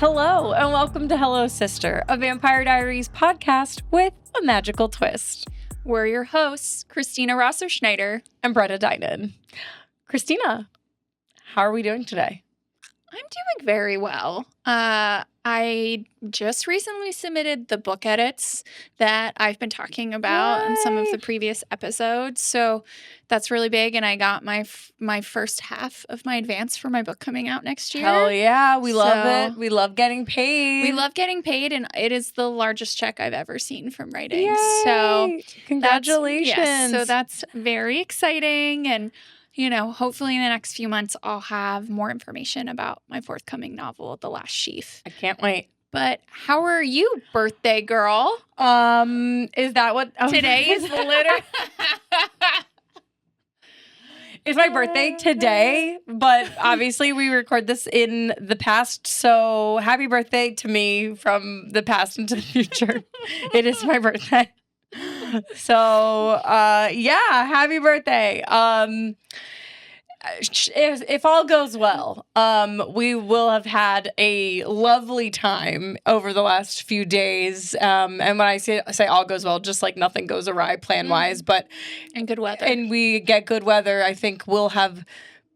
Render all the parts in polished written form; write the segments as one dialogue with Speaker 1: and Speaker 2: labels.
Speaker 1: Hello, and welcome to Hello Sister, a Vampire Diaries podcast with a magical twist.
Speaker 2: We're your hosts, Christina Rosso-Schneider
Speaker 1: and Brenna Dinon. Christina, how are we doing today?
Speaker 2: I'm doing very well. I just recently submitted the book edits that I've been talking about in some of the previous episodes. So that's really big. And I got my first half of my advance for my book coming out next year.
Speaker 1: Hell yeah. We love it. We love getting paid.
Speaker 2: We love getting paid. And it is the largest check I've ever seen from writing.
Speaker 1: Yay!
Speaker 2: So
Speaker 1: Congratulations.
Speaker 2: So that's very exciting. And hopefully in the next few months, I'll have more information about my forthcoming novel, The Last Sheaf.
Speaker 1: I can't wait.
Speaker 2: But how are you, birthday girl?
Speaker 1: Is that what
Speaker 2: today is? Literally.
Speaker 1: It's my birthday today, but obviously we record this in the past. So happy birthday to me from the past into the future. It is my birthday. So, happy birthday. If all goes well, we will have had a lovely time over the last few days. And when I say all goes well, just like nothing goes awry plan wise, but
Speaker 2: and good weather.
Speaker 1: And we get good weather. I think we'll have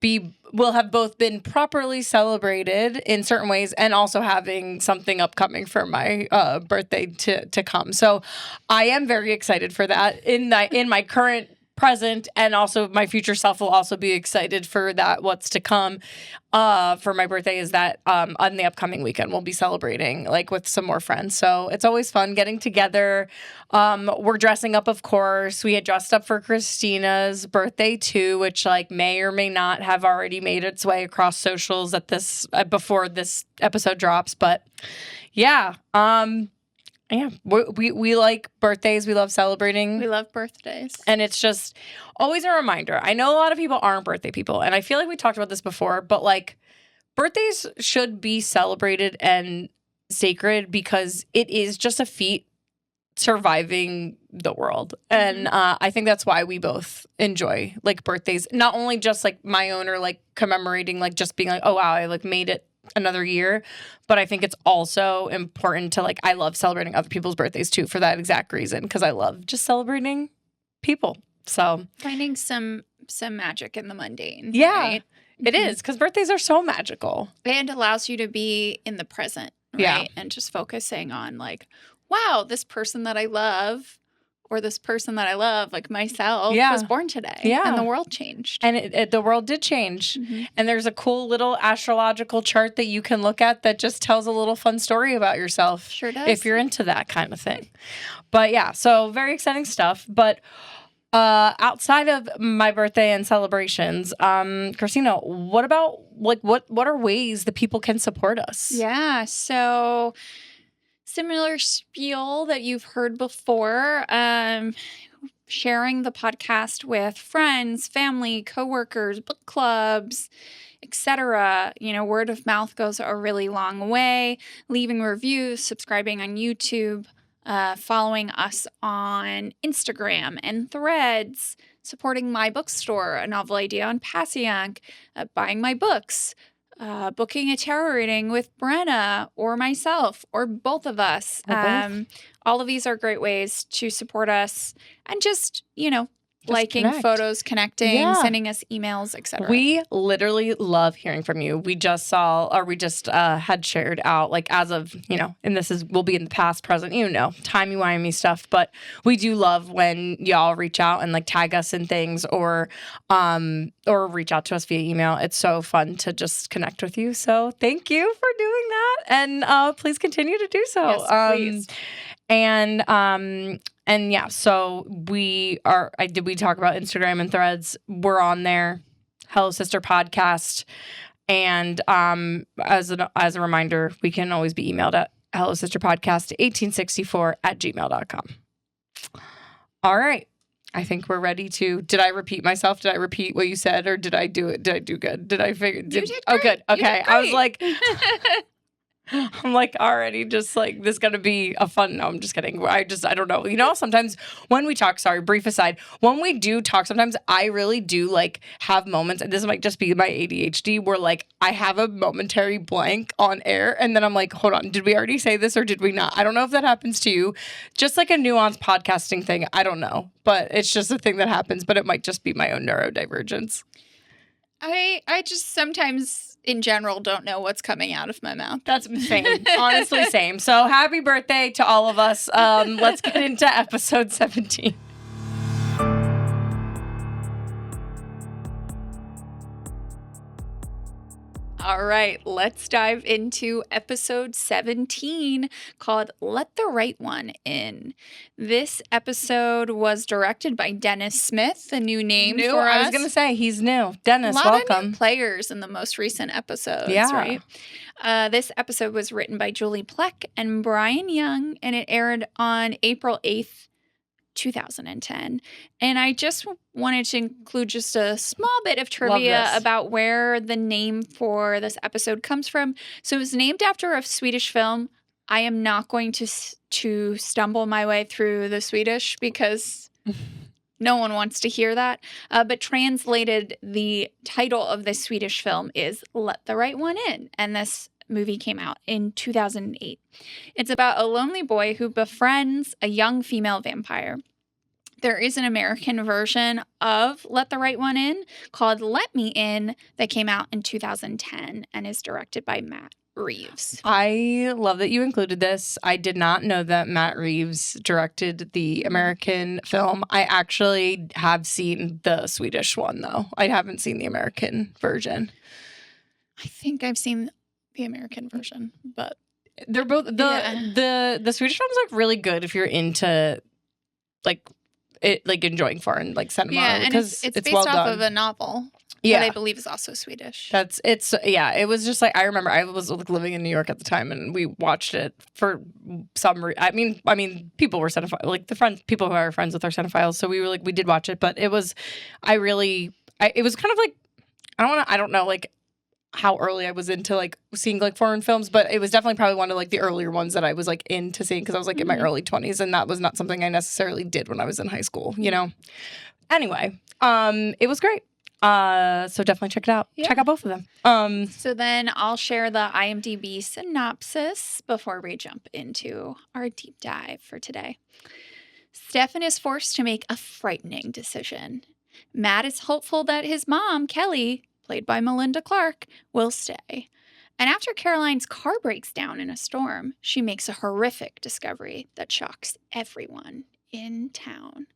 Speaker 1: both been properly celebrated in certain ways and also having something upcoming for my birthday to come. So I am very excited for that in my current present, and also my future self will also be excited for that. What's to come for my birthday is that on the upcoming weekend we'll be celebrating like with some more friends. So it's always fun getting together. We're dressing up, of course. We had dressed up for Christina's birthday too, which like may or may not have already made its way across socials at this before this episode drops. But yeah. Yeah, we like birthdays. We love celebrating.
Speaker 2: We love birthdays.
Speaker 1: And it's just always a reminder. I know a lot of people aren't birthday people, and I feel like we talked about this before, but like birthdays should be celebrated and sacred because it is just a feat surviving the world. And I think that's why we both enjoy like birthdays, not only just like my own or like commemorating, like just being like, oh, wow, I like made it another year, but I think it's also important to like I love celebrating other people's birthdays too for that exact reason, because I love just celebrating people. So
Speaker 2: finding some magic in the mundane.
Speaker 1: Yeah,
Speaker 2: right?
Speaker 1: It is, because birthdays are so magical
Speaker 2: and allows you to be in the present, right?
Speaker 1: Yeah.
Speaker 2: And just focusing on like, wow, this person that I love or this person that I love, like myself, was born today.
Speaker 1: Yeah.
Speaker 2: And the world changed.
Speaker 1: And the world did change. Mm-hmm. And there's a cool little astrological chart that you can look at that just tells a little fun story about yourself.
Speaker 2: Sure does.
Speaker 1: If you're into that kind of thing. But yeah, so very exciting stuff. But outside of my birthday and celebrations, Christina, what about like what are ways that people can support us?
Speaker 2: Yeah, so similar spiel that you've heard before, sharing the podcast with friends, family, coworkers, book clubs, etc. Word of mouth goes a really long way. Leaving reviews, subscribing on YouTube, following us on Instagram and Threads, supporting my bookstore, a novel idea on Passyunk, buying my books, booking a tarot reading with Brenna or myself or both of us. All of these are great ways to support us and just liking
Speaker 1: connect.
Speaker 2: photos, connecting, sending us emails, etc.
Speaker 1: We literally love hearing from you. We just had shared out like as of, and will be in the past, present, timey-wimey stuff. But we do love when y'all reach out and like tag us in things or reach out to us via email. It's so fun to just connect with you. So thank you for doing that. And please continue to do so.
Speaker 2: Yes, please.
Speaker 1: And yeah, so we talk about Instagram and Threads? We're on there, Hello Sister Podcast. And as a reminder, we can always be emailed at hellosisterpodcast1864@gmail.com. All right. I think we're ready to. Did I repeat myself? Did I repeat what you said, or did I do it? Did I do good? Did I figure?
Speaker 2: You did great.
Speaker 1: Oh, good. Okay. I was like, I'm like already just like this is gonna be a fun. No, I'm just kidding. I don't know. You know, sometimes when we talk, sorry, brief aside, when we do talk, sometimes I really do like have moments, and this might just be my ADHD, where like I have a momentary blank on air, and then I'm like, hold on, did we already say this or did we not? I don't know if that happens to you. Just like a nuanced podcasting thing. I don't know, but it's just a thing that happens. But it might just be my own neurodivergence.
Speaker 2: I just sometimes in general don't know what's coming out of my mouth.
Speaker 1: That's same. Honestly, same. So happy birthday to all of us. Let's get into episode 17.
Speaker 2: All right, let's dive into episode 17 called Let the Right One In. This episode was directed by Dennis Smith, a new name for us.
Speaker 1: I was going to say, he's new. Dennis,
Speaker 2: welcome. A lot of new
Speaker 1: players
Speaker 2: in the most recent episodes,
Speaker 1: yeah.
Speaker 2: right? This episode was written by Julie Pleck and Brian Young, and it aired on April 8th, 2010. And I just wanted to include just a small bit of trivia about where the name for this episode comes from. So it was named after a Swedish film. I am not going to stumble my way through the Swedish because no one wants to hear that. But translated, the title of this Swedish film is Let the Right One In. And this movie came out in 2008. It's about a lonely boy who befriends a young female vampire. There is an American version of Let the Right One In called Let Me In that came out in 2010 and is directed by Matt Reeves.
Speaker 1: I love that you included this. I did not know that Matt Reeves directed the American film. I actually have seen the Swedish one, though. I haven't seen the American version.
Speaker 2: I think I've seen the American version, but
Speaker 1: they're both the Swedish film's like really good if you're into like it, like enjoying foreign like cinema.
Speaker 2: Yeah, and it's based
Speaker 1: well
Speaker 2: off
Speaker 1: done.
Speaker 2: of a novel.
Speaker 1: Yeah,
Speaker 2: that I believe is also Swedish.
Speaker 1: It was just like I remember I was like living in New York at the time, and we watched it for some. I mean, people were cinephile, like people who are friends with our cinephiles, so we did watch it, but it was, it was kind of like I don't know like how early I was into like seeing like foreign films, but it was definitely probably one of like the earlier ones that I was like into seeing because I was like in my early 20s, and that was not something I necessarily did when I was in high school, you know. Anyway, it was great. So definitely check it out. Yeah. Check out both of them.
Speaker 2: So then I'll share the IMDb synopsis before we jump into our deep dive for today. Stefan is forced to make a frightening decision. Matt is hopeful that his mom, Kelly, played by Melinda Clarke, will stay. And after Caroline's car breaks down in a storm, she makes a horrific discovery that shocks everyone in town.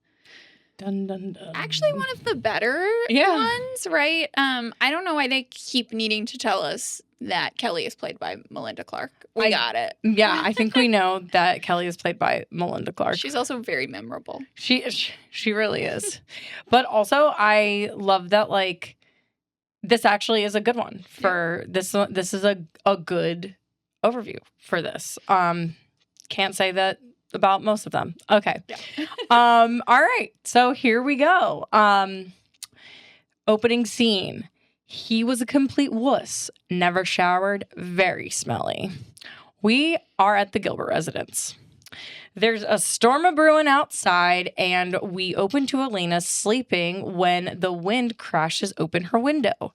Speaker 1: Dun, dun, dun.
Speaker 2: Actually, one of the better ones, right? I don't know why they keep needing to tell us that Kelly is played by Melinda Clarke. We got it.
Speaker 1: Yeah, I think we know that Kelly is played by Melinda Clarke.
Speaker 2: She's also very memorable.
Speaker 1: She really is. But also, I love that, like, this actually is a good one for this. This is a good overview for this. Can't say that about most of them. Okay. Yeah. All right. So here we go. Opening scene. He was a complete wuss. Never showered. Very smelly. We are at the Gilbert residence. There's a storm of brewing outside, and we open to Elena sleeping when the wind crashes open her window.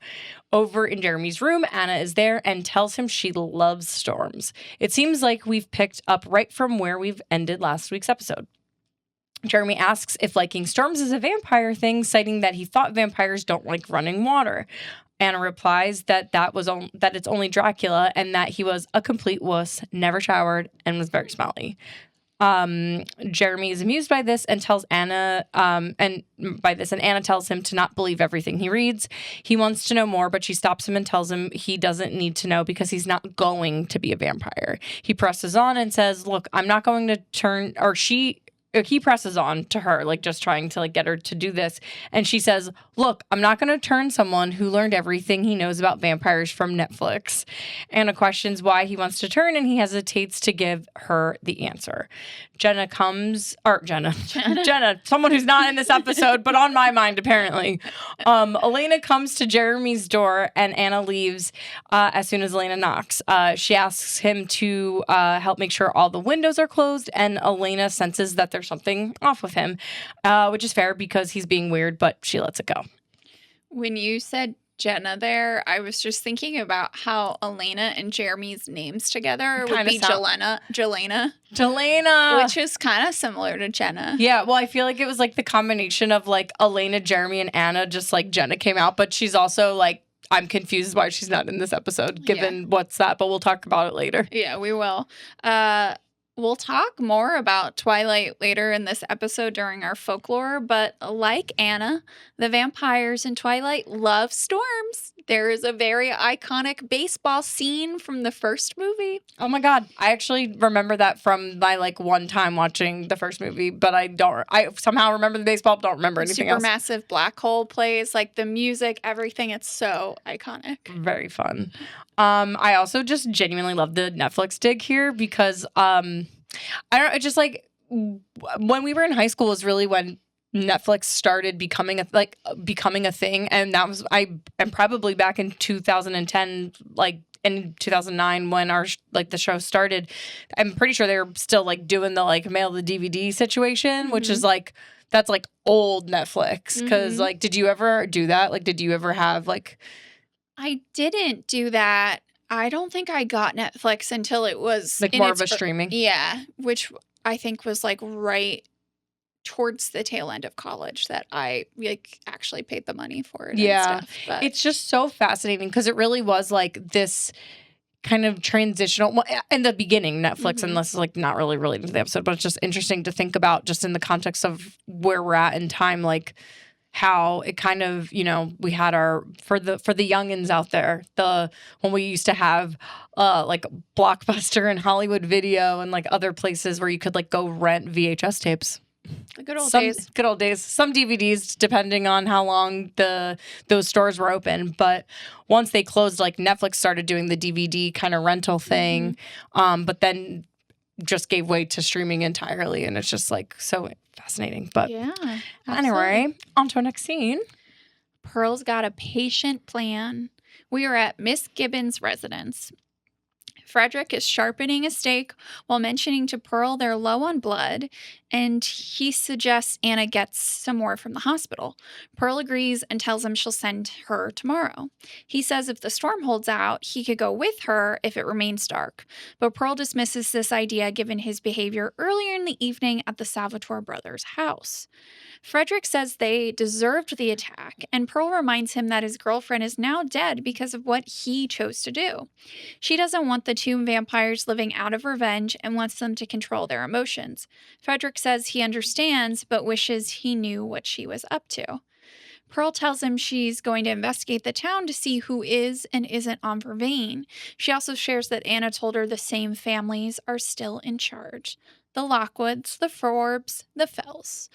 Speaker 1: Over in Jeremy's room, Anna is there and tells him she loves storms. It seems like we've picked up right from where we've ended last week's episode. Jeremy asks if liking storms is a vampire thing, citing that he thought vampires don't like running water. Anna replies that it's only Dracula and that he was a complete wuss, never showered, and was very smelly. Jeremy is amused by this and tells Anna, and Anna tells him to not believe everything he reads. He wants to know more, but she stops him and tells him he doesn't need to know because he's not going to be a vampire. He presses on and says, look, I'm not going to turn, or she he presses on to her, like just trying to like get her to do this. And she says, look, I'm not going to turn someone who learned everything he knows about vampires from Netflix. Anna questions why he wants to turn, and he hesitates to give her the answer. Jenna, someone who's not in this episode, but on my mind, apparently. Elena comes to Jeremy's door, and Anna leaves as soon as Elena knocks. She asks him to help make sure all the windows are closed, and Elena senses that there's something off with him, which is fair because he's being weird, but she lets it go.
Speaker 2: When you said Jenna there, I was just thinking about how Elena and Jeremy's names together would be Jelena, which is kind of similar to Jenna.
Speaker 1: Yeah, well, I feel like it was like the combination of like Elena, Jeremy, and Anna, just like Jenna came out, but she's also like, I'm confused why she's not in this episode, given what's that, but we'll talk about it later.
Speaker 2: Yeah, we will. We'll talk more about Twilight later in this episode during our folklore, but like Anna, the vampires in Twilight love storms. There is a very iconic baseball scene from the first movie.
Speaker 1: Oh my God. I actually remember that from my like one time watching the first movie, but I somehow remember the baseball, but don't remember anything else.
Speaker 2: Supermassive black hole plays, like the music, everything. It's so iconic.
Speaker 1: Very fun. I also just genuinely love the Netflix dig here because I don't just like when we were in high school is really when Netflix started becoming a thing, and that was I'm probably back in 2010, like in 2009 when our the show started. I'm pretty sure they were still like doing the like mail the DVD situation, which is like that's like old Netflix. Because like, did you ever do that? Like, did you ever have like?
Speaker 2: I didn't do that. I don't think I got Netflix until it was
Speaker 1: like more of a streaming.
Speaker 2: Yeah, which I think was like right towards the tail end of college that I like actually paid the money for it.
Speaker 1: Yeah,
Speaker 2: and stuff, but
Speaker 1: it's just so fascinating because it really was like this kind of transitional in the beginning Netflix, and this is like not really related to the episode, but it's just interesting to think about just in the context of where we're at in time, like how it kind of, you know, we had our for the youngins out there, when we used to have like Blockbuster and Hollywood Video and like other places where you could like go rent VHS tapes.
Speaker 2: The good old days.
Speaker 1: Good old days. Some DVDs, depending on how long those stores were open. But once they closed, like Netflix started doing the DVD kind of rental thing, but then just gave way to streaming entirely, and it's just like so fascinating. But
Speaker 2: yeah,
Speaker 1: anyway, on to our next scene.
Speaker 2: Pearl's got a patient plan. We are at Miss Gibbons' residence. Frederick is sharpening a steak while mentioning to Pearl they're low on blood, and he suggests Anna gets some more from the hospital. Pearl agrees and tells him she'll send her tomorrow. He says if the storm holds out, he could go with her if it remains dark, but Pearl dismisses this idea given his behavior earlier in the evening at the Salvatore brothers' house. Frederick says they deserved the attack, and Pearl reminds him that his girlfriend is now dead because of what he chose to do. She doesn't want the two vampires living out of revenge and wants them to control their emotions. Frederick says he understands, but wishes he knew what she was up to. Pearl tells him she's going to investigate the town to see who is and isn't on Vervain. She also shares that Anna told her the same families are still in charge. The Lockwoods, the Forbes, the Fells.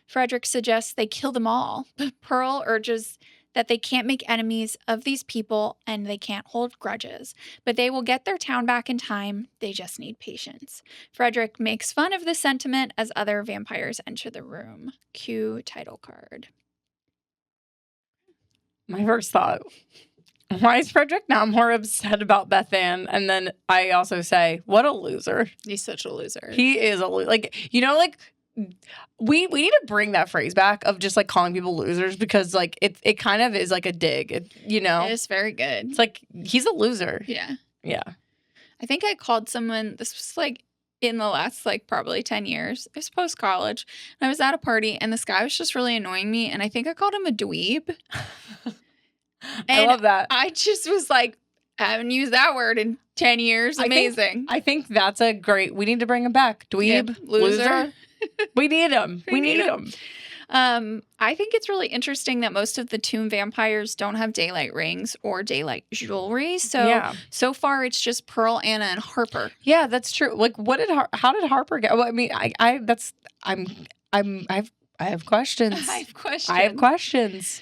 Speaker 2: Frederick suggests they kill them all, but Pearl urges that they can't make enemies of these people and they can't hold grudges, but they will get their town back in time. They just need patience. Frederick makes fun of this sentiment as other vampires enter the room. Cue title card.
Speaker 1: My first thought, why is Frederick now more upset about Beth Ann? And then I also say, what a loser.
Speaker 2: He's such a loser.
Speaker 1: He is a loser. Like, you know, like, we need to bring that phrase back of just like calling people losers, because like it kind of is like a dig, you know?
Speaker 2: It is very good.
Speaker 1: It's like, he's a loser.
Speaker 2: Yeah.
Speaker 1: Yeah.
Speaker 2: I think I called someone, this was like in the last like probably 10 years. It was post-college. And I was at a party and this guy was just really annoying me. And I think I called him a dweeb.
Speaker 1: I love that.
Speaker 2: I just was like, I haven't used that word in 10 years. Amazing.
Speaker 1: I think that's a great, we need to bring him back. Dweeb,
Speaker 2: yeah, loser.
Speaker 1: We need him. We need him.
Speaker 2: I think it's really interesting that most of the tomb vampires don't have daylight rings or daylight jewelry. So far it's just Pearl, Anna, and Harper.
Speaker 1: Yeah, that's true. Like, how did Harper get? Well, I mean, I have questions.
Speaker 2: I have questions.
Speaker 1: I have questions.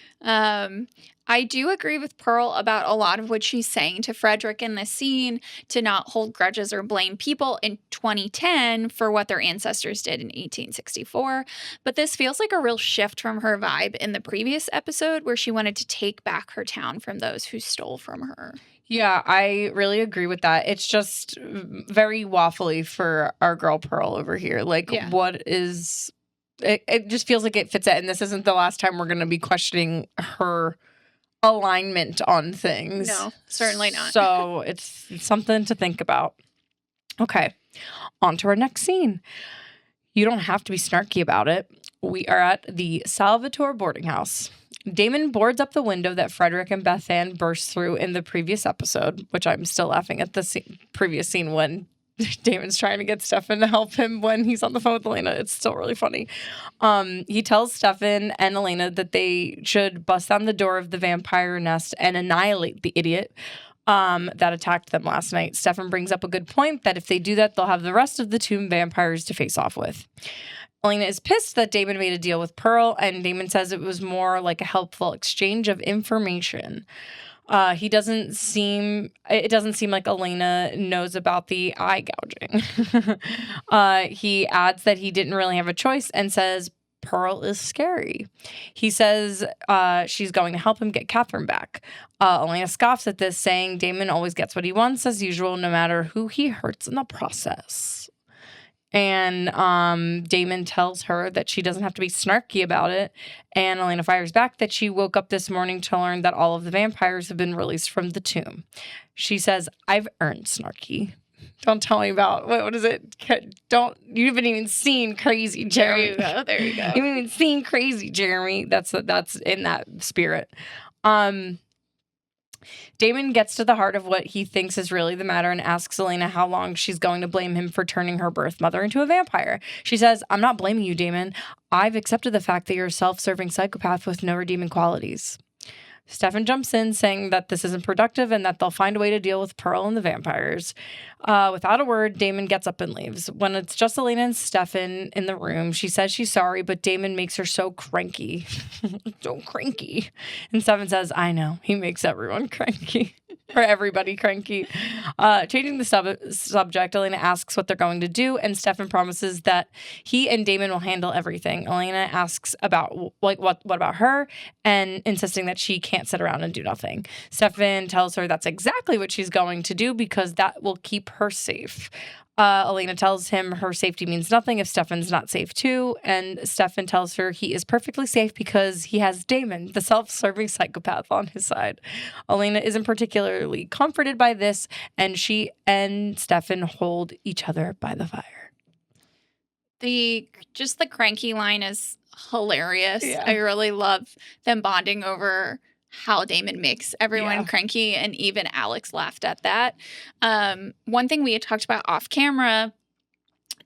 Speaker 2: I do agree with Pearl about a lot of what she's saying to Frederick in this scene, to not hold grudges or blame people in 2010 for what their ancestors did in 1864. But this feels like a real shift from her vibe in the previous episode, where she wanted to take back her town from those who stole from her.
Speaker 1: Yeah, I really agree with that. It's just very waffly for our girl Pearl over here. Like, what is... It just feels like it fits it, and this isn't the last time we're going to be questioning her alignment on things.
Speaker 2: No, certainly not.
Speaker 1: So it's something to think about. Okay, on to our next scene. You don't have to be snarky about it. We are at the Salvatore boarding house. Damon boards up the window that Frederick and Beth Ann burst through in the previous episode, which I'm still laughing at the previous scene when Damon's trying to get Stefan to help him when he's on the phone with Elena. It's still really funny. He tells Stefan and Elena that they should bust down the door of the vampire nest and annihilate the idiot that attacked them last night. Stefan brings up a good point that if they do that, they'll have the rest of the tomb vampires to face off with. Elena is pissed that Damon made a deal with Pearl, and Damon says it was more like a helpful exchange of information. It doesn't seem like Elena knows about the eye gouging. He adds that he didn't really have a choice and says Pearl is scary. He says she's going to help him get Catherine back. Elena scoffs at this, saying Damon always gets what he wants as usual, no matter who he hurts in the process. And Damon tells her that she doesn't have to be snarky about it. And Elena fires back that she woke up this morning to learn that all of the vampires have been released from the tomb. She says, I've earned snarky. Don't tell me about, what is it? You haven't even seen Crazy Jeremy.
Speaker 2: There you go.
Speaker 1: You haven't even seen Crazy Jeremy. That's in that spirit. Damon gets to the heart of what he thinks is really the matter and asks Elena how long she's going to blame him for turning her birth mother into a vampire. She says, I'm not blaming you, Damon. I've accepted the fact that you're a self-serving psychopath with no redeeming qualities. Stefan jumps in, saying that this isn't productive and that they'll find a way to deal with Pearl and the vampires. Without a word, Damon gets up and leaves. When it's just Elena and Stefan in the room, she says she's sorry, but Damon makes her so cranky. So cranky. And Stefan says, I know. He makes everyone cranky. Or everybody cranky. Changing the subject, Elena asks what they're going to do, and Stefan promises that he and Damon will handle everything. Elena asks about, what about her, and insisting that she can't sit around and do nothing. Stefan tells her that's exactly what she's going to do because that will keep her safe. Elena tells him her safety means nothing if Stefan's not safe too, and Stefan tells her he is perfectly safe because he has Damon, the self-serving psychopath, on his side. Elena isn't particularly comforted by this, and she and Stefan hold each other by the fire.
Speaker 2: The cranky line is hilarious.
Speaker 1: Yeah.
Speaker 2: I really love them bonding over how Damon makes everyone cranky, and even Alex laughed at that. One thing we had talked about off camera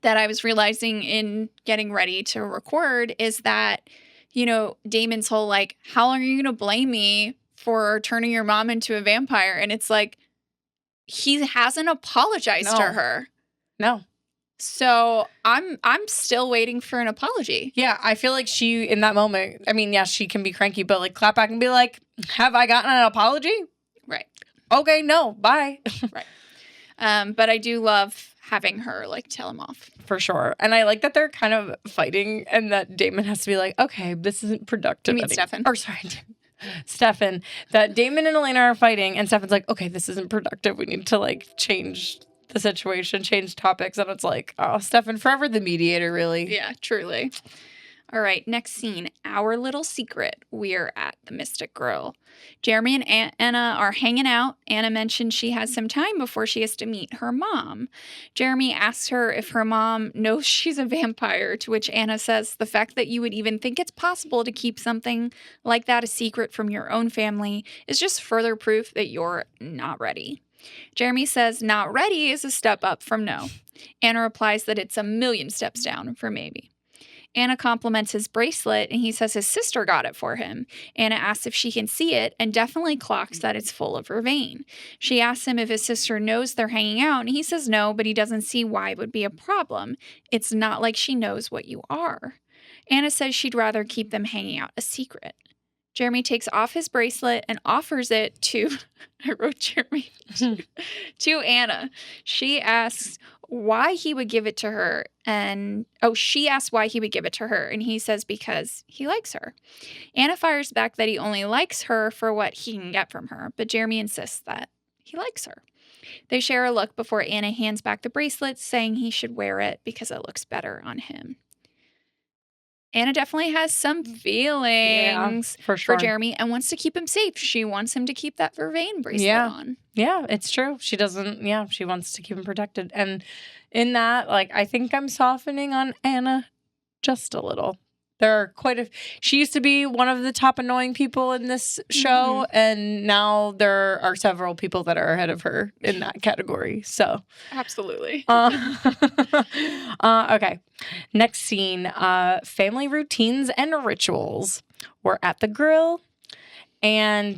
Speaker 2: that I was realizing in getting ready to record is that, Damon's whole, how long are you going to blame me for turning your mom into a vampire? And it's like, he hasn't apologized to her.
Speaker 1: No.
Speaker 2: So I'm still waiting for an apology.
Speaker 1: Yeah, I feel like she, in that moment, I mean, yeah, she can be cranky, but clap back and be like, have I gotten an apology?
Speaker 2: Right.
Speaker 1: Okay, no, bye.
Speaker 2: Right. But I do love having her tell him off.
Speaker 1: For sure. And I like that they're kind of fighting and that Damon has to be like, okay, this isn't productive.
Speaker 2: You mean Stefan?
Speaker 1: Or sorry, Stefan. That Damon and Elena are fighting and Stefan's like, okay, this isn't productive. We need to change the situation, change topics. And it's like, oh, Stefan, forever the mediator, really.
Speaker 2: Yeah, truly. All right, next scene, Our Little Secret. We're at the Mystic Grill. Jeremy and Anna are hanging out. Anna mentions she has some time before she has to meet her mom. Jeremy asks her if her mom knows she's a vampire, to which Anna says the fact that you would even think it's possible to keep something like that a secret from your own family is just further proof that you're not ready. Jeremy says not ready is a step up from no. Anna replies that it's a million steps down from maybe. Anna compliments his bracelet, and he says his sister got it for him. Anna asks if she can see it and definitely clocks that it's full of vervain. She asks him if his sister knows they're hanging out, and he says no, but he doesn't see why it would be a problem. It's not like she knows what you are. Anna says she'd rather keep them hanging out a secret. Jeremy takes off his bracelet and offers it to, I wrote Jeremy, to Anna. She asks why he would give it to her. She asks why he would give it to her. And he says because he likes her. Anna fires back that he only likes her for what he can get from her. But Jeremy insists that he likes her. They share a look before Anna hands back the bracelet, saying he should wear it because it looks better on him. Anna definitely has some feelings
Speaker 1: for
Speaker 2: Jeremy and wants to keep him safe. She wants him to keep that vervain bracelet on.
Speaker 1: Yeah, it's true. She doesn't, she wants to keep him protected. And in that, I think I'm softening on Anna just a little. There are she used to be one of the top annoying people in this show, and now there are several people that are ahead of her in that category. So
Speaker 2: absolutely.
Speaker 1: Okay. Next scene, family routines and rituals. We're at the grill, and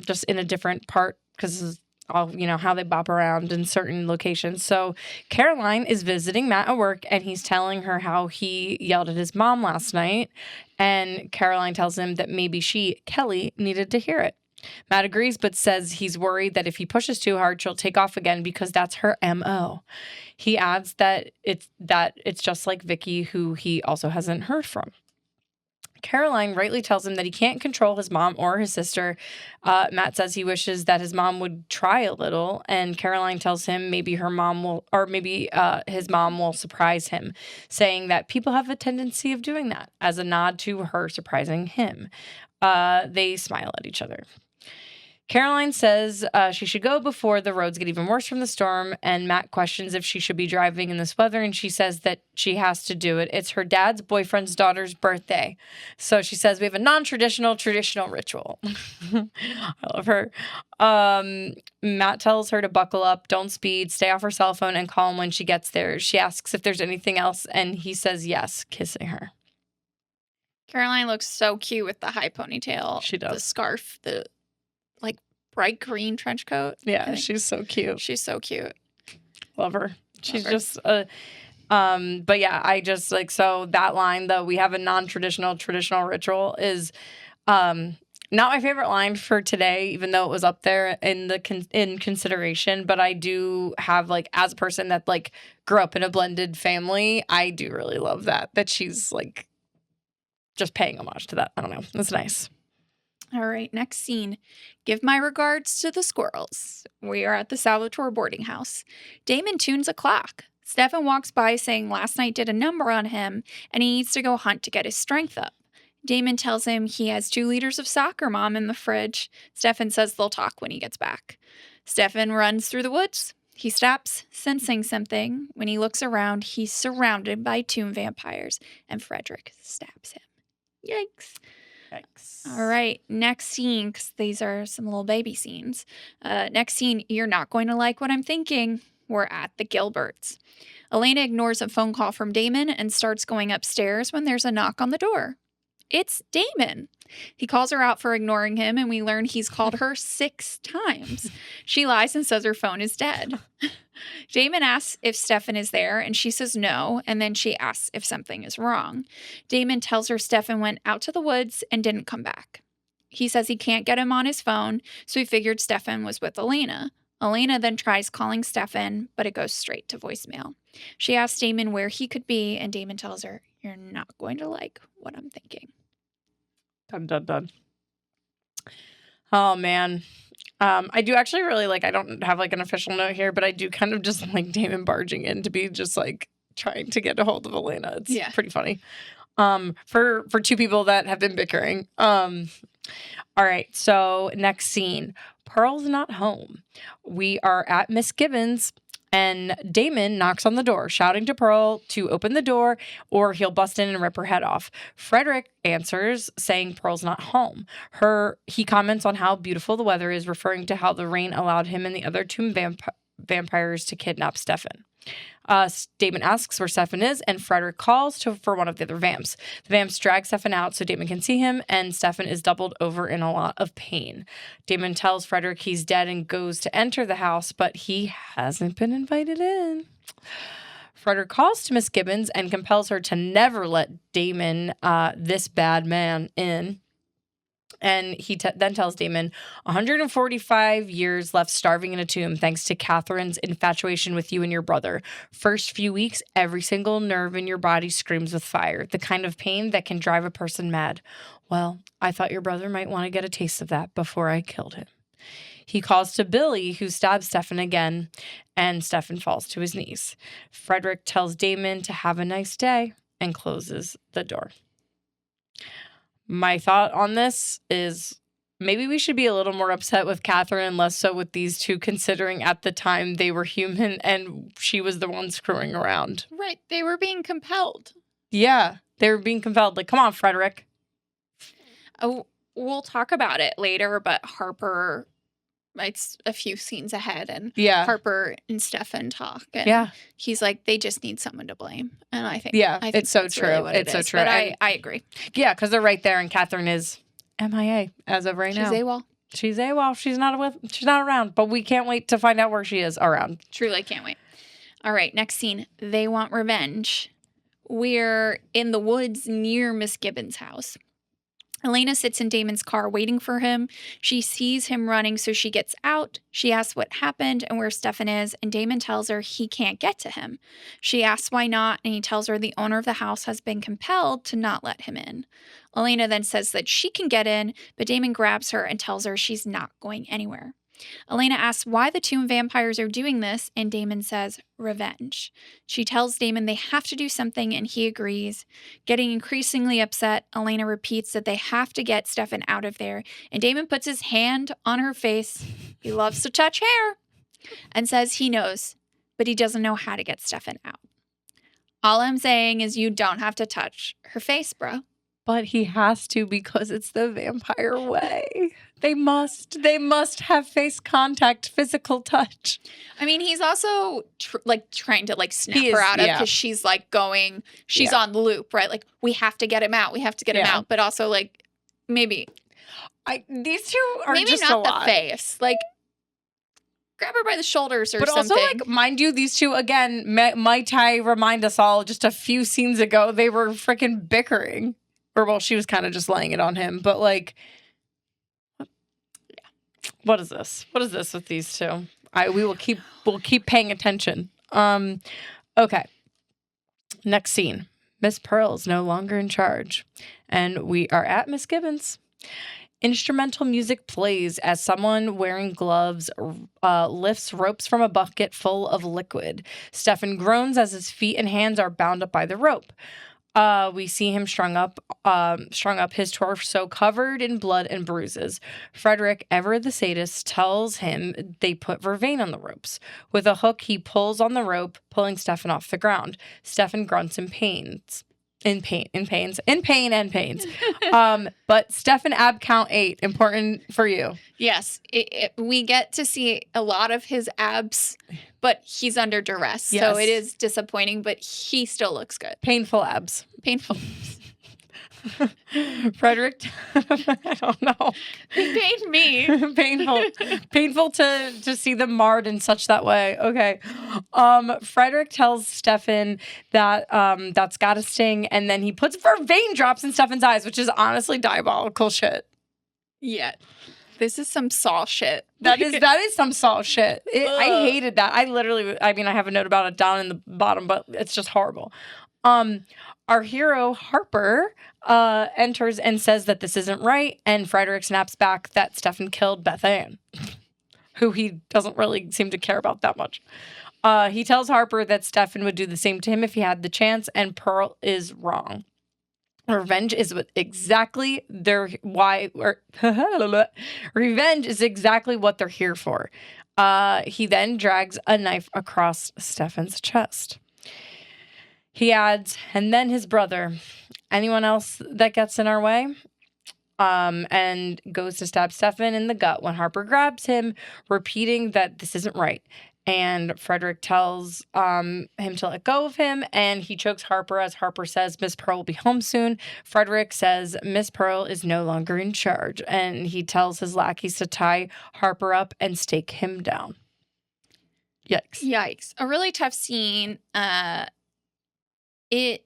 Speaker 1: just in a different part because all how they bop around in certain locations. So Caroline is visiting Matt at work, and he's telling her how he yelled at his mom last night, and Caroline tells him that maybe Kelly, needed to hear it. Matt agrees, but says he's worried that if he pushes too hard, she'll take off again because that's her MO. He adds that it's just like Vicky, who he also hasn't heard from. Caroline rightly tells him that he can't control his mom or his sister. Matt says he wishes that his mom would try a little, and Caroline tells him maybe his mom will surprise him, saying that people have a tendency of doing that as a nod to her surprising him. They smile at each other. Caroline says she should go before the roads get even worse from the storm, and Matt questions if she should be driving in this weather, and she says that she has to do it. It's her dad's boyfriend's daughter's birthday. So she says we have a non-traditional, traditional ritual. I love her. Matt tells her to buckle up, don't speed, stay off her cell phone, and call him when she gets there. She asks if there's anything else, and he says yes, kissing her.
Speaker 2: Caroline looks so cute with the high ponytail.
Speaker 1: She does.
Speaker 2: The scarf, the bright green trench coat.
Speaker 1: Yeah, she's so cute.
Speaker 2: She's so cute.
Speaker 1: Love her. She's just but yeah, I just so that line, though, we have a non-traditional, traditional ritual is not my favorite line for today, even though it was up there in consideration. But I do have as a person that grew up in a blended family, I do really love that she's just paying homage to that. I don't know. It's nice.
Speaker 2: All right, next scene. Give my regards to the squirrels. We are at the Salvatore boarding house. Damon tunes a clock. Stefan walks by saying last night did a number on him and he needs to go hunt to get his strength up. Damon tells him he has 2 liters of soccer mom in the fridge. Stefan says they'll talk when he gets back. Stefan runs through the woods. He stops, sensing something. When he looks around, he's surrounded by tomb vampires, and Frederick stabs him. Yikes. All right, next scene, because these are some little baby scenes. Next scene, you're not going to like what I'm thinking. We're at the Gilberts. Elena ignores a phone call from Damon and starts going upstairs when there's a knock on the door. It's Damon. He calls her out for ignoring him, and we learn he's called her 6 times. She lies and says her phone is dead. Damon asks if Stefan is there, and she says no, and then she asks if something is wrong. Damon tells her Stefan went out to the woods and didn't come back. He says he can't get him on his phone, so he figured Stefan was with Elena. Elena then tries calling Stefan, but it goes straight to voicemail. She asks Damon where he could be, and Damon tells her, "You're not going to like what I'm thinking."
Speaker 1: Dun, dun, dun. Oh, man. I do actually really I don't have an official note here, but I do kind of just like Damon barging in to be just trying to get a hold of Elena. It's pretty funny. For 2 people that have been bickering. All right. So next scene, Pearl's not home. We are at Miss Gibbons, and Damon knocks on the door, shouting to Pearl to open the door or he'll bust in and rip her head off. Frederick answers, saying Pearl's not home. He comments on how beautiful the weather is, referring to how the rain allowed him and the other tomb vampires to kidnap Stefan. Damon asks where Stefan is, and Frederick calls for one of the other vamps. The vamps drag Stefan out so Damon can see him, and Stefan is doubled over in a lot of pain. Damon tells Frederick he's dead and goes to enter the house, but he hasn't been invited in. Frederick calls to Miss Gibbons and compels her to never let Damon, this bad man, in. And he then tells Damon, 145 years left starving in a tomb thanks to Catherine's infatuation with you and your brother. First few weeks, every single nerve in your body screams with fire, the kind of pain that can drive a person mad. Well, I thought your brother might want to get a taste of that before I killed him. He calls to Billy, who stabs Stefan again, and Stefan falls to his knees. Frederick tells Damon to have a nice day and closes the door. My thought on this is maybe we should be a little more upset with Catherine and less so with these two, considering at the time they were human and she was the one screwing around.
Speaker 2: Right. They were being compelled.
Speaker 1: Yeah, they were being compelled. Like, come on, Frederick.
Speaker 2: Oh, we'll talk about it later, but Harper, it's a few scenes ahead, and Harper and Stefan talk, and he's like, they just need someone to blame, and I think
Speaker 1: it's so true.
Speaker 2: Really it's so true. But I agree.
Speaker 1: Yeah, because they're right there, and Catherine is MIA as of right now.
Speaker 2: She's AWOL.
Speaker 1: She's not around, but we can't wait to find out where she is around.
Speaker 2: Truly can't wait. All right, next scene. They want revenge. We're in the woods near Miss Gibbons' house. Elena sits in Damon's car waiting for him. She sees him running, so she gets out. She asks what happened and where Stefan is, and Damon tells her he can't get to him. She asks why not, and he tells her the owner of the house has been compelled to not let him in. Elena then says that she can get in, but Damon grabs her and tells her she's not going anywhere. Elena asks why the tomb vampires are doing this, and Damon says, revenge. She tells Damon they have to do something, and he agrees. Getting increasingly upset, Elena repeats that they have to get Stefan out of there, and Damon puts his hand on her face. He loves to touch hair, and says he knows, but he doesn't know how to get Stefan out. All I'm saying is you don't have to touch her face, bro.
Speaker 1: But he has to because it's the vampire way. They must have face contact, physical touch.
Speaker 2: I mean, he's also trying to snap her out of, because she's she's on loop, right? Like, we have to get him out. We have to get him out. But also maybe
Speaker 1: these two are
Speaker 2: maybe
Speaker 1: just
Speaker 2: not
Speaker 1: a
Speaker 2: the
Speaker 1: lot.
Speaker 2: face. Grab her by the shoulders or something.
Speaker 1: But also, mind you, these two, again, might I remind us all, just a few scenes ago, they were freaking bickering. Or, well, she was kind of just laying it on him. But, what is this? What is this with these two? We'll keep paying attention. Okay. Next scene. Miss Pearl's no longer in charge. And we are at Miss Gibbons. Instrumental music plays as someone wearing gloves lifts ropes from a bucket full of liquid. Stefan groans as his feet and hands are bound up by the rope. We see him strung up, his torso covered in blood and bruises. Frederick, ever the sadist, tells him they put vervain on the ropes. With a hook, he pulls on the rope, pulling Stefan off the ground. Stefan grunts in pain and pains. But Stefan ab count 8, important for you.
Speaker 2: Yes, we get to see a lot of his abs, but he's under duress.
Speaker 1: Yes.
Speaker 2: So it is disappointing, but he still looks good.
Speaker 1: Painful abs.
Speaker 2: Painful.
Speaker 1: Frederick, I don't know.
Speaker 2: It pained me.
Speaker 1: Painful to see them marred in such that way. Okay. Frederick tells Stefan that that's gotta sting, and then he puts vervain drops in Stefan's eyes, which is honestly diabolical shit.
Speaker 2: Yeah. This is some Saw shit.
Speaker 1: That is some Saw shit. I hated that. I have a note about it down in the bottom, but it's just horrible. Our hero, Harper, enters and says that this isn't right, and Frederick snaps back that Stefan killed Beth Ann, who he doesn't really seem to care about that much. He tells Harper that Stefan would do the same to him if he had the chance, and Pearl is wrong. Revenge is exactly Revenge is exactly what they're here for. He then drags a knife across Stefan's chest. He adds, and then his brother. Anyone else that gets in our way? And goes to stab Stefan in the gut when Harper grabs him, repeating that this isn't right. And Frederick tells him to let go of him, and he chokes Harper as Harper says Miss Pearl will be home soon. Frederick says Miss Pearl is no longer in charge, and he tells his lackeys to tie Harper up and stake him down. Yikes.
Speaker 2: Yikes. A really tough scene. It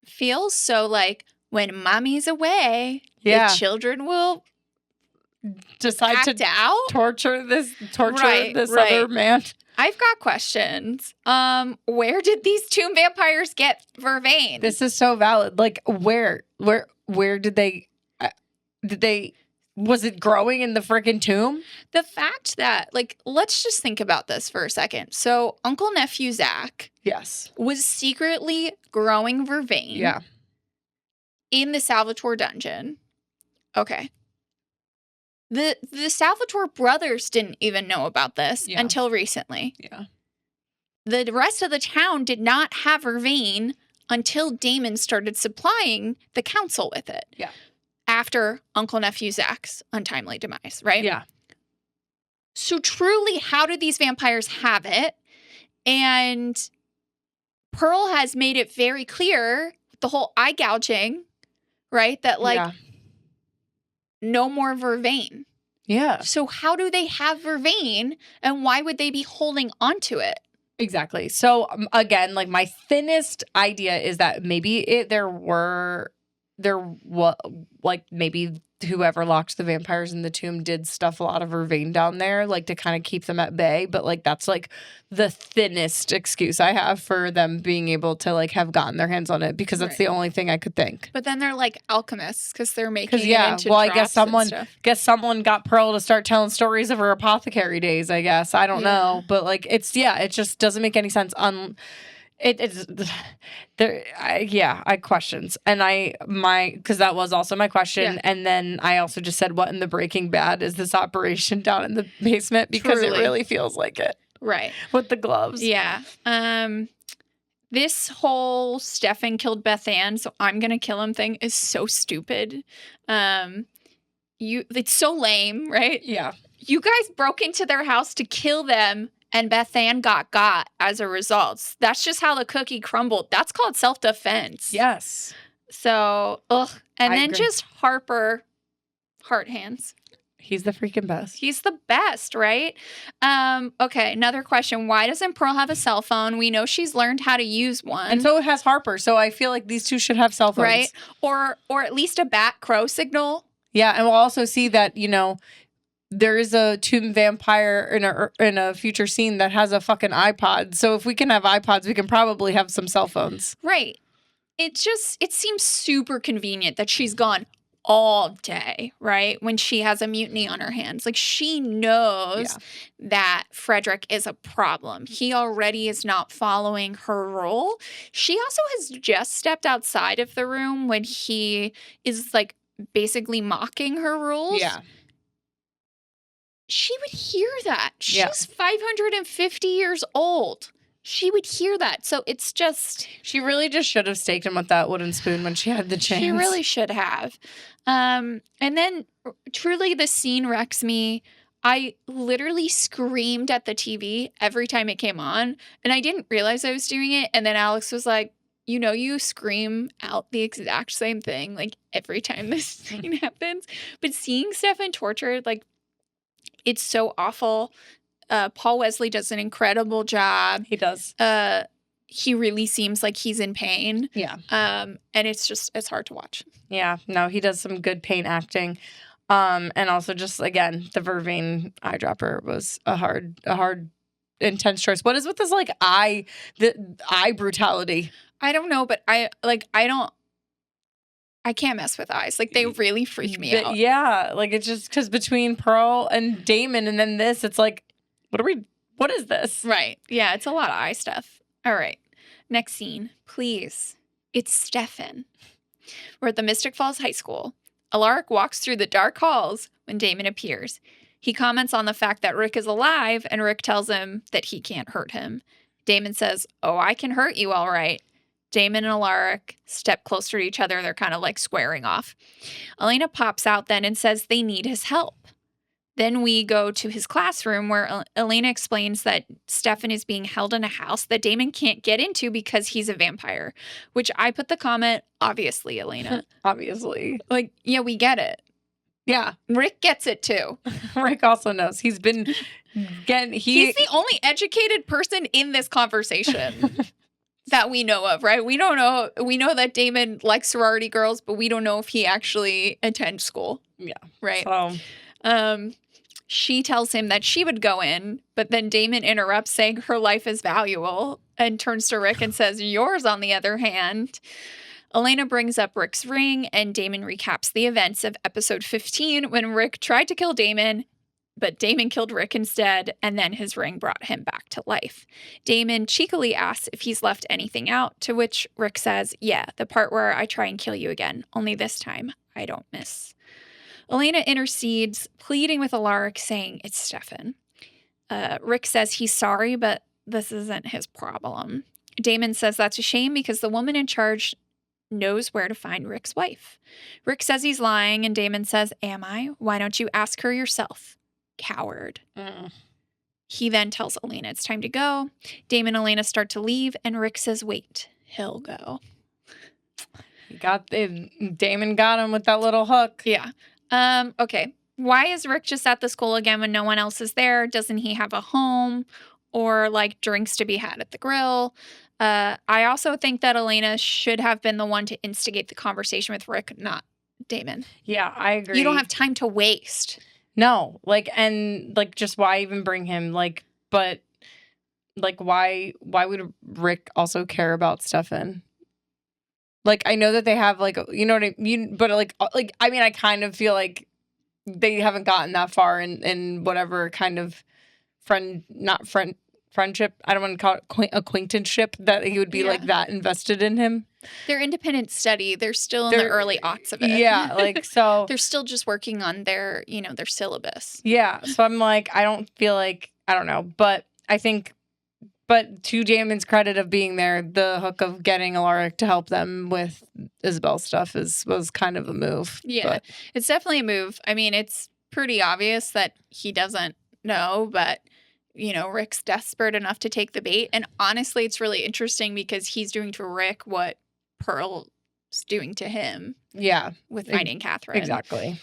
Speaker 2: feels so like when mommy's away, the children will
Speaker 1: decide
Speaker 2: act
Speaker 1: to
Speaker 2: out?
Speaker 1: torture this
Speaker 2: Right.
Speaker 1: other man.
Speaker 2: I've got questions. Where did these tomb vampires get Vervain?
Speaker 1: This is so valid. Like, where did they was it growing in the freaking tomb?
Speaker 2: The fact that, like, let's just think about this for a second. So Uncle Nephew Zach
Speaker 1: Yes.
Speaker 2: was secretly growing Vervain
Speaker 1: Yeah.
Speaker 2: in the Salvatore dungeon. Okay. The Salvatore brothers didn't even know about this until recently.
Speaker 1: Yeah.
Speaker 2: The rest of the town did not have Vervain until Damon started supplying the council with it.
Speaker 1: Yeah.
Speaker 2: After Uncle Nephew Zach's untimely demise, right?
Speaker 1: Yeah.
Speaker 2: So truly, how did these vampires have it? And Pearl has made it very clear, the whole eye gouging, right? That, like, no more Vervain.
Speaker 1: Yeah.
Speaker 2: So how do they have Vervain, and why would they be holding onto it?
Speaker 1: Exactly. So again, like, my thinnest idea is that maybe maybe whoever locked the vampires in the tomb did stuff a lot of Vervain down there, like, to kind of keep them at bay. But, like, that's, like, the thinnest excuse I have for them being able to, like, have gotten their hands on it, because that's the only thing I could think.
Speaker 2: But then they're like alchemists because they're making it into
Speaker 1: well, I guess
Speaker 2: drops
Speaker 1: someone got Pearl to start telling stories of her apothecary days, I guess. I don't know. But, like, it just doesn't make any sense. I questions, and because that was also my question, and then I also just said, what in the Breaking Bad is this operation down in the basement, because it really feels like it,
Speaker 2: right,
Speaker 1: with the gloves.
Speaker 2: This whole Stefan killed Beth Ann, so I'm gonna kill him thing is so stupid. It's so lame, right?
Speaker 1: Yeah,
Speaker 2: you guys broke into their house to kill them, and Beth Ann got as a result. That's just how the cookie crumbled. That's called self-defense.
Speaker 1: Yes.
Speaker 2: So, ugh. And
Speaker 1: I
Speaker 2: then
Speaker 1: agree.
Speaker 2: just Harper, heart hands.
Speaker 1: He's the freaking best.
Speaker 2: He's the best, right? Okay, another question. Why doesn't Pearl have a cell phone? We know she's learned how to use one.
Speaker 1: And so has Harper. So I feel like these two should have cell phones.
Speaker 2: Right? Or at least a bat crow signal.
Speaker 1: Yeah, and we'll also see that, there is a tomb vampire in a future scene that has a fucking iPod. So if we can have iPods, we can probably have some cell phones.
Speaker 2: Right. It seems super convenient that she's gone all day, right? When she has a mutiny on her hands. Like, she knows that Frederick is a problem. He already is not following her role. She also has just stepped outside of the room when he is, like, basically mocking her rules.
Speaker 1: Yeah.
Speaker 2: She would hear that. She's 550 years old. She would hear that. So it's just...
Speaker 1: She really just should have staked him with that wooden spoon when she had the chance.
Speaker 2: She really should have. And then, truly, the scene wrecks me. I literally screamed at the TV every time it came on. And I didn't realize I was doing it. And then Alex was like, you scream out the exact same thing, like, every time this scene happens. But seeing Stefan tortured, like, it's so awful. Paul Wesley does an incredible job.
Speaker 1: He does.
Speaker 2: He really seems like he's in pain.
Speaker 1: Yeah.
Speaker 2: And it's hard to watch.
Speaker 1: Yeah. No, he does some good pain acting. And also just, again, the Vervain eyedropper was a hard, intense choice. What is with this, like, eye brutality?
Speaker 2: I don't know, but I can't mess with eyes. Like, they really freak me out.
Speaker 1: Yeah. Like, it's just because between Pearl and Damon and then this, it's like, what is this?
Speaker 2: Right. Yeah, it's a lot of eye stuff. All right. Next scene, please. It's Stefan. We're at the Mystic Falls High School. Alaric walks through the dark halls when Damon appears. He comments on the fact that Rick is alive, and Rick tells him that he can't hurt him. Damon says, "Oh, I can hurt you all right." Damon and Alaric step closer to each other. They're kind of like squaring off. Elena pops out then and says they need his help. Then we go to his classroom where Elena explains that Stefan is being held in a house that Damon can't get into because he's a vampire, which I put the comment, obviously, Elena.
Speaker 1: Obviously.
Speaker 2: Like, yeah, we get it.
Speaker 1: Yeah.
Speaker 2: Rick gets it too.
Speaker 1: Rick also knows. He's been getting...
Speaker 2: He's the only educated person in this conversation that we know of, right? We don't know. We know that Damon likes sorority girls, but we don't know if he actually attends school.
Speaker 1: Yeah.
Speaker 2: Right.
Speaker 1: So...
Speaker 2: she tells him that she would go in, but then Damon interrupts, saying her life is valuable, and turns to Rick and says, yours, on the other hand. Elena brings up Rick's ring, and Damon recaps the events of episode 15 when Rick tried to kill Damon, but Damon killed Rick instead, and then his ring brought him back to life. Damon cheekily asks if he's left anything out, to which Rick says, yeah, the part where I try and kill you again, only this time I don't miss. Elena intercedes, pleading with Alaric, saying it's Stefan. Rick says he's sorry, but this isn't his problem. Damon says that's a shame because the woman in charge knows where to find Rick's wife. Rick says he's lying, and Damon says, am I? Why don't you ask her yourself? Coward. He then tells Elena it's time to go. Damon and Elena start to leave, and Rick says, wait, he'll go.
Speaker 1: Damon got him with that little hook.
Speaker 2: Yeah. Okay. Why is Rick just at the school again when no one else is there? Doesn't he have a home or like drinks to be had at the grill? I also think that Elena should have been the one to instigate the conversation with Rick, not Damon.
Speaker 1: Yeah, I agree.
Speaker 2: You don't have time to waste.
Speaker 1: No, just why even bring him? But why would Rick also care about Stefan? I know that they have, you know what I mean? But, I mean, I kind of feel like they haven't gotten that far in whatever kind of friendship. I don't want to call it acquaintanceship, that he would be, that invested in him.
Speaker 2: They're independent study. They're still in the early aughts of it.
Speaker 1: Yeah, so...
Speaker 2: They're still just working on their, their syllabus.
Speaker 1: Yeah, so I'm I don't feel like... I don't know, but I think... But to Damon's credit of being there, the hook of getting Alaric to help them with Isabel's stuff was kind of a move.
Speaker 2: Yeah,
Speaker 1: but.
Speaker 2: It's definitely a move. I mean, it's pretty obvious that he doesn't know, but, Rick's desperate enough to take the bait. And honestly, it's really interesting because he's doing to Rick what Pearl's doing to him.
Speaker 1: Yeah.
Speaker 2: With finding Catherine.
Speaker 1: Exactly.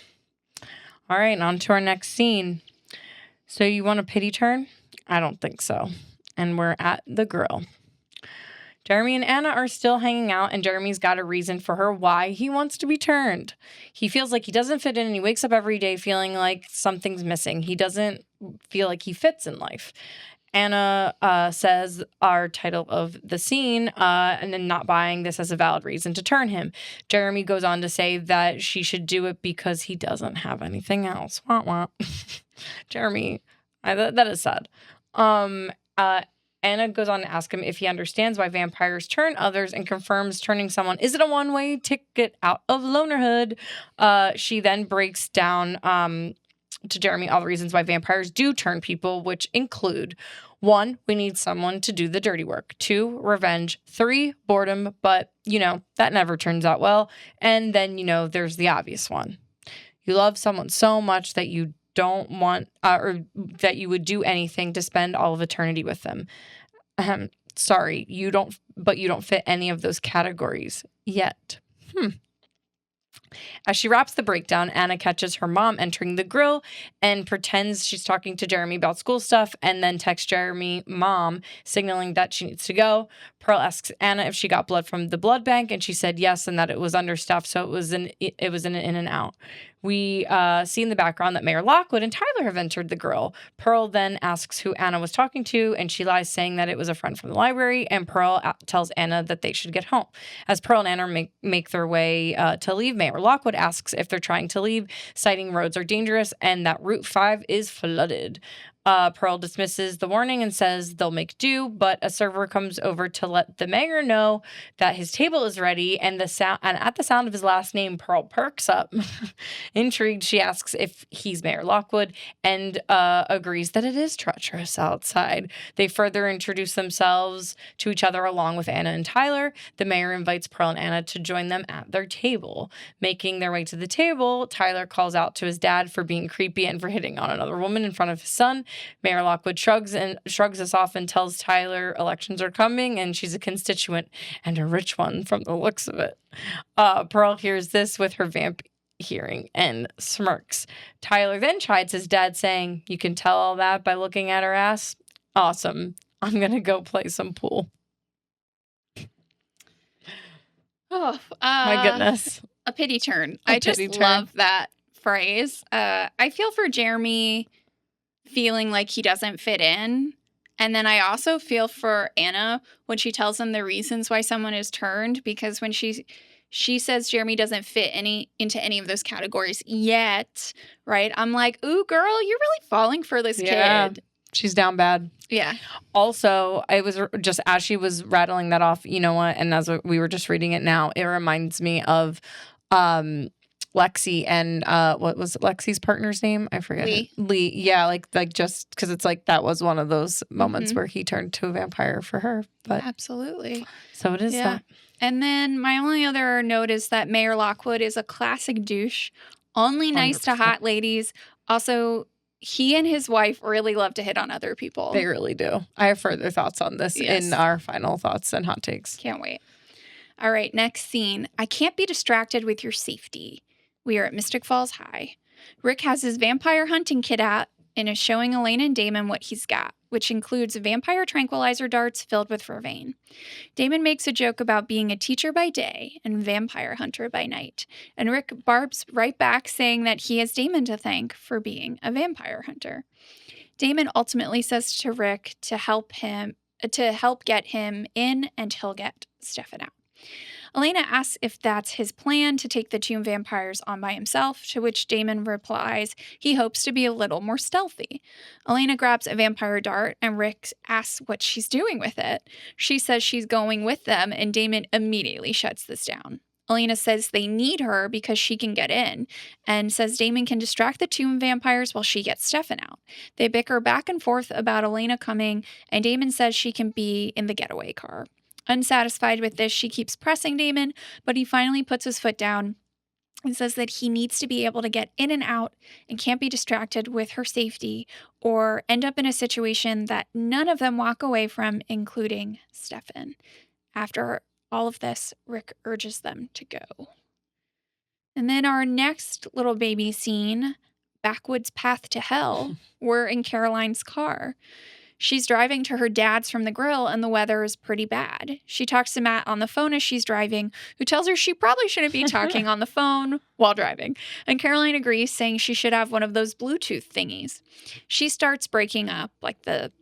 Speaker 1: All right, on to our next scene. So you want a pity turn? I don't think so. And we're at the grill. Jeremy and Anna are still hanging out, and Jeremy's got a reason for her why he wants to be turned. He feels like he doesn't fit in, and he wakes up every day feeling like something's missing. He doesn't feel like he fits in life. Anna says our title of the scene, and then not buying this as a valid reason to turn him. Jeremy goes on to say that she should do it because he doesn't have anything else. Wah, wah. Jeremy, that is sad. Anna goes on to ask him if he understands why vampires turn others and confirms turning someone isn't a one-way ticket out of lonerhood. She then breaks down to Jeremy all the reasons why vampires do turn people, which include 1, we need someone to do the dirty work. 2, revenge. 3, boredom, but, that never turns out well. And then, there's the obvious one. You love someone so much that you don't want, or that you would do anything to spend all of eternity with them. Sorry, you don't fit any of those categories yet. As she wraps the breakdown, Anna catches her mom entering the grill and pretends she's talking to Jeremy about school stuff, and then texts Jeremy, Mom, signaling that she needs to go. Pearl asks Anna if she got blood from the blood bank, and she said yes, and that it was understuffed, so it was an in and out. We see in the background that Mayor Lockwood and Tyler have entered the grill. Pearl then asks who Anna was talking to, and she lies, saying that it was a friend from the library, and Pearl tells Anna that they should get home. As Pearl and Anna make their way to leave, Mayor Lockwood asks if they're trying to leave, citing roads are dangerous and that Route 5 is flooded. Pearl dismisses the warning and says they'll make do, but a server comes over to let the mayor know that his table is ready, and at the sound of his last name, Pearl perks up. Intrigued, she asks if he's Mayor Lockwood and agrees that it is treacherous outside. They further introduce themselves to each other along with Anna and Tyler. The mayor invites Pearl and Anna to join them at their table. Making their way to the table, Tyler calls out to his dad for being creepy and for hitting on another woman in front of his son. Mayor Lockwood shrugs us off and tells Tyler elections are coming and she's a constituent and a rich one from the looks of it. Pearl hears this with her vamp hearing and smirks. Tyler then chides his dad, saying, "You can tell all that by looking at her ass? Awesome. I'm going to go play some pool."
Speaker 2: Oh,
Speaker 1: my goodness.
Speaker 2: A pity turn. I just love that phrase. I feel for Jeremy feeling like he doesn't fit in. And then I also feel for Anna when she tells him the reasons why someone is turned, because when she says Jeremy doesn't fit into any of those categories yet, right? I'm like, ooh, girl, you're really falling for this kid.
Speaker 1: She's down bad.
Speaker 2: Yeah.
Speaker 1: Also, it was just as she was rattling that off, you know what? And as we were just reading it now, it reminds me of Lexi and what was Lexi's partner's name? I forget. Lee. Yeah, like just because it's like that was one of those moments where he turned to a vampire for her. But
Speaker 2: absolutely.
Speaker 1: So it is that.
Speaker 2: And then my only other note is that Mayor Lockwood is a classic douche, only nice 100%. To hot ladies. Also, he and his wife really love to hit on other people.
Speaker 1: They really do. I have further thoughts on this in our final thoughts and hot takes.
Speaker 2: Can't wait. All right, next scene. I can't be distracted with your safety. We are at Mystic Falls High. Rick has his vampire hunting kit out and is showing Elena and Damon what he's got, which includes vampire tranquilizer darts filled with vervain. Damon makes a joke about being a teacher by day and vampire hunter by night, and Rick barbs right back saying that he has Damon to thank for being a vampire hunter. Damon ultimately says to Rick to help get him in and he'll get Stefan out. Elena asks if that's his plan to take the two vampires on by himself, to which Damon replies he hopes to be a little more stealthy. Elena grabs a vampire dart and Rick asks what she's doing with it. She says she's going with them and Damon immediately shuts this down. Elena says they need her because she can get in and says Damon can distract the two vampires while she gets Stefan out. They bicker back and forth about Elena coming and Damon says she can be in the getaway car. Unsatisfied with this, she keeps pressing Damon, but he finally puts his foot down and says that he needs to be able to get in and out and can't be distracted with her safety or end up in a situation that none of them walk away from, including Stefan. After all of this, Rick urges them to go. And then our next little baby scene, Backwoods Path to Hell, we're in Caroline's car. She's driving to her dad's from the grill and the weather is pretty bad. She talks to Matt on the phone as she's driving, who tells her she probably shouldn't be talking on the phone while driving. And Caroline agrees, saying she should have one of those Bluetooth thingies. She starts breaking up, like the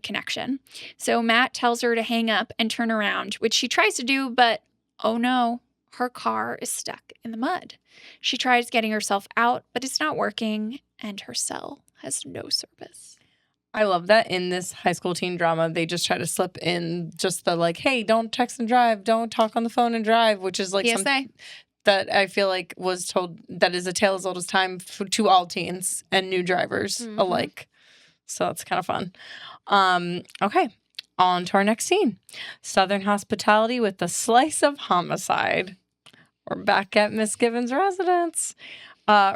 Speaker 2: connection. So Matt tells her to hang up and turn around, which she tries to do, but oh no, her car is stuck in the mud. She tries getting herself out, but it's not working, and her cell has no service.
Speaker 1: I love that in this high school teen drama, they just try to slip in just the like, hey, don't text and drive, don't talk on the phone and drive, which is like something that I feel like was told that is a tale as old as time to all teens and new drivers alike. So that's kind of fun. Okay, on to our next scene. Southern hospitality with a slice of homicide. We're back at Miss Gibbons' residence.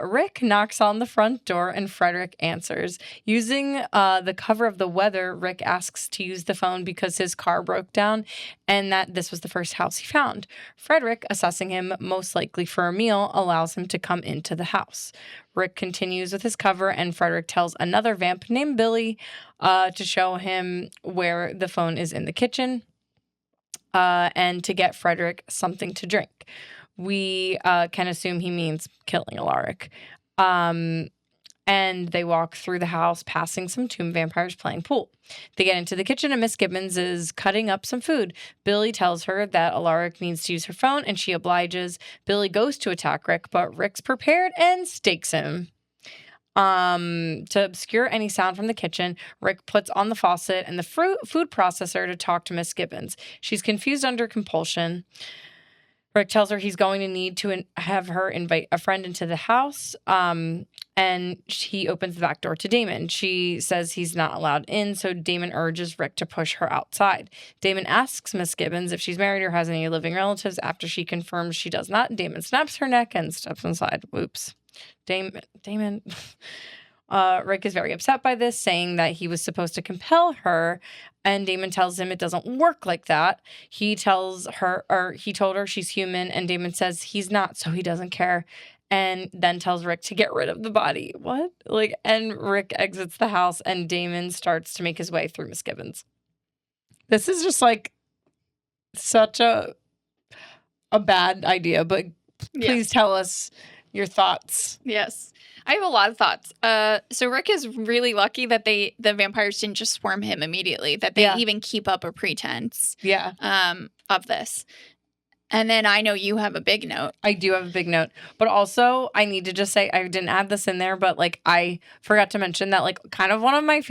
Speaker 1: Rick knocks on the front door and Frederick answers. Using the cover of the weather, Rick asks to use the phone because his car broke down and that this was the first house he found. Frederick, assessing him most likely for a meal, allows him to come into the house. Rick continues with his cover and Frederick tells another vamp named Billy to show him where the phone is in the kitchen and to get Frederick something to drink. We can assume he means killing Alaric. And they walk through the house, passing some tomb vampires playing pool. They get into the kitchen and Miss Gibbons is cutting up some food. Billy tells her that Alaric needs to use her phone and she obliges. Billy goes to attack Rick, but Rick's prepared and stakes him. To obscure any sound from the kitchen, Rick puts on the faucet and the food processor to talk to Miss Gibbons. She's confused under compulsion. Rick tells her he's going to need to have her invite a friend into the house. And he opens the back door to Damon. She says he's not allowed in, so Damon urges Rick to push her outside. Damon asks Miss Gibbons if she's married or has any living relatives. After she confirms she does not, Damon snaps her neck and steps inside. Whoops. Damon. Rick is very upset by this, saying that he was supposed to compel her, and Damon tells him it doesn't work like that. He told her she's human, and Damon says he's not, so he doesn't care, and then tells Rick to get rid of the body. What? And Rick exits the house, and Damon starts to make his way through Miss Gibbons. This is just such a bad idea, but please tell us your thoughts.
Speaker 2: Yes. I have a lot of thoughts. So Rick is really lucky that the vampires didn't just swarm him immediately, that they even keep up a pretense of this. And then I know you have a big note.
Speaker 1: I do have a big note. But also, I need to just say, I didn't add this in there, but I forgot to mention that kind of one of my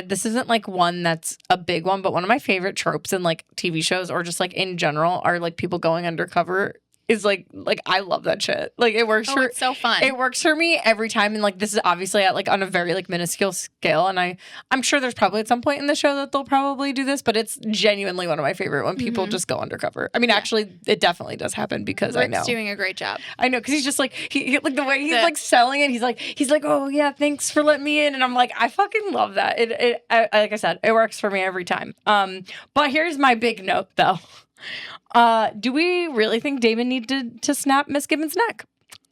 Speaker 1: this isn't one that's a big one, but one of my favorite tropes in TV shows or just in general are people going undercover is I love that shit. It works
Speaker 2: it's so fun.
Speaker 1: It works for me every time. And this is obviously at on a very minuscule scale. And I'm sure there's probably at some point in the show that they'll probably do this, but it's genuinely one of my favorite when people just go undercover. I mean, actually it definitely does happen because
Speaker 2: Rick's
Speaker 1: I know.
Speaker 2: doing a great job.
Speaker 1: I know. Cause he's just he the way he's selling it. He's like, oh yeah, thanks for letting me in. And I'm I fucking love that. Like I said, it works for me every time. But here's my big note though. Do we really think Damon needed to snap Miss Gibbons' neck?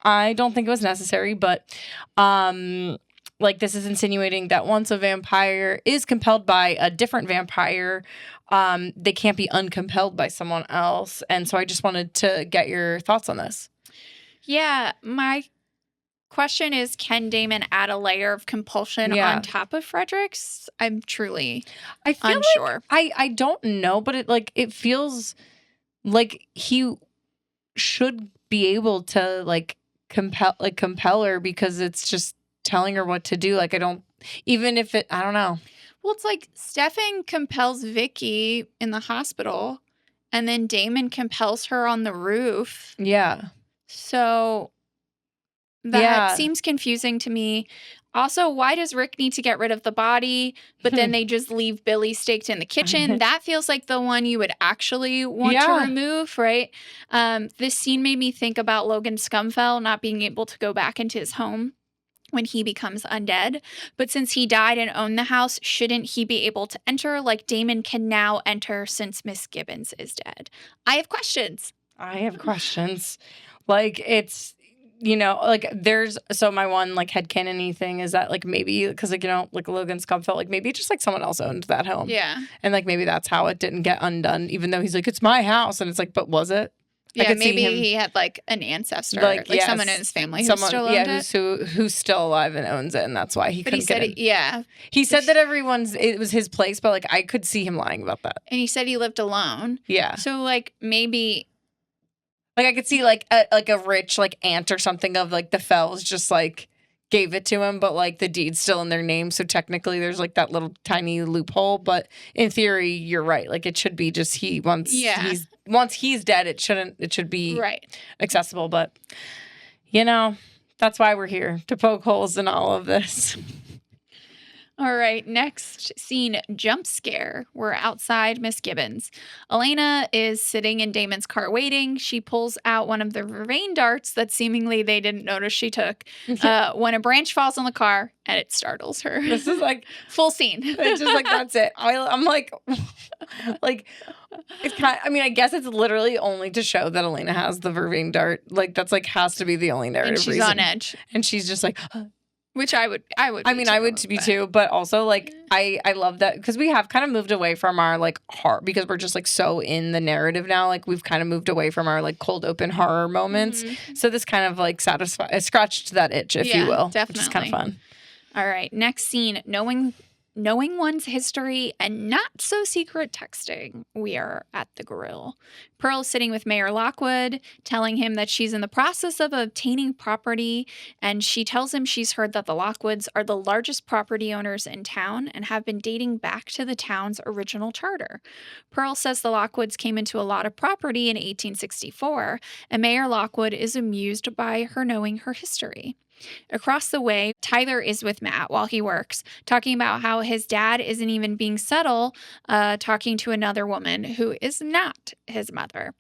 Speaker 1: I don't think it was necessary, but this is insinuating that once a vampire is compelled by a different vampire, they can't be uncompelled by someone else. And so I just wanted to get your thoughts on this.
Speaker 2: Yeah, my question is, can Damon add a layer of compulsion on top of Frederick's? I'm truly unsure.
Speaker 1: I don't know, but it feels like he should be able to compel her because it's just telling her what to do. I don't know.
Speaker 2: Well, it's Stefan compels Vicky in the hospital and then Damon compels her on the roof.
Speaker 1: Yeah.
Speaker 2: So that seems confusing to me. Also, why does Rick need to get rid of the body, but then they just leave Billy staked in the kitchen? That feels like the one you would actually want to remove, right? This scene made me think about Logan Scumfell not being able to go back into his home when he becomes undead. But since he died and owned the house, shouldn't he be able to enter like Damon can now enter since Miss Gibbons is dead? I have questions.
Speaker 1: It's... there's my one headcanon thing is that maybe because Logan Scumfell maybe just someone else owned that home.
Speaker 2: Yeah.
Speaker 1: And maybe that's how it didn't get undone, even though he's it's my house, and it's but was it?
Speaker 2: Yeah, maybe he had an ancestor, someone in his family who still owned it.
Speaker 1: Who's still alive and owns it, and that's why he couldn't get in. He said that it was his place, but I could see him lying about that.
Speaker 2: And he said he lived alone.
Speaker 1: Yeah.
Speaker 2: So maybe.
Speaker 1: I could see a rich aunt or something of the Fells just gave it to him, but the deed's still in their name, so technically there's that little tiny loophole. But in theory, you're right. It should be just once he's dead, it should be accessible. But that's why we're here, to poke holes in all of this.
Speaker 2: All right, next scene, jump scare. We're outside Miss Gibbons. Elena is sitting in Damon's car waiting. She pulls out one of the rain darts that seemingly they didn't notice she took when a branch falls on the car and it startles her.
Speaker 1: This is
Speaker 2: full scene.
Speaker 1: It's just that's it. I'm it's kind of, I guess it's literally only to show that Elena has the vervain dart. That's has to be the only narrative
Speaker 2: reason. And she's on edge.
Speaker 1: And she's just
Speaker 2: which I would. I would
Speaker 1: be too, but also I love that because we have kind of moved away from our horror because we're just so in the narrative now. We've kind of moved away from our cold open horror moments. Mm-hmm. So this kind of scratched that itch, if you will,
Speaker 2: definitely.
Speaker 1: which is kind of fun.
Speaker 2: All right, next scene. Knowing knowing one's history and not so secret texting. We are at the grill. Pearl is sitting with Mayor Lockwood, telling him that she's in the process of obtaining property, and she tells him she's heard that the Lockwoods are the largest property owners in town and have been dating back to the town's original charter. Pearl says the Lockwoods came into a lot of property in 1864, and Mayor Lockwood is amused by her knowing her history. Across the way, Tyler is with Matt while he works, talking about how his dad isn't even being subtle, talking to another woman who is not his mother.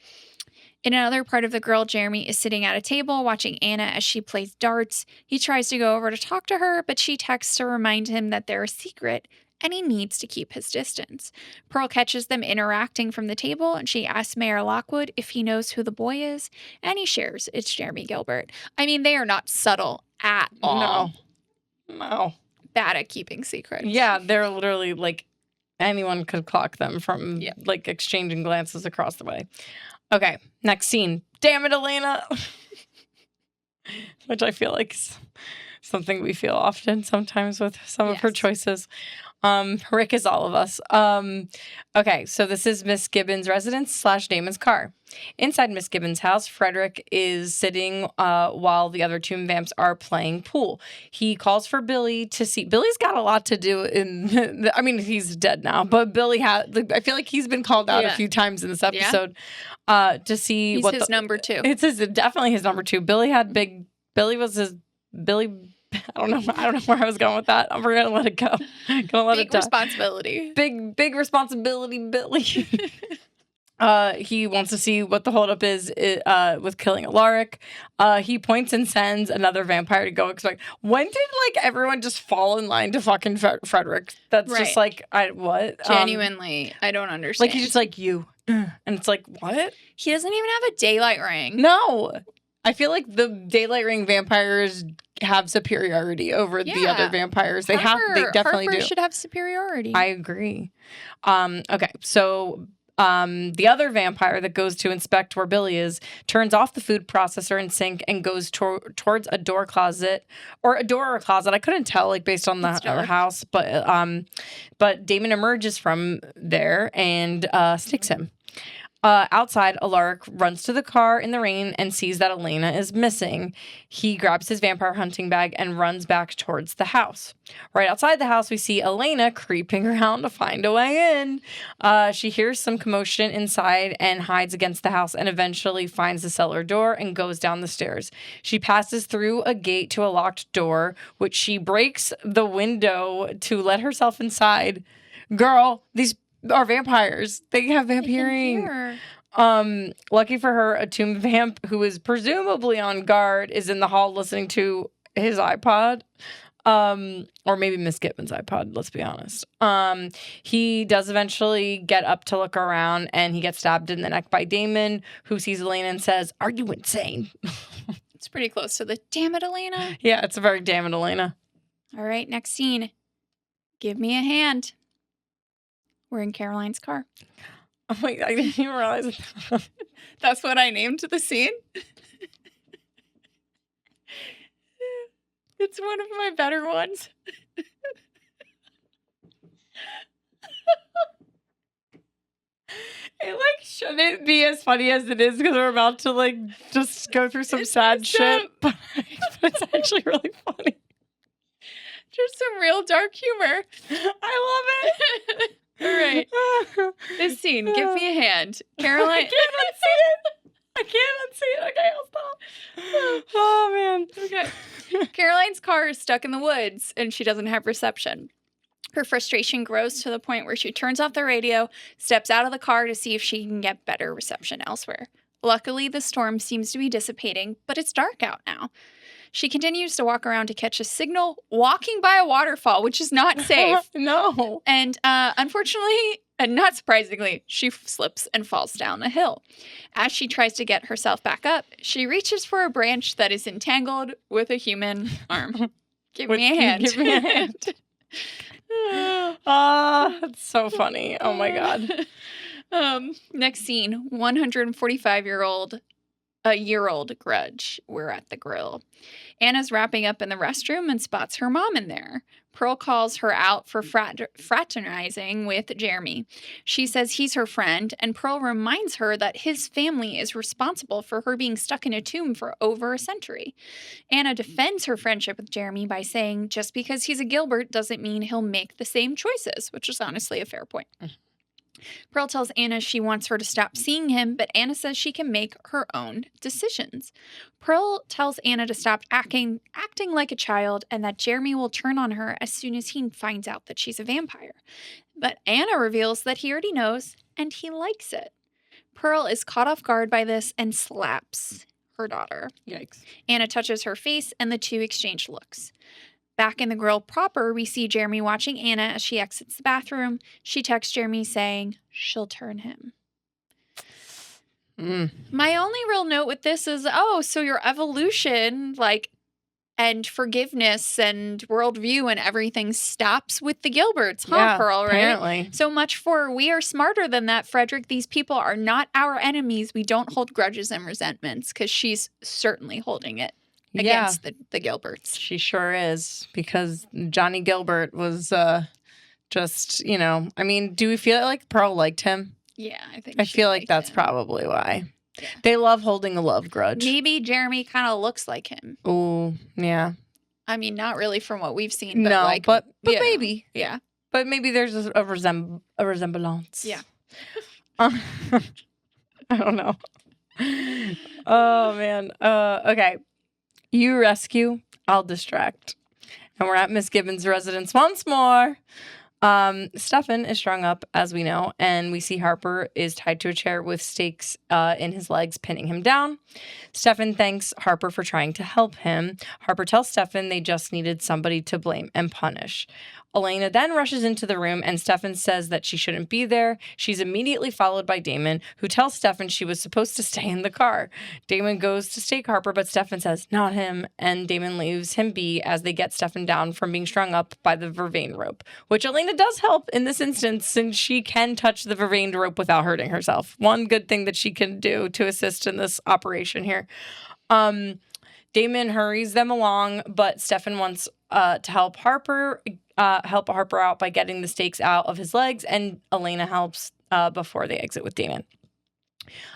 Speaker 2: In another part of the grill, Jeremy is sitting at a table watching Anna as she plays darts. He tries to go over to talk to her, but she texts to remind him that they're a secret and he needs to keep his distance. Pearl catches them interacting from the table, and she asks Mayor Lockwood if he knows who the boy is, and he shares it's Jeremy Gilbert. I mean, they are not subtle at all.
Speaker 1: No.
Speaker 2: Bad at keeping secrets.
Speaker 1: Yeah, they're literally like anyone could clock them from like exchanging glances across the way. Okay, next scene. Damn it, Elena. Which I feel like is something we feel often sometimes with some of her choices. Rick is all of us. Okay, so this is Miss Gibbons' residence / Damon's car. Inside Miss Gibbons' house, Frederick is sitting while the other two vamps are playing pool. He calls for Billy to see. Billy's got a lot to do I mean, he's dead now, but Billy I feel like he's been called out a few times in this episode to see
Speaker 2: he's
Speaker 1: what
Speaker 2: his number two.
Speaker 1: It's definitely his number two. Billy was his Billy. I don't know where I was going with that. I'm gonna let it go. Gonna let it die.
Speaker 2: Responsibility.
Speaker 1: Big responsibility, Billy. He wants to see what the holdup is with killing Alaric. He points and sends another vampire to go expect. When did like everyone just fall in line to fucking Frederick? That's just like what?
Speaker 2: Genuinely, I don't understand.
Speaker 1: Like he's just like you, and it's like what?
Speaker 2: He doesn't even have a daylight ring.
Speaker 1: No. I feel like the daylight ring vampires have superiority over the other vampires. They definitely
Speaker 2: Harper
Speaker 1: do.
Speaker 2: Should have superiority.
Speaker 1: I agree. Okay, so the other vampire that goes to inspect where Billy is turns off the food processor and sink and goes towards a door closet or a door or a closet. I couldn't tell like based on the house, but Damon emerges from there and sticks him. Outside, Alaric runs to the car in the rain and sees that Elena is missing. He grabs his vampire hunting bag and runs back towards the house. Right outside the house, we see Elena creeping around to find a way in. She hears some commotion inside and hides against the house and eventually finds the cellar door and goes down the stairs. She passes through a gate to a locked door, which she breaks the window to let herself inside. Girl, these are vampires. They have vampiring. Lucky for her, a tomb vamp who is presumably on guard is in the hall listening to his iPod. Or maybe Miss Gibbons' iPod, let's be honest. He does eventually get up to look around and he gets stabbed in the neck by Damon, who sees Elena and says, "Are you insane?"
Speaker 2: It's pretty close to the damn it, Elena.
Speaker 1: Yeah, it's a very damn it, Elena.
Speaker 2: All right, next scene. Give me a hand. We're in Caroline's car.
Speaker 1: Oh my God, I didn't even realize it.
Speaker 2: That's what I named the scene. It's one of my better ones.
Speaker 1: It like shouldn't be as funny as it is because we're about to like just go through some sad shit, but it's actually really funny.
Speaker 2: Just some real dark humor.
Speaker 1: I love it.
Speaker 2: All right. This scene, give me a hand. Caroline.
Speaker 1: I can't unsee it. Okay, I'll stop. Oh, man.
Speaker 2: Okay. Caroline's car is stuck in the woods, and she doesn't have reception. Her frustration grows to the point where she turns off the radio, steps out of the car to see if she can get better reception elsewhere. Luckily, the storm seems to be dissipating, but it's dark out now. She continues to walk around to catch a signal, walking by a waterfall, which is not safe.
Speaker 1: No.
Speaker 2: And unfortunately, and not surprisingly, she slips and falls down the hill. As she tries to get herself back up, she reaches for a branch that is entangled with a human arm. Give me a hand.
Speaker 1: Give me a hand. It's so funny. Oh my God.
Speaker 2: Next scene, 145-year-old grudge. We're at the grill. Anna's wrapping up in the restroom and spots her mom in there. Pearl calls her out for fraternizing with Jeremy. She says he's her friend, and Pearl reminds her that his family is responsible for her being stuck in a tomb for over a century. Anna defends her friendship with Jeremy by saying just because he's a Gilbert doesn't mean he'll make the same choices, which is honestly a fair point. Pearl tells Anna she wants her to stop seeing him, but Anna says she can make her own decisions. Pearl tells Anna to stop acting like a child and that Jeremy will turn on her as soon as he finds out that she's a vampire. But Anna reveals that he already knows and he likes it. Pearl is caught off guard by this and slaps her daughter.
Speaker 1: Yikes.
Speaker 2: Anna touches her face and the two exchange looks. Back in the grill proper, we see Jeremy watching Anna as she exits the bathroom. She texts Jeremy saying she'll turn him. My only real note with this is, so your evolution, and forgiveness and worldview and everything stops with the Gilberts, huh, Pearl, right?
Speaker 1: Apparently.
Speaker 2: So much for we are smarter than that, Frederick. These people are not our enemies. We don't hold grudges and resentments, because she's certainly holding it against the Gilberts.
Speaker 1: She sure is, because Johnny Gilbert was just, I mean, do we feel like Pearl liked him?
Speaker 2: Yeah, I think
Speaker 1: I feel like that's
Speaker 2: him.
Speaker 1: Probably why.
Speaker 2: Yeah.
Speaker 1: They love holding a love grudge.
Speaker 2: Maybe Jeremy kind of looks like him.
Speaker 1: Oh, yeah.
Speaker 2: I mean, not really from what we've seen. But
Speaker 1: no, but maybe.
Speaker 2: Yeah.
Speaker 1: But maybe there's a resemblance.
Speaker 2: Yeah.
Speaker 1: I don't know. Oh, man. Okay. You rescue, I'll distract. And we're at Miss Gibbons' residence once more. Stefan is strung up, as we know, and we see Harper is tied to a chair with stakes in his legs, pinning him down. Stefan thanks Harper for trying to help him. Harper tells Stefan they just needed somebody to blame and punish. Elena then rushes into the room, and Stefan says that she shouldn't be there. She's immediately followed by Damon, who tells Stefan she was supposed to stay in the car. Damon goes to stake Harper, but Stefan says, not him, and Damon leaves him be as they get Stefan down from being strung up by the vervain rope, which Elena does help in this instance, since she can touch the vervain rope without hurting herself. One good thing that she can do to assist in this operation here. Damon hurries them along, but Stefan wants to help Harper out by getting the stakes out of his legs, and Elena helps before they exit with Damon.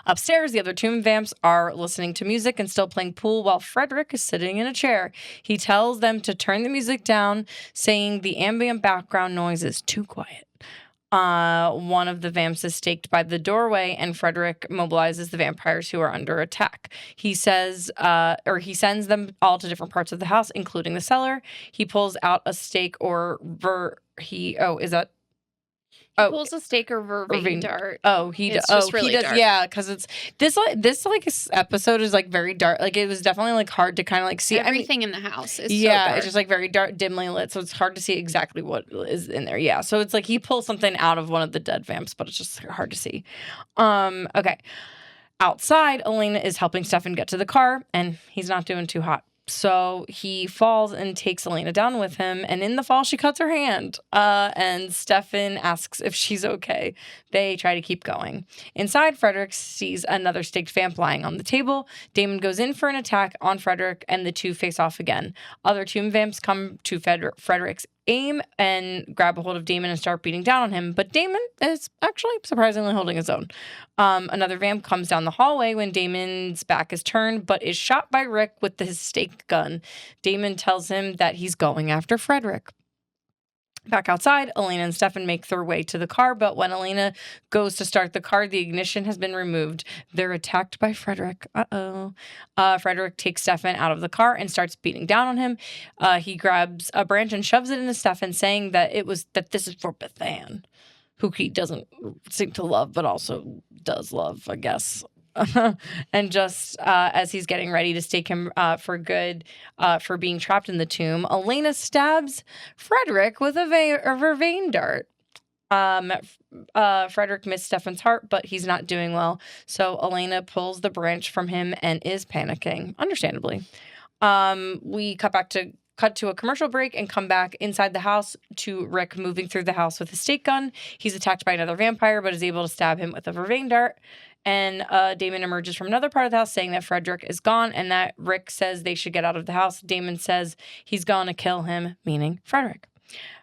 Speaker 1: Upstairs, the other tomb vamps are listening to music and still playing pool while Frederick is sitting in a chair. He tells them to turn the music down, saying the ambient background noise is too quiet. One of the vamps is staked by the doorway, and Frederick mobilizes the vampires who are under attack. He says, he sends them all to different parts of the house, including the cellar. He pulls out a stake he pulls a stake or vervain dart. Oh, he does. Really he does. Dark. Yeah, because it's this episode is very dark. It was definitely hard to kind of see
Speaker 2: everything in the house. Is
Speaker 1: so
Speaker 2: dark.
Speaker 1: It's just very dark, dimly lit, so it's hard to see exactly what is in there. Yeah, so it's he pulls something out of one of the dead vamps, but it's just hard to see. Okay. Outside, Elena is helping Stefan get to the car, and he's not doing too hot. So he falls and takes Elena down with him, and in the fall, she cuts her hand. And Stefan asks if she's okay. They try to keep going. Inside, Frederick sees another staked vamp lying on the table. Damon goes in for an attack on Frederick, and the two face off again. Other tomb vamps come to Frederick's aim and grab a hold of Damon and start beating down on him, but Damon is actually surprisingly holding his own. Another vamp comes down the hallway when Damon's back is turned, but is shot by Rick with his stake gun. Damon tells him that he's going after Frederick. Back outside, Elena and Stefan make their way to the car, but when Elena goes to start the car, the ignition has been removed. They're attacked by Frederick. Frederick takes Stefan out of the car and starts beating down on him. He grabs a branch and shoves it into Stefan, saying that this is for Bethan, who he doesn't seem to love, but also does love, I guess. And just as he's getting ready to stake him for good for being trapped in the tomb, Elena stabs Frederick with a vervain dart. Frederick missed Stefan's heart, but he's not doing well. So Elena pulls the branch from him and is panicking, understandably. We cut to a commercial break and come back inside the house to Rick moving through the house with a stake gun. He's attacked by another vampire, but is able to stab him with a vervain dart. And Damon emerges from another part of the house saying that Frederick is gone and that Rick says they should get out of the house. Damon says he's going to kill him, meaning Frederick.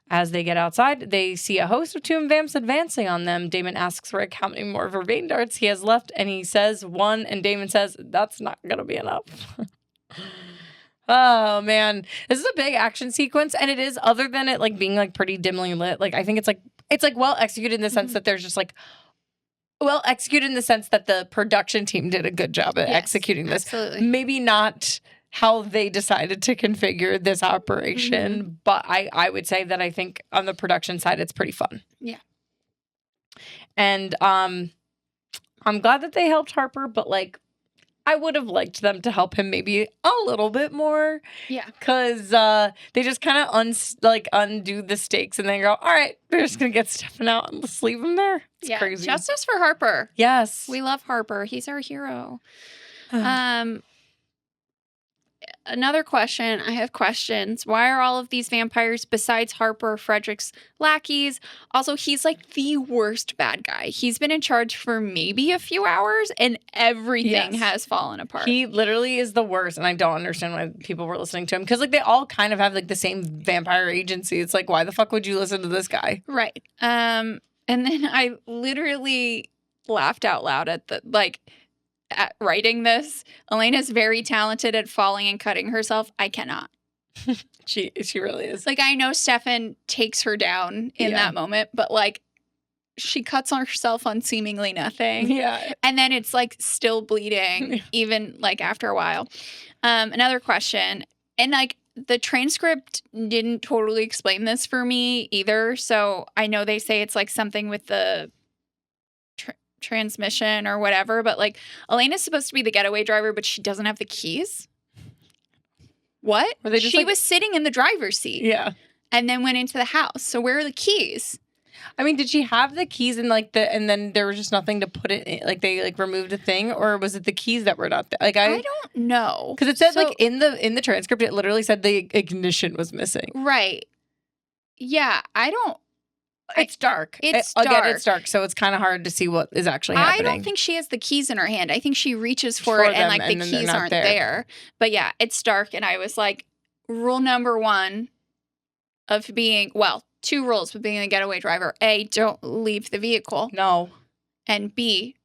Speaker 1: As they get outside, they see a host of tomb vamps advancing on them. Damon asks Rick how many more vervain darts he has left, and he says 1, and Damon says, that's not going to be enough. Oh, man. This is a big action sequence, and it is, other than it, like, being, like, pretty dimly lit. Like, I think it's, like, well executed in the sense that there's just, like, well executed in the sense that the production team did a good job at executing this.
Speaker 2: Absolutely.
Speaker 1: Maybe not how they decided to configure this operation, but I would say that I think on the production side, it's pretty fun.
Speaker 2: Yeah.
Speaker 1: And I'm glad that they helped Harper, but, like, I would have liked them to help him maybe a little bit more.
Speaker 2: Yeah.
Speaker 1: Because they just kind of undo the stakes and then go, all right, we're just going to get Stefan out and let's leave him there. It's crazy.
Speaker 2: Justice for Harper.
Speaker 1: Yes.
Speaker 2: We love Harper. He's our hero. Another question. I have questions. Why are all of these vampires, besides Harper, Frederick's lackeys? Also, he's like the worst bad guy. He's been in charge for maybe a few hours and everything has fallen apart. He literally is the worst. And I don't understand why people were listening to him. Because, like, they all kind of have, like, the same vampire agency. It's like, why the fuck would you listen to this guy? Right. And then I literally laughed out loud at the, like, at writing this. Elena's very talented at falling and cutting herself. I cannot. She really is. Like, I know Stefan takes her down in that moment, but, like, she cuts herself on seemingly nothing. Yeah. And then it's, like, still bleeding even, like, after a while. Another question. And, like, the transcript didn't totally explain this for me either. So I know they say it's, like, something with the transmission or whatever, but, like, Elena's supposed to be the getaway driver, but she doesn't have the keys. What? She was sitting in the driver's seat. Yeah. And then went into the house. So where are the keys? I mean, did she have the keys and, like, and then there was just nothing to put it in, like, they, like, removed a thing, or was it the keys that were not there? Like, I don't know. Because it said, like, in the transcript, it literally said the ignition was missing. Right. Yeah, it's dark. It's dark. Again, it's dark, so it's kind of hard to see what is actually happening. I don't think she has the keys in her hand. I think she reaches for it, and, like, the keys aren't there. But yeah, it's dark, and I was like, rule number 1 of being, well, 2 rules of being a getaway driver. A, don't leave the vehicle. No. And B,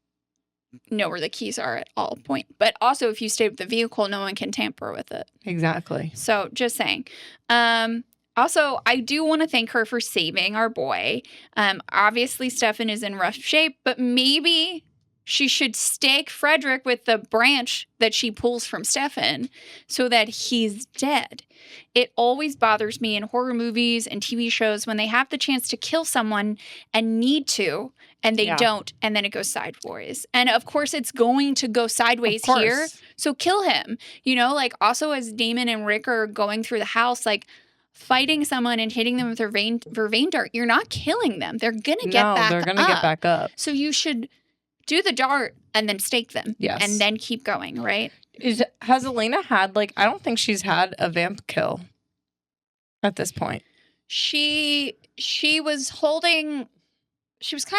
Speaker 2: know where the keys are at all point. But also, if you stay with the vehicle, no one can tamper with it. Exactly. So, just saying. Also, I do want to thank her for saving our boy. Obviously, Stefan is in rough shape, but maybe she should stake Frederick with the branch that she pulls from Stefan so that he's dead. It always bothers me in horror movies and TV shows when they have the chance to kill someone and need to, and they don't, and then it goes sideways. And of course, it's going to go sideways here, so kill him. You know, like, also as Damon and Rick are going through the house, like, fighting someone and hitting them with their vervain dart, you're not killing them. They're going to get back up. No, they're going to get back up. So you should do the dart and then stake them. Yes. And then keep going, right? Has Elena had, like, I don't think she's had a vamp kill at this point. She was kind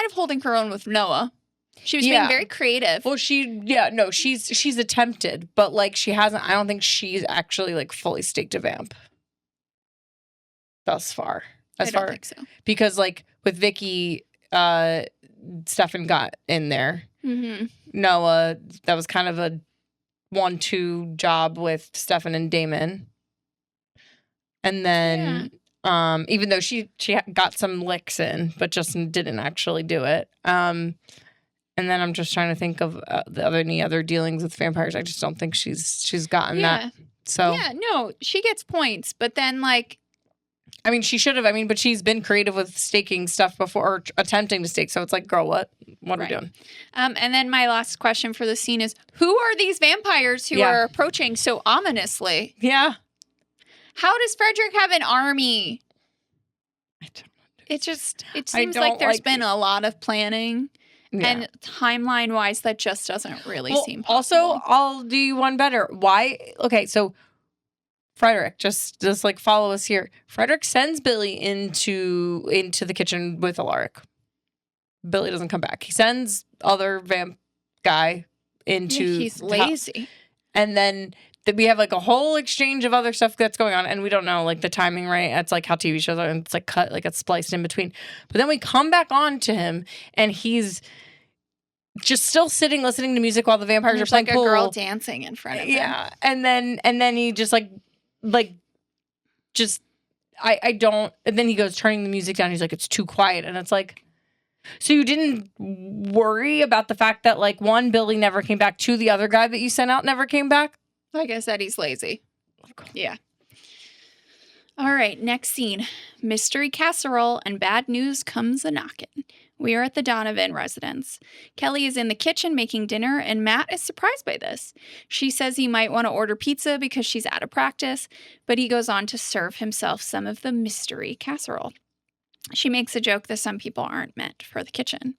Speaker 2: of holding her own with Noah. She was being very creative. Well, she's attempted, but, like, she hasn't, I don't think she's actually, like, fully staked a vamp. Thus far. I don't think so. Because, like, with Vicky, Stefan got in there. Mm-hmm. Noah, that was kind of a 1-2 job with Stefan and Damon. And then, even though she got some licks in, but just didn't actually do it. And then I'm just trying to think of any other dealings with vampires. I just don't think she's gotten that. So no, she gets points, but then, like, I mean, she should have. I mean, but she's been creative with staking stuff before, or attempting to stake. So it's like, girl, what are we doing? And then my last question for the scene is, who are these vampires who are approaching so ominously? Yeah. How does Frederick have an army? I don't know. It seems like there's been a lot of planning. Yeah. And timeline-wise, that just doesn't really seem possible. Also, I'll do you one better. Why? Okay, so Frederick, just like, follow us here. Frederick sends Billy into the kitchen with Alaric. Billy doesn't come back. He sends other vamp guy into. He's lazy. And then
Speaker 1: we have like a whole exchange of other stuff that's going on, and we don't know like the timing right. It's like how TV shows are, and it's like cut, like it's spliced in between. But then we come back on to him, and he's just still sitting listening to music while the vampires are playing
Speaker 2: like
Speaker 1: pool.
Speaker 2: a girl dancing in front of him.
Speaker 1: Yeah, and then he just like just I don't. And then he goes turning the music down. He's like, it's too quiet, and it's like. So you didn't worry about the fact that, like, one, Billy never came back, two, the other guy that you sent out never came back?
Speaker 2: Like I said, he's lazy. Yeah. All right, next scene. Mystery casserole and bad news comes a-knockin'. We are at the Donovan residence. Kelly is in the kitchen making dinner, and Matt is surprised by this. She says he might want to order pizza because she's out of practice, but he goes on to serve himself some of the mystery casserole. She makes a joke that some people aren't meant for the kitchen.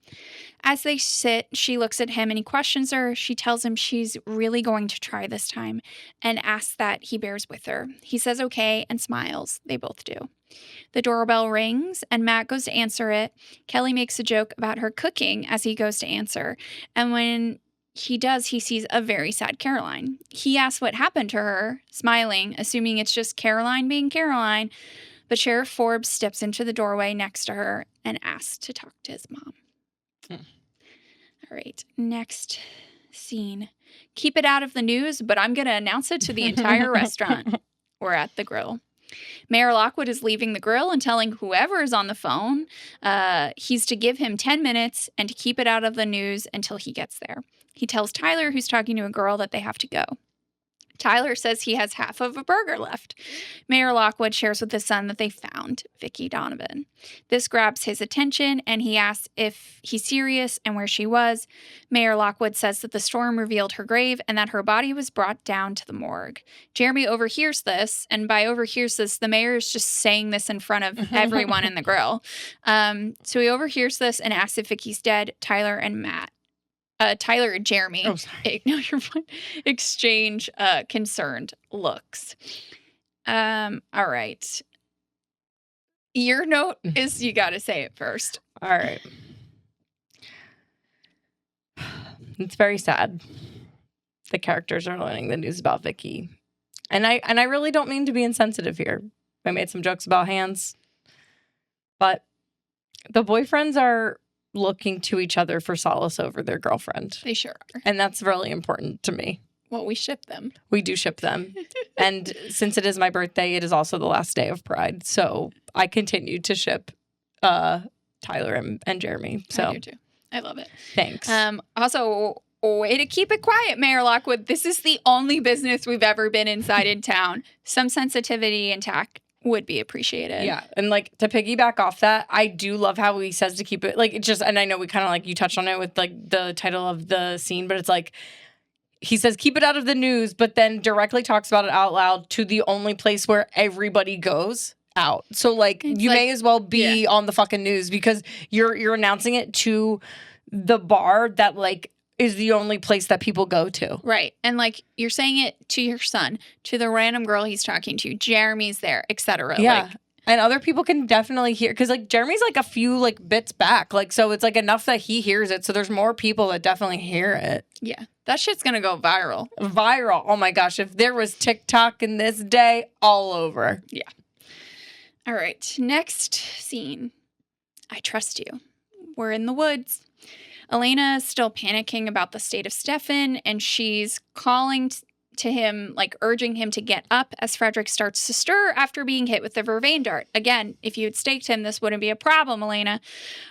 Speaker 2: As they sit, she looks at him and he questions her. She tells him she's really going to try this time and asks that he bears with her. He says okay and smiles. They both do. The doorbell rings and Matt goes to answer it. Kelly makes a joke about her cooking as he goes to answer. And when he does, he sees a very sad Caroline. He asks what happened to her, smiling, assuming it's just Caroline being Caroline. But Sheriff Forbes steps into the doorway next to her and asks to talk to his mom. All right, next scene. Keep it out of the news, but I'm going to announce it to the entire restaurant. We're at the grill. Mayor Lockwood is leaving the grill and telling whoever is on the phone he's to give him 10 minutes and to keep it out of the news until he gets there. He tells Tyler, who's talking to a girl, that they have to go. Tyler says he has half of a burger left. Mayor Lockwood shares with his son that they found Vicky Donovan. This grabs his attention, and he asks if he's serious and where she was. Mayor Lockwood says that the storm revealed her grave and that her body was brought down to the morgue. Jeremy overhears this, and by overhears this, the mayor is just saying this in front of everyone in the grill. So he overhears this and asks if Vicky's dead. Tyler and Jeremy exchange concerned looks. All right. Your note is you got to say it first.
Speaker 1: All right. It's very sad. The characters are learning the news about Vicky. And I really don't mean to be insensitive here. I made some jokes about hands. But the boyfriends are looking to each other for solace over their girlfriend.
Speaker 2: They sure are.
Speaker 1: And that's really important to me.
Speaker 2: Well, we ship them.
Speaker 1: We do ship them. And since it is my birthday, it is also the last day of Pride. So I continue to ship Tyler and Jeremy. So
Speaker 2: I do too. I love it.
Speaker 1: Thanks.
Speaker 2: Also, way to keep it quiet, Mayor Lockwood. This is the only business we've ever been inside in town. Some sensitivity and tact would be appreciated.
Speaker 1: Yeah. And like to piggyback off that, I do love how he says to keep it like it just, and I know we kind of like you touched on it with like the title of the scene, but it's like he says keep it out of the news, but then directly talks about it out loud to the only place where everybody goes out. So like it's you may as well be on the fucking news because you're announcing it to the bar that like is the only place that people go to.
Speaker 2: Right. And like you're saying it to your son, to the random girl he's talking to, Jeremy's there, etc.
Speaker 1: Yeah.
Speaker 2: Like,
Speaker 1: and other people can definitely hear because like Jeremy's like a few like bits back. Like so it's like enough that he hears it. So there's more people that definitely hear it.
Speaker 2: Yeah. That shit's gonna go viral.
Speaker 1: Viral. Oh my gosh. If there was TikTok in this day, all over.
Speaker 2: Yeah. All right. Next scene. I trust you. We're in the woods. Elena is still panicking about the state of Stefan, and she's calling to him, like urging him to get up as Frederick starts to stir after being hit with the vervain dart. Again, if you had staked him, this wouldn't be a problem, Elena.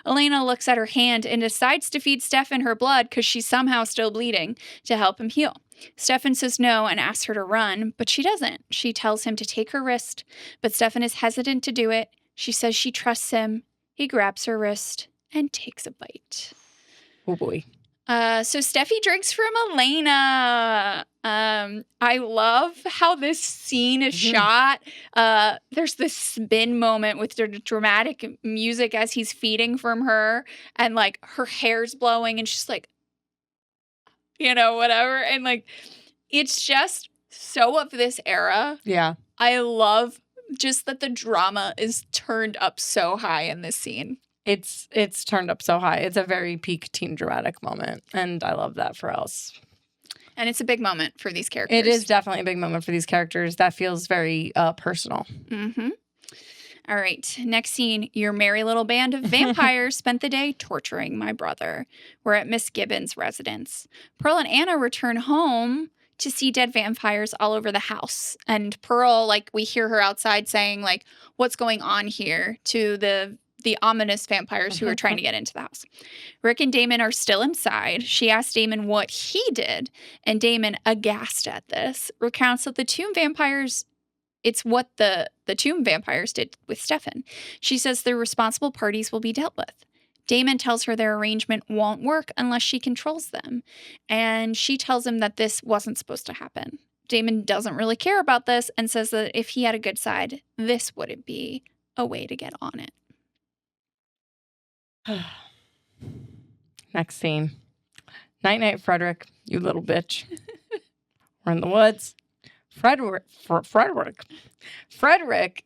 Speaker 2: Elena looks at her hand and decides to feed Stefan her blood because she's somehow still bleeding to help him heal. Stefan says no and asks her to run, but she doesn't. She tells him to take her wrist, but Stefan is hesitant to do it. She says she trusts him. He grabs her wrist and takes a bite.
Speaker 1: Oh boy.
Speaker 2: So Steffi drinks from Elena. I love how this scene is shot. There's this spin moment with the dramatic music as he's feeding from her, and like her hair's blowing, and she's like, you know, whatever. And like, it's just so of this era.
Speaker 1: Yeah.
Speaker 2: I love just that the drama is turned up so high in this scene.
Speaker 1: It's turned up so high. It's a very peak teen dramatic moment, and I love that for us.
Speaker 2: And it's a big moment for these characters.
Speaker 1: It is definitely a big moment for these characters. That feels very personal.
Speaker 2: Mm-hmm. All right. Next scene. Your merry little band of vampires spent the day torturing my brother. We're at Miss Gibbons' residence. Pearl and Anna return home to see dead vampires all over the house. And Pearl, like, we hear her outside saying, like, what's going on here to the ominous vampires who are trying to get into the house. Rick and Damon are still inside. She asks Damon what he did, and Damon, aghast at this, recounts that the tomb vampires, it's what the tomb vampires did with Stefan. She says the responsible parties will be dealt with. Damon tells her their arrangement won't work unless she controls them, and she tells him that this wasn't supposed to happen. Damon doesn't really care about this and says that if he had a good side, this wouldn't be a way to get on it.
Speaker 1: Next scene. Night, Frederick, you little bitch. We're in the woods. Frederick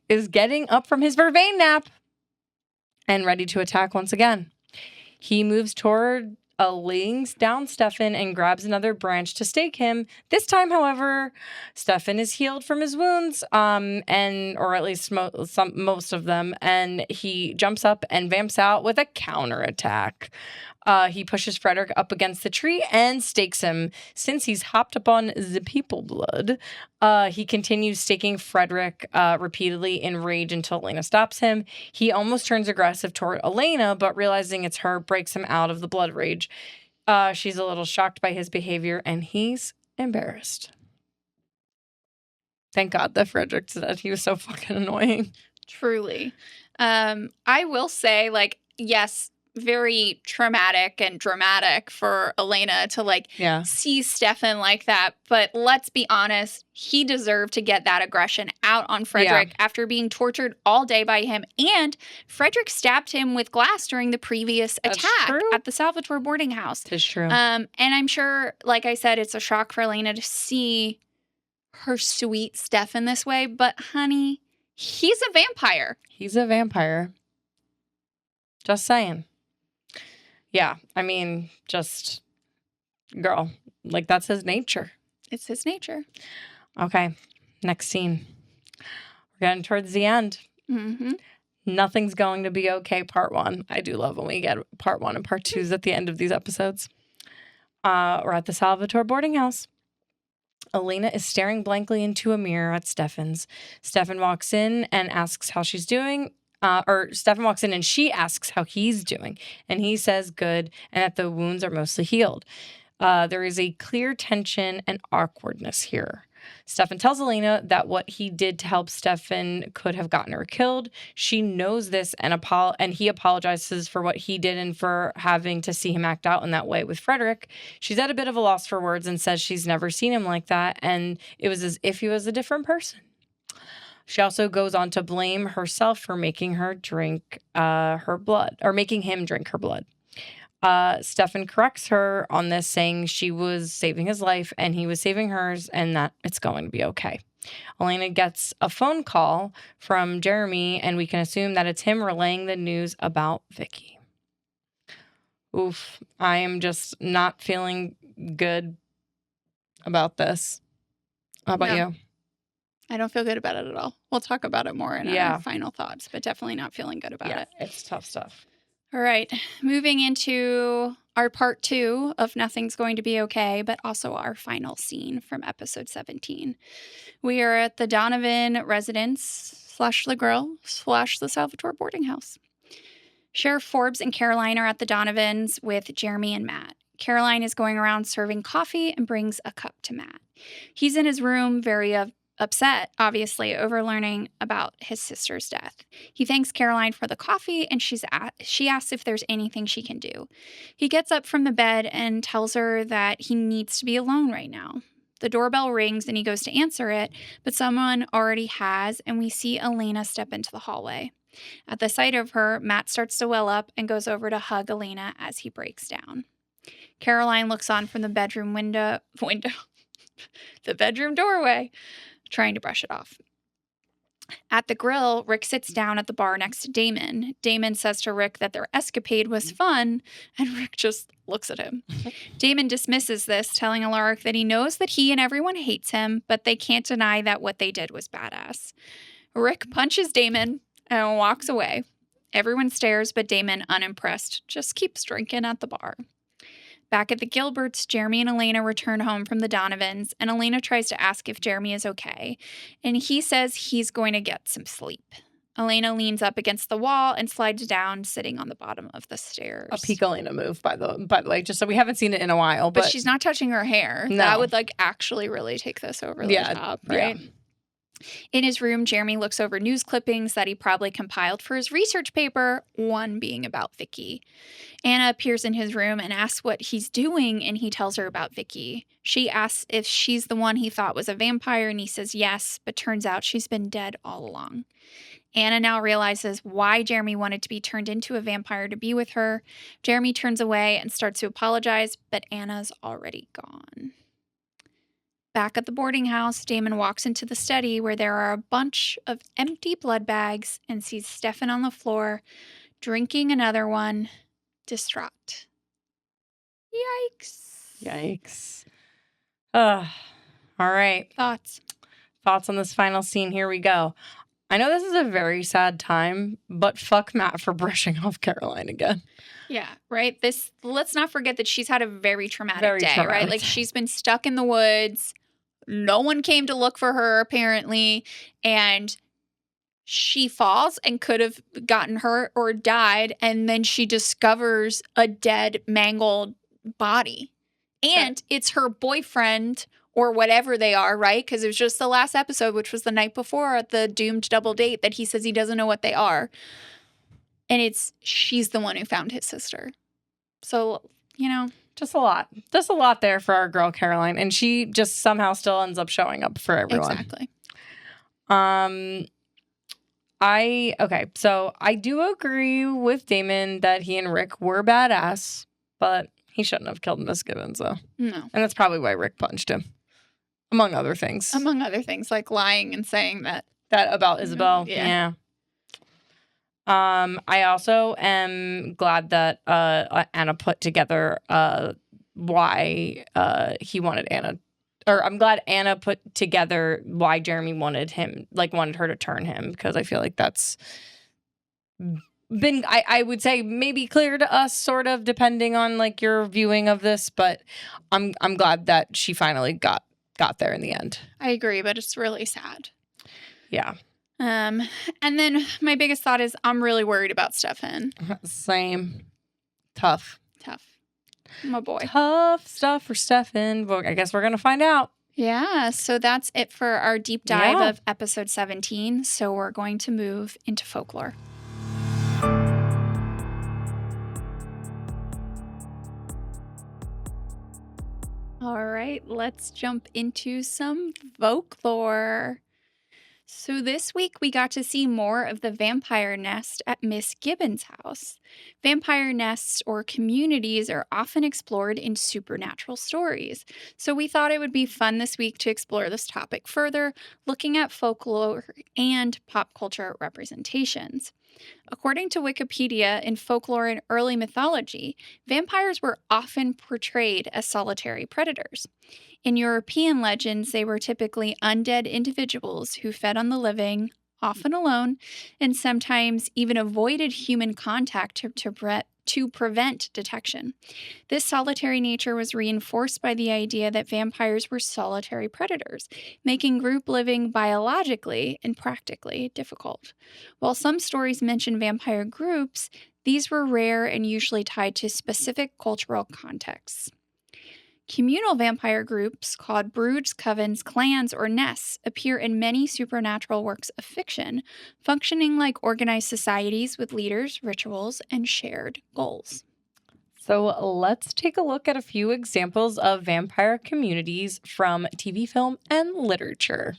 Speaker 1: is getting up from his vervain nap and ready to attack once again. He moves toward laying down Stefan and grabs another branch to stake him. This time, however, Stefan is healed from his wounds, or at least most of them, and he jumps up and vamps out with a counterattack. He pushes Frederick up against the tree and stakes him. Since he's hopped up on the people blood, he continues staking Frederick repeatedly in rage until Elena stops him. He almost turns aggressive toward Elena, but realizing it's her, breaks him out of the blood rage. She's a little shocked by his behavior, and he's embarrassed. Thank God that Frederick said he was so fucking annoying.
Speaker 2: Truly. I will say, like, yes, very traumatic and dramatic for Elena to see Stefan like that. But let's be honest, he deserved to get that aggression out on Frederick after being tortured all day by him. And Frederick stabbed him with glass during the previous attack at the Salvatore boarding house.
Speaker 1: It's true.
Speaker 2: And I'm sure, like I said, it's a shock for Elena to see her sweet Stefan this way. But honey, he's a vampire.
Speaker 1: He's a vampire. Just saying. Yeah, I mean, just, girl, like, that's his nature.
Speaker 2: It's his nature.
Speaker 1: Okay, next scene. We're getting towards the end.
Speaker 2: Mm-hmm.
Speaker 1: Nothing's going to be okay, part 1. I do love when we get part 1 and part 2s at the end of these episodes. We're at the Salvatore boarding house. Elena is staring blankly into a mirror at Stefan's. Stefan walks in and asks how she's doing. Stefan walks in and she asks how he's doing. And he says good and that the wounds are mostly healed. There is a clear tension and awkwardness here. Stefan tells Elena that what he did to help Stefan could have gotten her killed. She knows this and he apologizes for what he did and for having to see him act out in that way with Frederick. She's at a bit of a loss for words and says she's never seen him like that and it was as if he was a different person. She also goes on to blame herself for making her drink her blood, or making him drink her blood. Stefan corrects her on this, saying she was saving his life and he was saving hers and that it's going to be okay. Elena gets a phone call from Jeremy and we can assume that it's him relaying the news about Vicky. Oof, I am just not feeling good about this. How about you?
Speaker 2: I don't feel good about it at all. We'll talk about it more in our final thoughts, but definitely not feeling good about it.
Speaker 1: It's tough stuff.
Speaker 2: All right. Moving into our part 2 of Nothing's Going to Be Okay, but also our final scene from episode 17. We are at the Donovan residence / the girl / the Salvatore boarding house. Sheriff Forbes and Caroline are at the Donovans with Jeremy and Matt. Caroline is going around serving coffee and brings a cup to Matt. He's in his room, very upset, obviously, over learning about his sister's death. He thanks Caroline for the coffee, and she asks if there's anything she can do. He gets up from the bed and tells her that he needs to be alone right now. The doorbell rings, and he goes to answer it, but someone already has, and we see Elena step into the hallway. At the sight of her, Matt starts to well up and goes over to hug Elena as he breaks down. Caroline looks on from the bedroom the bedroom doorway, trying to brush it off. At the grill, Rick sits down at the bar next to Damon. Damon says to Rick that their escapade was fun, and Rick just looks at him. Damon dismisses this, telling Alaric that he knows that he and everyone hates him, but they can't deny that what they did was badass. Rick punches Damon and walks away. Everyone stares, but Damon, unimpressed, just keeps drinking at the bar. Back at the Gilberts, Jeremy and Elena return home from the Donovans, and Elena tries to ask if Jeremy is okay, and he says he's going to get some sleep. Elena leans up against the wall and slides down, sitting on the bottom of the stairs.
Speaker 1: A peak Elena move, by the way, just so we haven't seen it in a while.
Speaker 2: But she's not touching her hair.
Speaker 1: No.
Speaker 2: That would actually really take this over the top, right? Yeah. In his room, Jeremy looks over news clippings that he probably compiled for his research paper, one being about Vicky. Anna appears in his room and asks what he's doing, and he tells her about Vicky. She asks if she's the one he thought was a vampire, and he says yes, but turns out she's been dead all along. Anna now realizes why Jeremy wanted to be turned into a vampire to be with her. Jeremy turns away and starts to apologize, but Anna's already gone. Back at the boarding house, Damon walks into the study where there are a bunch of empty blood bags and sees Stefan on the floor, drinking another one, distraught.
Speaker 1: Yikes. All right.
Speaker 2: Thoughts
Speaker 1: on this final scene. Here we go. I know this is a very sad time, but fuck Matt for brushing off Caroline again.
Speaker 2: Yeah, right? Let's not forget that she's had a very traumatic day, right? She's been stuck in the woods. No one came to look for her, apparently, and she falls and could have gotten hurt or died, and then she discovers a dead, mangled body. And it's her boyfriend or whatever they are, right? Because it was just the last episode, which was the night before at the doomed double date, that he says he doesn't know what they are. And she's the one who found his sister. So,
Speaker 1: just a lot there for our girl Caroline, and she just somehow still ends up showing up for everyone.
Speaker 2: Exactly.
Speaker 1: So I do agree with Damon that he and Rick were badass, but he shouldn't have killed Miss Gibbons, though.
Speaker 2: No.
Speaker 1: And that's probably why Rick punched him, among other things.
Speaker 2: Like lying and saying that
Speaker 1: about Isabel. Yeah. I also am glad that Anna put together why he wanted Anna, or I'm glad Anna put together why Jeremy wanted her to turn him, because I feel like that's been, I would say, maybe clear to us, sort of, depending on your viewing of this, but I'm glad that she finally got there in the end.
Speaker 2: I agree, but it's really sad.
Speaker 1: Yeah.
Speaker 2: And then my biggest thought is I'm really worried about Stefan.
Speaker 1: Same. Tough.
Speaker 2: My boy.
Speaker 1: Tough stuff for Stefan. Well, I guess we're going to find out.
Speaker 2: Yeah, so that's it for our deep dive of episode 17. So we're going to move into folklore. All right, let's jump into some folklore. So this week we got to see more of the vampire nest at Miss Gibbons' house. Vampire nests or communities are often explored in supernatural stories. So we thought it would be fun this week to explore this topic further, looking at folklore and pop culture representations. According to Wikipedia, in folklore and early mythology, vampires were often portrayed as solitary predators. In European legends, they were typically undead individuals who fed on the living, often alone, and sometimes even avoided human contact to prevent detection. This solitary nature was reinforced by the idea that vampires were solitary predators, making group living biologically and practically difficult. While some stories mention vampire groups, these were rare and usually tied to specific cultural contexts. Communal vampire groups called broods, covens, clans, or nests appear in many supernatural works of fiction, functioning like organized societies with leaders, rituals, and shared goals.
Speaker 1: So let's take a look at a few examples of vampire communities from TV, film, and literature.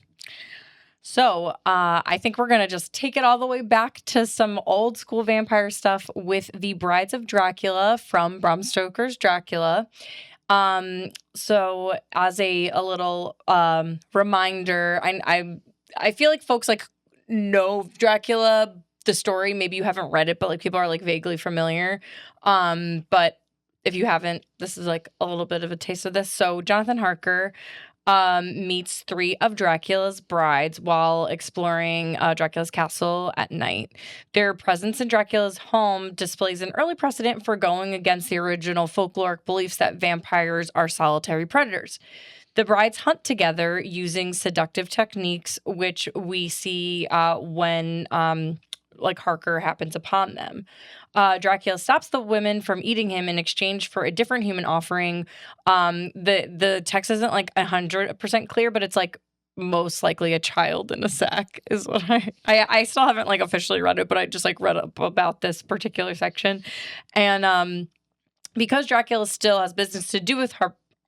Speaker 1: So I think we're going to just take it all the way back to some old school vampire stuff with the Brides of Dracula from Bram Stoker's Dracula. So as a little reminder, I feel like folks know Dracula, the story, maybe you haven't read it, but like people are like vaguely familiar. But if you haven't, this is like a little bit of a taste of this. So Jonathan Harker meets 3 of Dracula's brides while exploring Dracula's castle at night. Their presence in Dracula's home displays an early precedent for going against the original folkloric beliefs that vampires are solitary predators. The brides hunt together using seductive techniques, which we see when like Harker happens upon them. Dracula stops the women from eating him in exchange for a different human offering. The text isn't like 100% clear, but it's like most likely a child in a sack is what I still haven't like officially read it, but I just like read up about this particular section. And because Dracula still has business to do with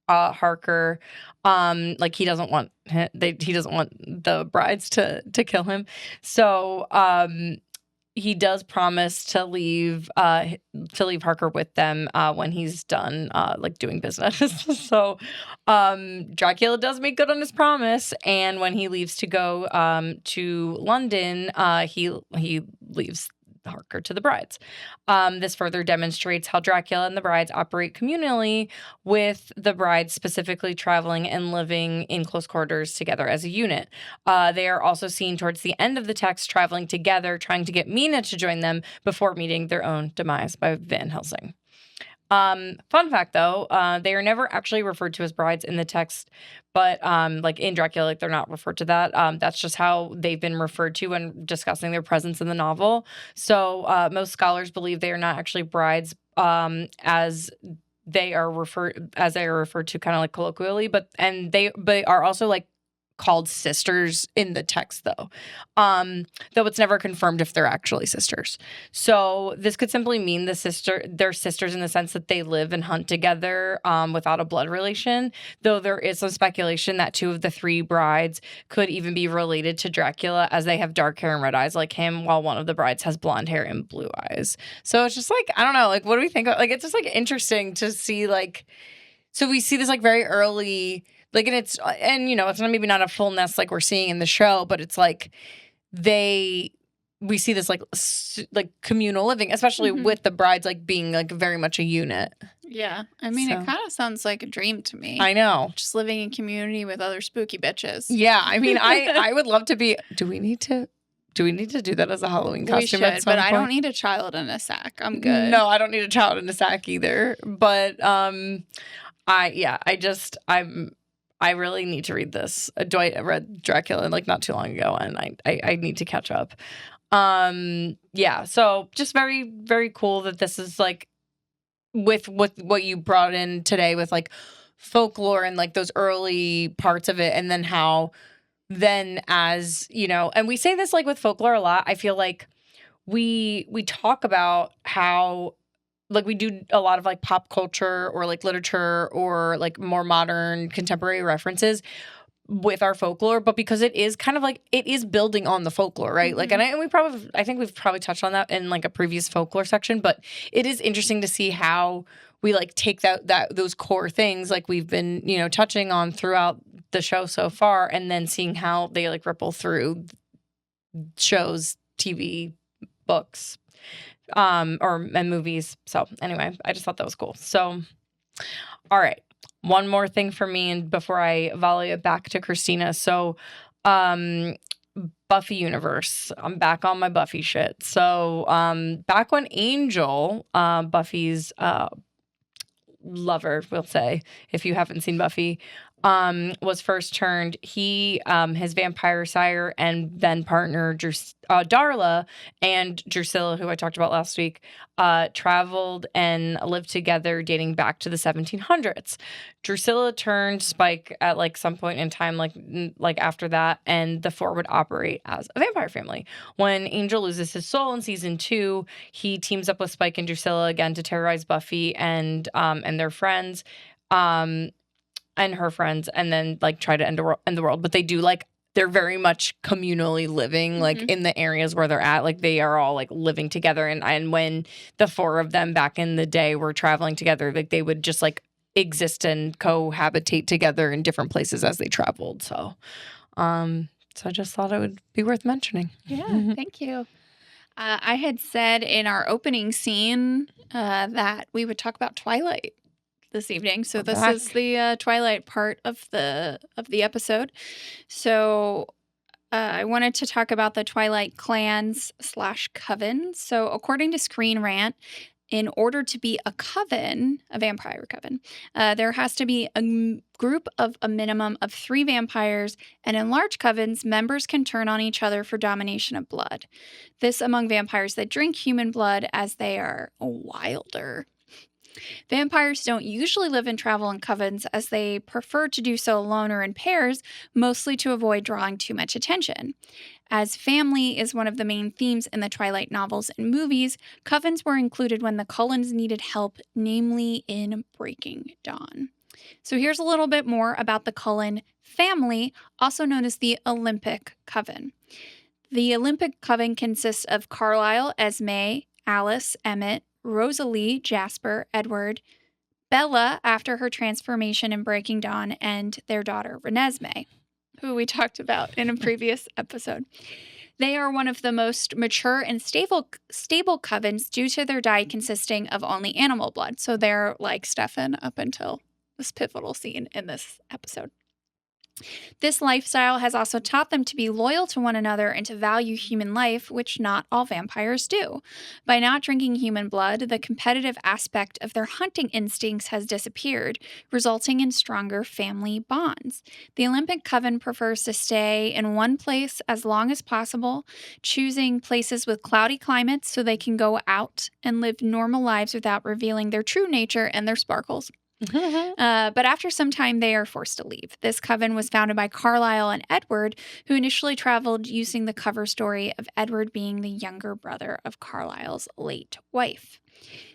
Speaker 1: Harker, like he doesn't want the brides to kill him. So he does promise to leave Harker with them when he's done like doing business. So Dracula does make good on his promise, and when he leaves to go to London, he leaves Harker to the brides. This further demonstrates how Dracula and the brides operate communally, with the brides specifically traveling and living in close quarters together as a unit. They are also seen towards the end of the text traveling together, trying to get Mina to join them before meeting their own demise by Van Helsing. Fun fact though, they are never actually referred to as brides in the text, but like in Dracula, like they're not referred to that. That's just how they've been referred to when discussing their presence in the novel. So most scholars believe they are not actually brides, as they are referred to kind of like colloquially, but they are also like called sisters in the text though it's never confirmed if they're actually sisters. So this could simply mean they're sisters in the sense that they live and hunt together without a blood relation, though there is some speculation that 2 of the 3 brides could even be related to Dracula, as they have dark hair and red eyes like him, while one of the brides has blonde hair and blue eyes. So it's just like, I don't know, like what do we think of, like it's just like interesting to see, like, so we see this like very early, like, and it's maybe not a full nest like we're seeing in the show, but it's like we see this like communal living, especially with the brides like being like very much a unit.
Speaker 2: Yeah. I mean, it kind of sounds like a dream to me.
Speaker 1: I know.
Speaker 2: Just living in community with other spooky bitches.
Speaker 1: Yeah. I mean, I would love to be, do we need to do that as a Halloween costume?
Speaker 2: We should, but I don't need a child in a sack. I'm good.
Speaker 1: No, I don't need a child in a sack either. But I really need to read this. I read Dracula like not too long ago, and I need to catch up. Yeah, so just very, very cool that this is like with what you brought in today with like folklore and like those early parts of it, and then how then as and we say this like with folklore a lot. I feel like we talk about how like we do a lot of like pop culture or like literature or like more modern contemporary references with our folklore, but because it is kind of like it is building on the folklore, right? Like, and I think we've probably touched on that in like a previous folklore section, but it is interesting to see how we like take those core things like we've been touching on throughout the show so far, and then seeing how they like ripple through shows, TV, books, and movies. So anyway, I just thought that was cool. So, all right. One more thing for me, and before I volley it back to Christina. So, Buffy universe. I'm back on my Buffy shit. So, back when Angel, Buffy's lover, we'll say, if you haven't seen Buffy, was first turned, his vampire sire and then partner Darla and Drusilla, who I talked about last week, traveled and lived together dating back to the 1700s. Drusilla turned Spike at like some point in time, like after that, and the 4 would operate as a vampire family. When Angel loses his soul in season 2, he teams up with Spike and Drusilla again to terrorize Buffy and their friends. And her friends, and then like try to end the world. But they do like, they're very much communally living like in the areas where they're at. Like they are all like living together. And when the 4 of them back in the day were traveling together, like they would just like exist and cohabitate together in different places as they traveled. So So I just thought it would be worth mentioning.
Speaker 2: Yeah, thank you. I had said in our opening scene that we would talk about Twilight this evening. So this is the Twilight part of the episode. So I wanted to talk about the Twilight clans / coven. So according to Screen Rant, in order to be a coven, a vampire coven, there has to be a group of a minimum of 3 vampires, and in large covens, members can turn on each other for domination of blood. This among vampires that drink human blood, as they are wilder. Vampires don't usually live and travel in covens, as they prefer to do so alone or in pairs, mostly to avoid drawing too much attention. As family is one of the main themes in the Twilight novels and movies, covens were included when the Cullens needed help, namely in Breaking Dawn. So here's a little bit more about the Cullen family, also known as the Olympic Coven. The Olympic Coven consists of Carlisle, Esme, Alice, Emmett, Rosalie, Jasper, Edward, Bella after her transformation in Breaking Dawn, and their daughter Renesmee, who we talked about in a previous episode. They are one of the most mature and stable covens due to their diet consisting of only animal blood. So they're like Stefan up until this pivotal scene in this episode. This lifestyle has also taught them to be loyal to one another and to value human life, which not all vampires do. By not drinking human blood, the competitive aspect of their hunting instincts has disappeared, resulting in stronger family bonds. The Olympic Coven prefers to stay in one place as long as possible, choosing places with cloudy climates so they can go out and live normal lives without revealing their true nature and their sparkles. But after some time, they are forced to leave. This coven was founded by Carlisle and Edward, who initially traveled using the cover story of Edward being the younger brother of Carlisle's late wife.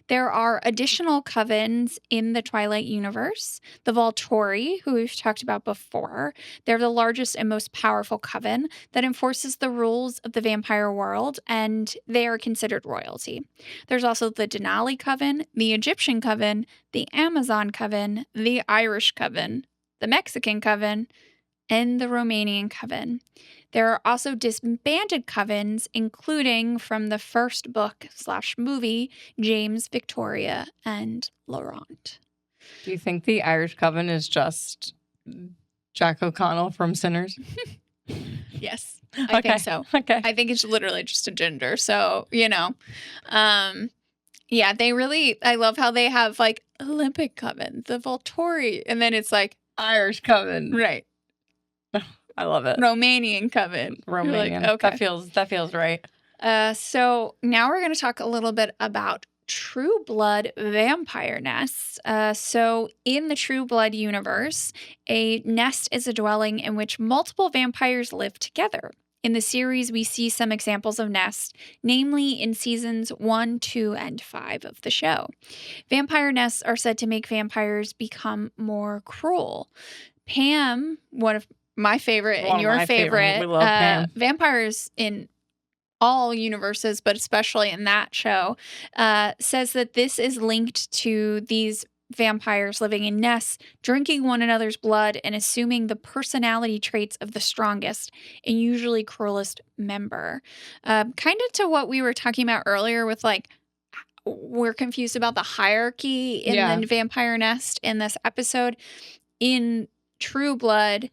Speaker 2: There are additional covens in the Twilight universe. The Volturi, who we've talked about before, they're the largest and most powerful coven that enforces the rules of the vampire world, and they are considered royalty. There's also the Denali Coven, the Egyptian Coven, the Amazon Coven, the Irish Coven, the Mexican Coven, and the Romanian Coven. There are also disbanded covens, including from the first book / movie, James, Victoria, and Laurent.
Speaker 1: Do you think the Irish Coven is just Jack O'Connell from Sinners?
Speaker 2: Yes, I think so.
Speaker 1: Okay.
Speaker 2: I think it's literally just a gender. So, yeah, they really, I love how they have like Olympic Coven, the Volturi, and then it's like
Speaker 1: Irish Coven.
Speaker 2: Right.
Speaker 1: I love it.
Speaker 2: Romanian Coven.
Speaker 1: Romanian.
Speaker 2: Like, okay.
Speaker 1: That feels right.
Speaker 2: So now we're going to talk a little bit about True Blood vampire nests. So in the True Blood universe, a nest is a dwelling in which multiple vampires live together. In the series, we see some examples of nests, namely in seasons 1, 2, and 5 of the show. Vampire nests are said to make vampires become more cruel. Pam, one of my favorite and your favorite,
Speaker 1: we love Pam.
Speaker 2: Vampires in all universes, but especially in that show, says that this is linked to these vampires living in nests, drinking one another's blood, and assuming the personality traits of the strongest and usually cruelest member. Kind of to what we were talking about earlier with like, we're confused about the hierarchy in the vampire nest in this episode. In True Blood,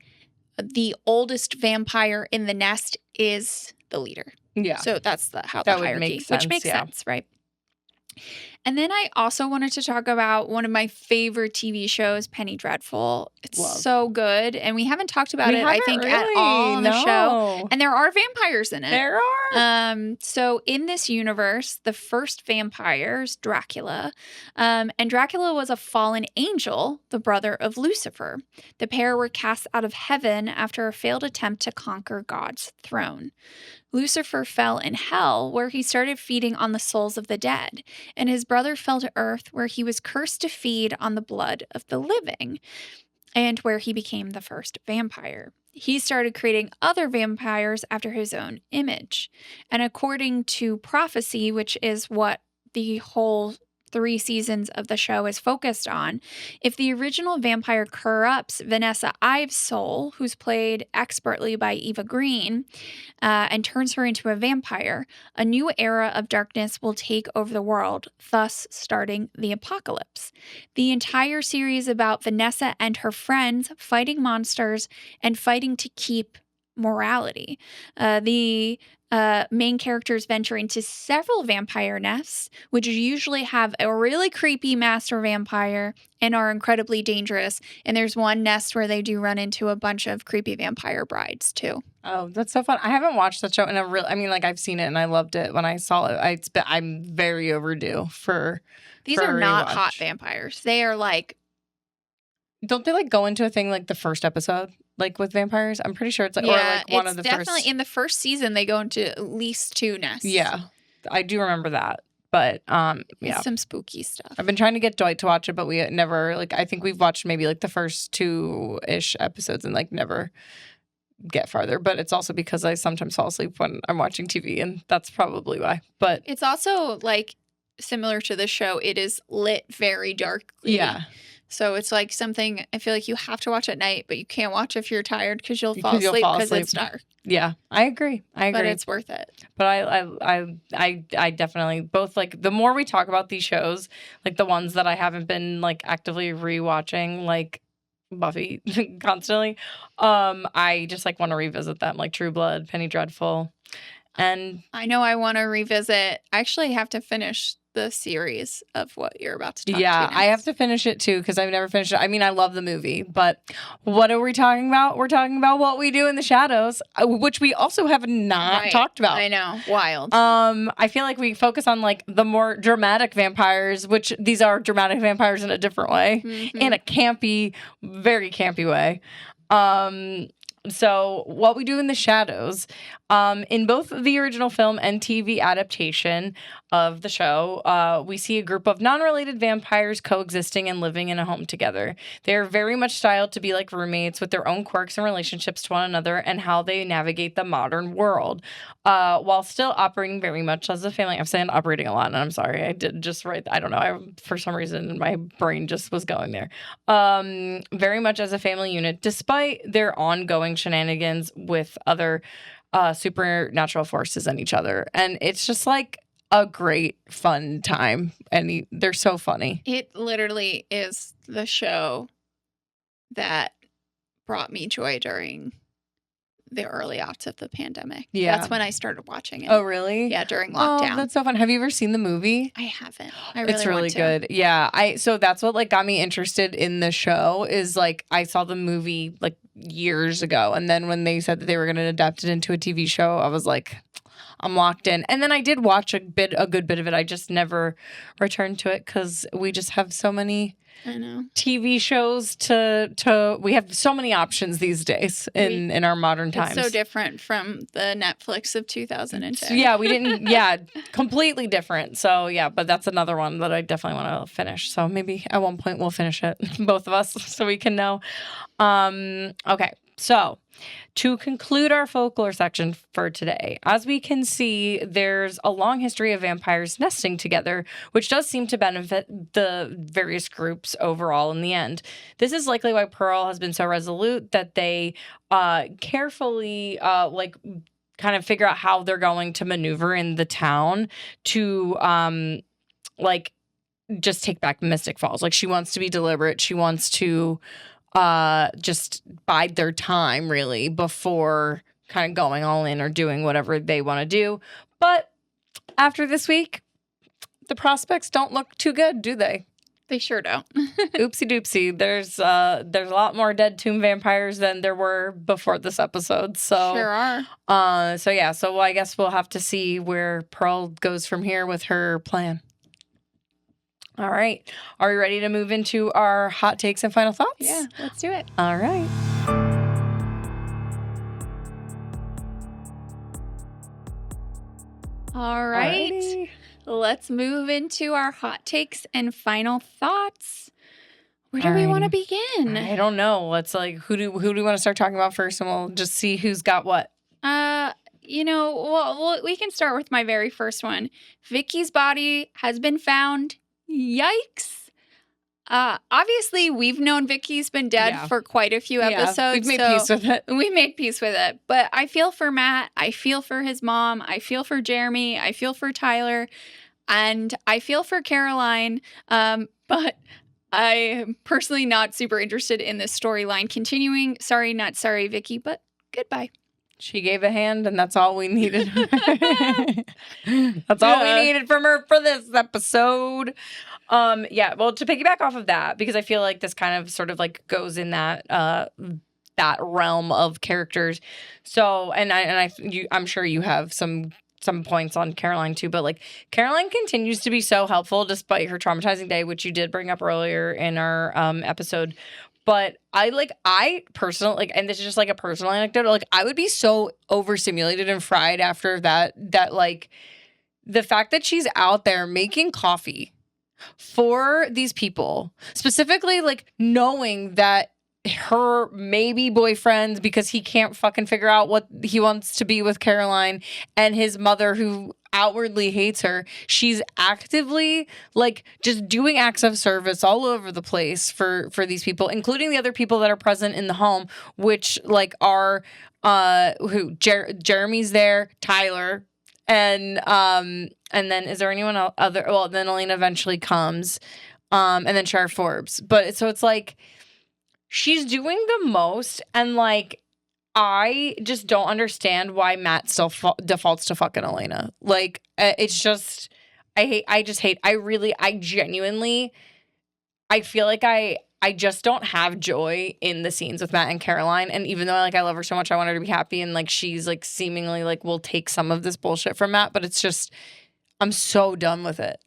Speaker 2: the oldest vampire in the nest is the leader.
Speaker 1: Yeah.
Speaker 2: So that's how the hierarchy,
Speaker 1: would make sense,
Speaker 2: which makes sense, right? And then I also wanted to talk about one of my favorite TV shows, Penny Dreadful. It's so good. And we haven't talked about it, I think, at all on the show. And there are vampires in it.
Speaker 1: There are.
Speaker 2: So in this universe, the first vampire is Dracula. And Dracula was a fallen angel, the brother of Lucifer. The pair were cast out of heaven after a failed attempt to conquer God's throne. Lucifer fell in hell, where he started feeding on the souls of the dead, and his brother fell to earth, where he was cursed to feed on the blood of the living, and where he became the first vampire. He started creating other vampires after his own image. And according to prophecy, which is what the whole 3 seasons of the show is focused on. If the original vampire corrupts Vanessa Ives' soul, who's played expertly by Eva Green, and turns her into a vampire, a new era of darkness will take over the world, thus starting the apocalypse. The entire series about Vanessa and her friends fighting monsters and fighting to keep morality. The main characters venture into several vampire nests, which usually have a really creepy master vampire and are incredibly dangerous. And there's one nest where they do run into a bunch of creepy vampire brides, too.
Speaker 1: Oh, that's so fun. I haven't watched that show in a real. I mean, like, I've seen it and I loved it when I saw it. I'm very overdue for.
Speaker 2: These are not hot vampires. They are like.
Speaker 1: Don't they like go into a thing like the first episode, like with vampires? I'm pretty sure it's like, or like one of the
Speaker 2: definitely in the first season they go into at least 2 nests.
Speaker 1: Yeah, I do remember that. But yeah,
Speaker 2: it's some spooky stuff.
Speaker 1: I've been trying to get Dwight to watch it, but we never like. I think we've watched maybe like the first 2-ish episodes and like never get farther. But it's also because I sometimes fall asleep when I'm watching TV, and that's probably why. But
Speaker 2: it's also like similar to the show. It is lit very darkly.
Speaker 1: Yeah.
Speaker 2: So it's like something I feel like you have to watch at night, but you can't watch if you're tired because you'll fall asleep because it's dark.
Speaker 1: Yeah, I agree. But
Speaker 2: it's worth it.
Speaker 1: But I definitely both like the more we talk about these shows, like the ones that I haven't been like actively rewatching, like Buffy constantly. I just like want to revisit them, like True Blood, Penny Dreadful, and
Speaker 2: I know I want to revisit. I actually have to finish the series of what you're about to talk
Speaker 1: about. I have to finish it too because I've never finished it. I mean, I love the movie, but what are we talking about? We're talking about What We Do in the Shadows, which we also have not talked about.
Speaker 2: I know, wild.
Speaker 1: I feel like we focus on like the more dramatic vampires, which these are dramatic vampires in a different way, in a campy, very campy way. So What We Do in the Shadows, in both the original film and TV adaptation of the show, we see a group of non-related vampires coexisting and living in a home together. They are very much styled to be like roommates with their own quirks and relationships to one another and how they navigate the modern world, while still operating very much as a family. I'm saying operating a lot, and I'm sorry. I did just write, I don't know. For some reason, my brain just was going there. Very much as a family unit, despite their ongoing shenanigans with other supernatural forces and each other. And it's just like a great fun time, and they're so funny.
Speaker 2: It literally is the show that brought me joy during the early aughts of the pandemic.
Speaker 1: Yeah,
Speaker 2: that's when I started watching it.
Speaker 1: Oh, really?
Speaker 2: Yeah, during lockdown.
Speaker 1: Oh, that's so fun. Have you ever seen the movie?
Speaker 2: I haven't.
Speaker 1: It's really good. Yeah, so that's what like got me interested in the show. Is like I saw the movie like years ago, and then when they said that they were going to adapt it into a TV show, I was like, I'm locked in. And then I did watch a good bit of it. I just never returned to it because we just have so many TV shows to we have so many options these days in our modern times.
Speaker 2: It's so different from the Netflix of 2010.
Speaker 1: Yeah, we didn't completely different. So yeah, but that's another one that I definitely want to finish. So maybe at one point we'll finish it, both of us, so we can know. Okay. So, to conclude our folklore section for today, as we can see, there's a long history of vampires nesting together, which does seem to benefit the various groups overall in the end. This is likely why Pearl has been so resolute that they carefully kind of figure out how they're going to maneuver in the town to just take back Mystic Falls. Like, she wants to be deliberate. She wants to just bide their time really before kind of going all in or doing whatever they want to do. But after this week, the prospects don't look too good, do they?
Speaker 2: They sure don't.
Speaker 1: Oopsie doopsie. There's a lot more dead tomb vampires than there were before this episode. So
Speaker 2: sure are.
Speaker 1: So I guess we'll have to see where Pearl goes from here with her plan. All right. Are we ready to move into our hot takes and final thoughts?
Speaker 2: Yeah, let's do it.
Speaker 1: All right.
Speaker 2: All right. Alrighty. Let's move into our hot takes and final thoughts. Where do we want to begin?
Speaker 1: I don't know. Let's who do we want to start talking about first, and we'll just see who's got what.
Speaker 2: We can start with my very first one. Vicky's body has been found. Yikes. Obviously, we've known Vicky's been dead for quite a few episodes.
Speaker 1: We've made peace with it.
Speaker 2: We made peace with it. But I feel for Matt. I feel for his mom. I feel for Jeremy. I feel for Tyler. And I feel for Caroline. But I'm personally not super interested in this storyline continuing. Sorry, not sorry, Vicky, but goodbye.
Speaker 1: She gave a hand, and that's all we needed. That's all we needed from her for this episode. Well, to piggyback off of that, because I feel like this kind of sort of like goes in that that realm of characters. So, I'm sure you have some points on Caroline too, but like Caroline continues to be so helpful despite her traumatizing day, which you did bring up earlier in our episode. But I personally, and this is just like a personal anecdote, like I would be so overstimulated and fried after that like the fact that she's out there making coffee for these people, specifically like knowing that her maybe boyfriend, because he can't fucking figure out what he wants to be with Caroline, and his mother who outwardly hates her, she's actively like just doing acts of service all over the place for these people, including the other people that are present in the home, which like are Jeremy's there, Tyler, and then is there anyone else other? Well, then Elena eventually comes, and then Sheriff Forbes. But so it's like she's doing the most, and like I just don't understand why Matt still defaults to fucking Elena. Like it's just I genuinely feel like I just don't have joy in the scenes with Matt and Caroline. And even though like I love her so much, I want her to be happy, and like she's like seemingly like will take some of this bullshit from Matt, but it's just I'm so done with it.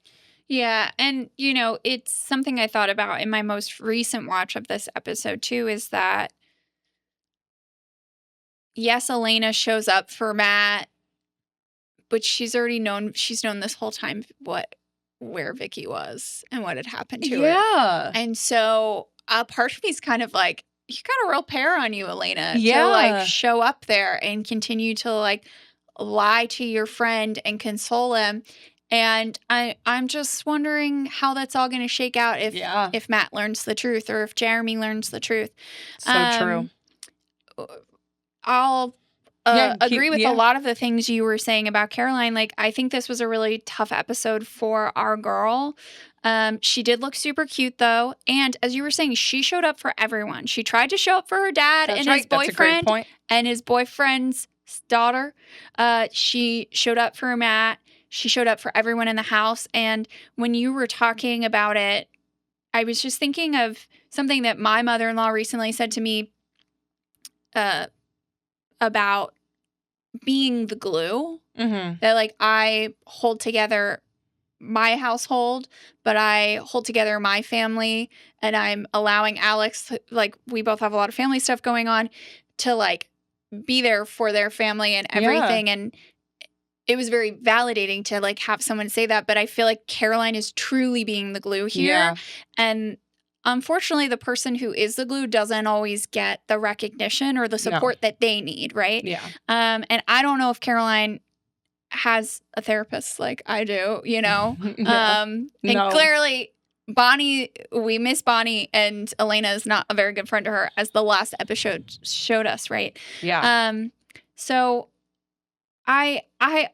Speaker 2: Yeah, and you know, it's something I thought about in my most recent watch of this episode too, is that yes, Elena shows up for Matt, but she's known this whole time where Vicky was and what had happened to her.
Speaker 1: Yeah.
Speaker 2: And so a part of me is kind of like, you got a real pair on you, Elena, to like show up there and continue to like lie to your friend and console him. And I'm just wondering how that's all going to shake out if Matt learns the truth or if Jeremy learns the truth.
Speaker 1: So true.
Speaker 2: I'll agree with a lot of the things you were saying about Caroline. Like, I think this was a really tough episode for our girl. She did look super cute, though. And as you were saying, she showed up for everyone. She tried to show up for her dad and his boyfriend and his boyfriend's daughter. She showed up for Matt. She showed up for everyone in the house. And when you were talking about it, I was just thinking of something that my mother-in-law recently said to me about being the glue.
Speaker 1: Mm-hmm.
Speaker 2: That like I hold together my household, but I hold together my family, and I'm allowing Alex, like we both have a lot of family stuff going on, to like be there for their family and everything. Yeah. And it was very validating to like have someone say that, but I feel like Caroline is truly being the glue here. Yeah. And unfortunately, the person who is the glue doesn't always get the recognition or the support that they need, right?
Speaker 1: Yeah.
Speaker 2: And I don't know if Caroline has a therapist like I do, you know? And clearly, Bonnie, we miss Bonnie, and Elena is not a very good friend to her, as the last episode showed us, right?
Speaker 1: Yeah.
Speaker 2: So I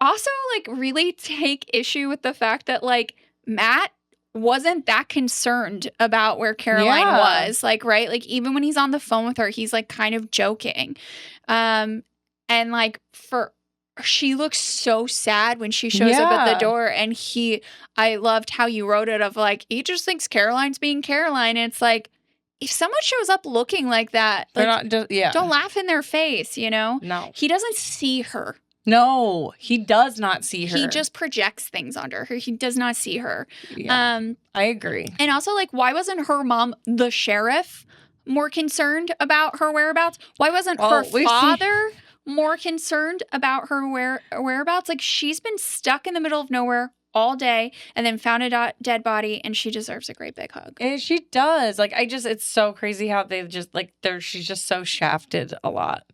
Speaker 2: also like really take issue with the fact that like Matt wasn't that concerned about where Caroline was, like, right? Like, even when he's on the phone with her, he's like kind of joking. And like she looks so sad when she shows up at the door, and I loved how you wrote it of like, he just thinks Caroline's being Caroline. And it's like, if someone shows up looking like that, like, don't laugh in their face, you know?
Speaker 1: No.
Speaker 2: He doesn't see her.
Speaker 1: No, he does not see her.
Speaker 2: He just projects things onto her. He does not see her.
Speaker 1: Yeah, I agree.
Speaker 2: And also, like, why wasn't her mom, the sheriff, more concerned about her whereabouts? Why wasn't her father more concerned about her whereabouts? Like, she's been stuck in the middle of nowhere all day and then found a dead body, and she deserves a great big hug.
Speaker 1: And she does. Like, it's so crazy how they just, like, she's just so shafted a lot.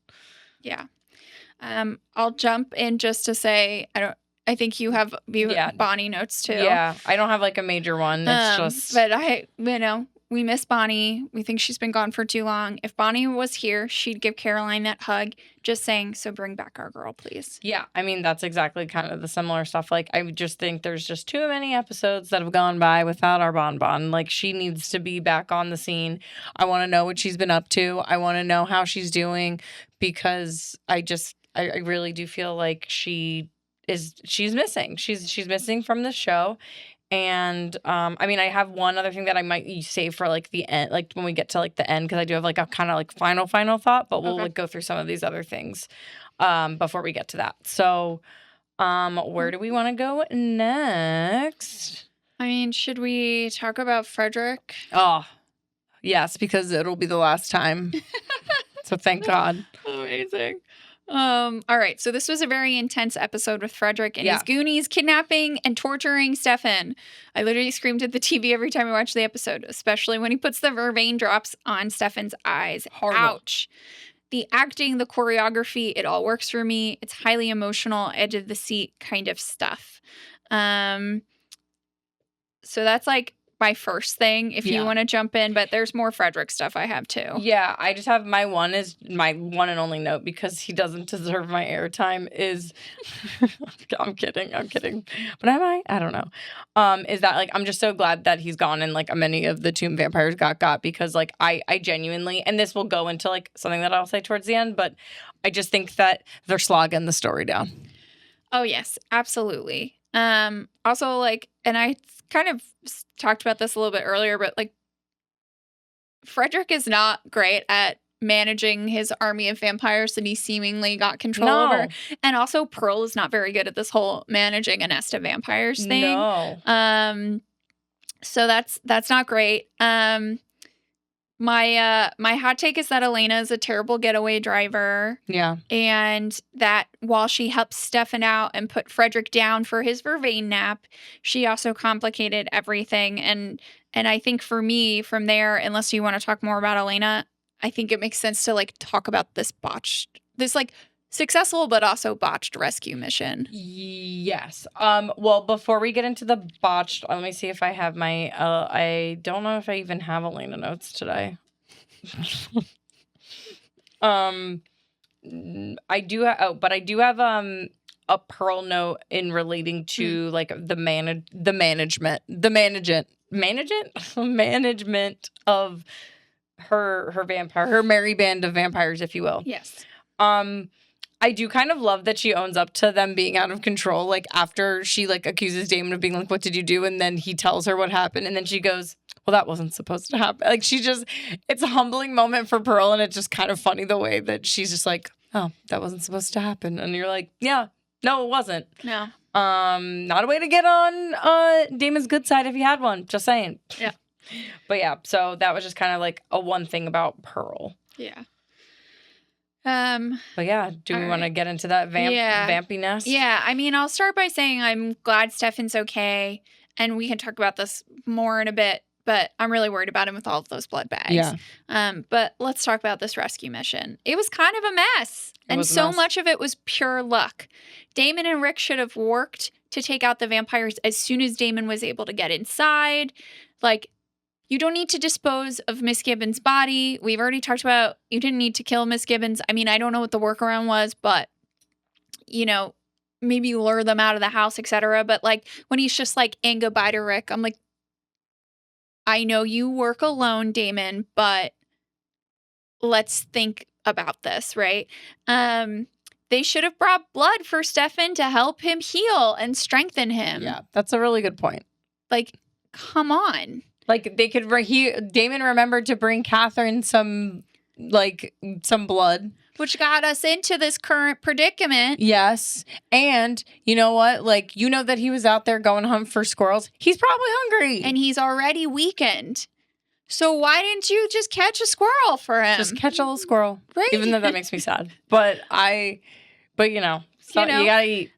Speaker 2: Yeah. I'll jump in just to say, I think you have Bonnie notes too.
Speaker 1: Yeah, I don't have like a major one. It's just.
Speaker 2: But we miss Bonnie. We think she's been gone for too long. If Bonnie was here, she'd give Caroline that hug. Just saying, so bring back our girl, please.
Speaker 1: Yeah, I mean, that's exactly kind of the similar stuff. Like, I just think there's just too many episodes that have gone by without our Bonbon. Like, she needs to be back on the scene. I want to know what she's been up to. I want to know how she's doing because I really do feel like she's missing. She's missing from the show. And I mean, I have one other thing that I might save for like the end, like when we get to like the end, because I do have like a kind of like final thought, but we'll like go through some of these other things before we get to that. So where do we want to go next?
Speaker 2: I mean, should we talk about Frederick?
Speaker 1: Oh, yes, because it'll be the last time. So thank God.
Speaker 2: Amazing. All right, so this was a very intense episode with Frederick and his Goonies kidnapping and torturing Stefan. I literally screamed at the TV every time I watched the episode, especially when he puts the vervain drops on Stefan's eyes. Horrible. Ouch. The acting, the choreography, it all works for me. It's highly emotional, edge of the seat kind of stuff. So that's like my first thing if you want to jump in, but there's more Frederick stuff I have too.
Speaker 1: Yeah, I just have my one and only note because he doesn't deserve my airtime is I'm kidding. But am I? I don't know. Is that like I'm just so glad that he's gone and like many of the tomb vampires got because like I genuinely, and this will go into like something that I'll say towards the end, but I just think that they're slogging the story down.
Speaker 2: Oh yes, absolutely. Also like, and I kind of talked about this a little bit earlier, but like Frederick is not great at managing his army of vampires that he seemingly got control over. And also Pearl is not very good at this whole managing a nest of vampires thing.
Speaker 1: No.
Speaker 2: So that's not great. My hot take is that Elena is a terrible getaway driver.
Speaker 1: Yeah.
Speaker 2: And that while she helped Stefan out and put Frederick down for his vervain nap, she also complicated everything. And I think for me, from there, unless you want to talk more about Elena, I think it makes sense to like talk about this like successful but also botched rescue mission.
Speaker 1: Yes. Well, before we get into the botched, let me see if I have my I don't know if I even have Elena notes today. I do have a Pearl note in relating to like the management of her vampire, her merry band of vampires, if you will.
Speaker 2: Yes.
Speaker 1: I do kind of love that she owns up to them being out of control. Like after she like accuses Damon of being like, "What did you do?" And then he tells her what happened, and then she goes, "Well, that wasn't supposed to happen." Like it's a humbling moment for Pearl, and it's just kind of funny the way that she's just like, "Oh, that wasn't supposed to happen," and you're like, "Yeah, no, it wasn't."
Speaker 2: No.
Speaker 1: Not a way to get on Damon's good side if he had one. Just saying.
Speaker 2: Yeah.
Speaker 1: But yeah, so that was just kind of like a one thing about Pearl.
Speaker 2: Yeah.
Speaker 1: But yeah, do we want to get into that vampiness?
Speaker 2: Yeah, I mean, I'll start by saying I'm glad Stefan's okay, and we can talk about this more in a bit, but I'm really worried about him with all of those blood bags.
Speaker 1: Yeah.
Speaker 2: But let's talk about this rescue mission. It was kind of a mess, and so much of it was pure luck. Damon and Rick should have worked to take out the vampires as soon as Damon was able to get inside. Like, you don't need to dispose of Miss Gibbons' body. We've already talked about you didn't need to kill Miss Gibbons. I mean, I don't know what the workaround was, but, you know, maybe lure them out of the house, etc. But, like, when he's just like, and goodbye to Rick, I'm like, I know you work alone, Damon, but let's think about this, right? They should have brought blood for Stefan to help him heal and strengthen him.
Speaker 1: Yeah, that's a really good point.
Speaker 2: Like, come on.
Speaker 1: Like they could Damon remembered to bring Catherine some blood.
Speaker 2: Which got us into this current predicament.
Speaker 1: Yes. And you know what? Like, you know that he was out there going hunt for squirrels. He's probably hungry.
Speaker 2: And he's already weakened. So why didn't you just catch a squirrel for him?
Speaker 1: Just catch a little squirrel.
Speaker 2: Right.
Speaker 1: Even though that makes me sad. But you know, you gotta eat.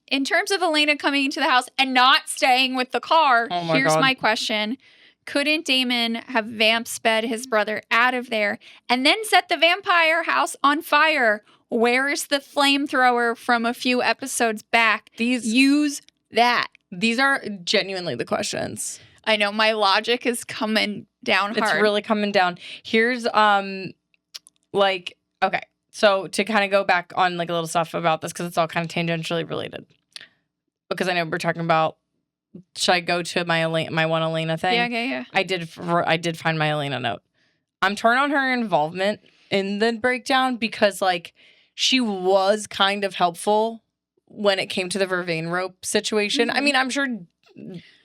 Speaker 2: In terms of Elena coming into the house and not staying with the car, here's my question. Couldn't Damon have vamp sped his brother out of there and then set the vampire house on fire? Where is the flamethrower from a few episodes back? Use that.
Speaker 1: These are genuinely the questions.
Speaker 2: I know my logic is coming down hard.
Speaker 1: It's really coming down. Here's like, okay. So to kind of go back on like a little stuff about this, because it's all kind of tangentially related. Because I know we're talking about, should I go to my one Elena thing?
Speaker 2: Yeah.
Speaker 1: I did find my Elena note. I'm torn on her involvement in the breakdown because like she was kind of helpful when it came to the vervain rope situation. I mean, I'm sure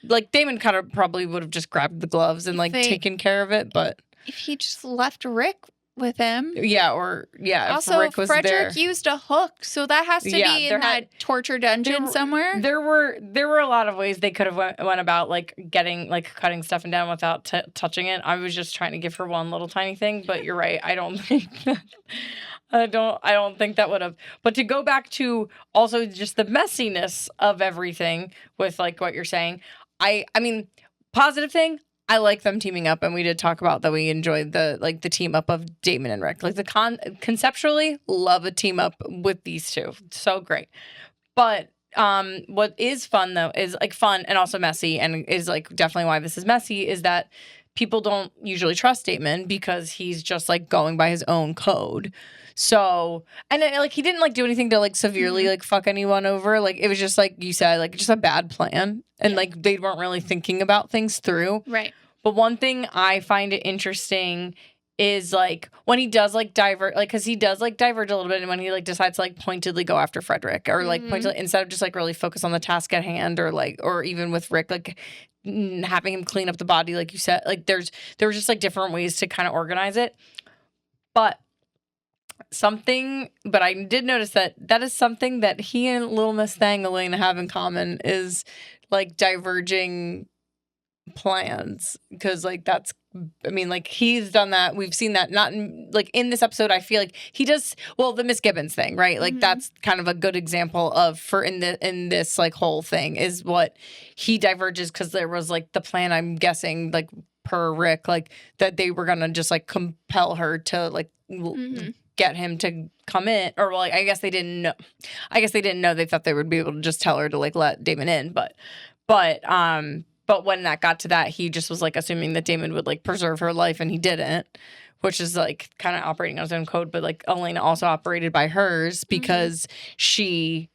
Speaker 1: like Damon kind of probably would have just grabbed the gloves and like taken care of it, but
Speaker 2: if he just left Rick with him.
Speaker 1: Also,
Speaker 2: if
Speaker 1: Rick was
Speaker 2: Frederick
Speaker 1: there.
Speaker 2: used a hook, so that has to be in that torture dungeon somewhere.
Speaker 1: There were a lot of ways they could have went about like cutting Stefan down without touching it. I was just trying to give her one little tiny thing, but you're right. I don't think I don't think that would have. But to go back to also just the messiness of everything with like what you're saying, I mean, positive thing, I like them teaming up, and we did talk about that we enjoyed the team up of Damon and Rick. Like conceptually, love a team up with these two. So great. But what is fun though is like fun and also messy, and is like definitely why this is messy, is that people don't usually trust Damon because he's just like going by his own code. So, and like he didn't like do anything to like severely like fuck anyone over. Like it was just like you said, like just a bad plan, and like they weren't really thinking about things through.
Speaker 2: Right.
Speaker 1: But one thing I find it interesting is like when he does like divert, like because he does like diverge a little bit, and when he like decides to like pointedly go after Frederick or like pointedly instead of just like really focus on the task at hand, or even with Rick like having him clean up the body, like you said, like there was just like different ways to kind of organize it. But I did notice that is something that he and Little Miss Thang Elena have in common, is like diverging plans, because like that's, I mean, like he's done that, we've seen that, not in, like in this episode I feel like he does well the Miss Gibbons thing, right? Like that's kind of a good example of in this like whole thing is what he diverges, because there was like the plan, I'm guessing like per Rick, like that they were gonna just like compel her to like get him to come in, or like I guess they didn't know. They thought they would be able to just tell her to like let Damon in, but when that got to that, he just was like assuming that Damon would like preserve her life, and he didn't, which is like kind of operating on his own code. But like Elena also operated by hers, because she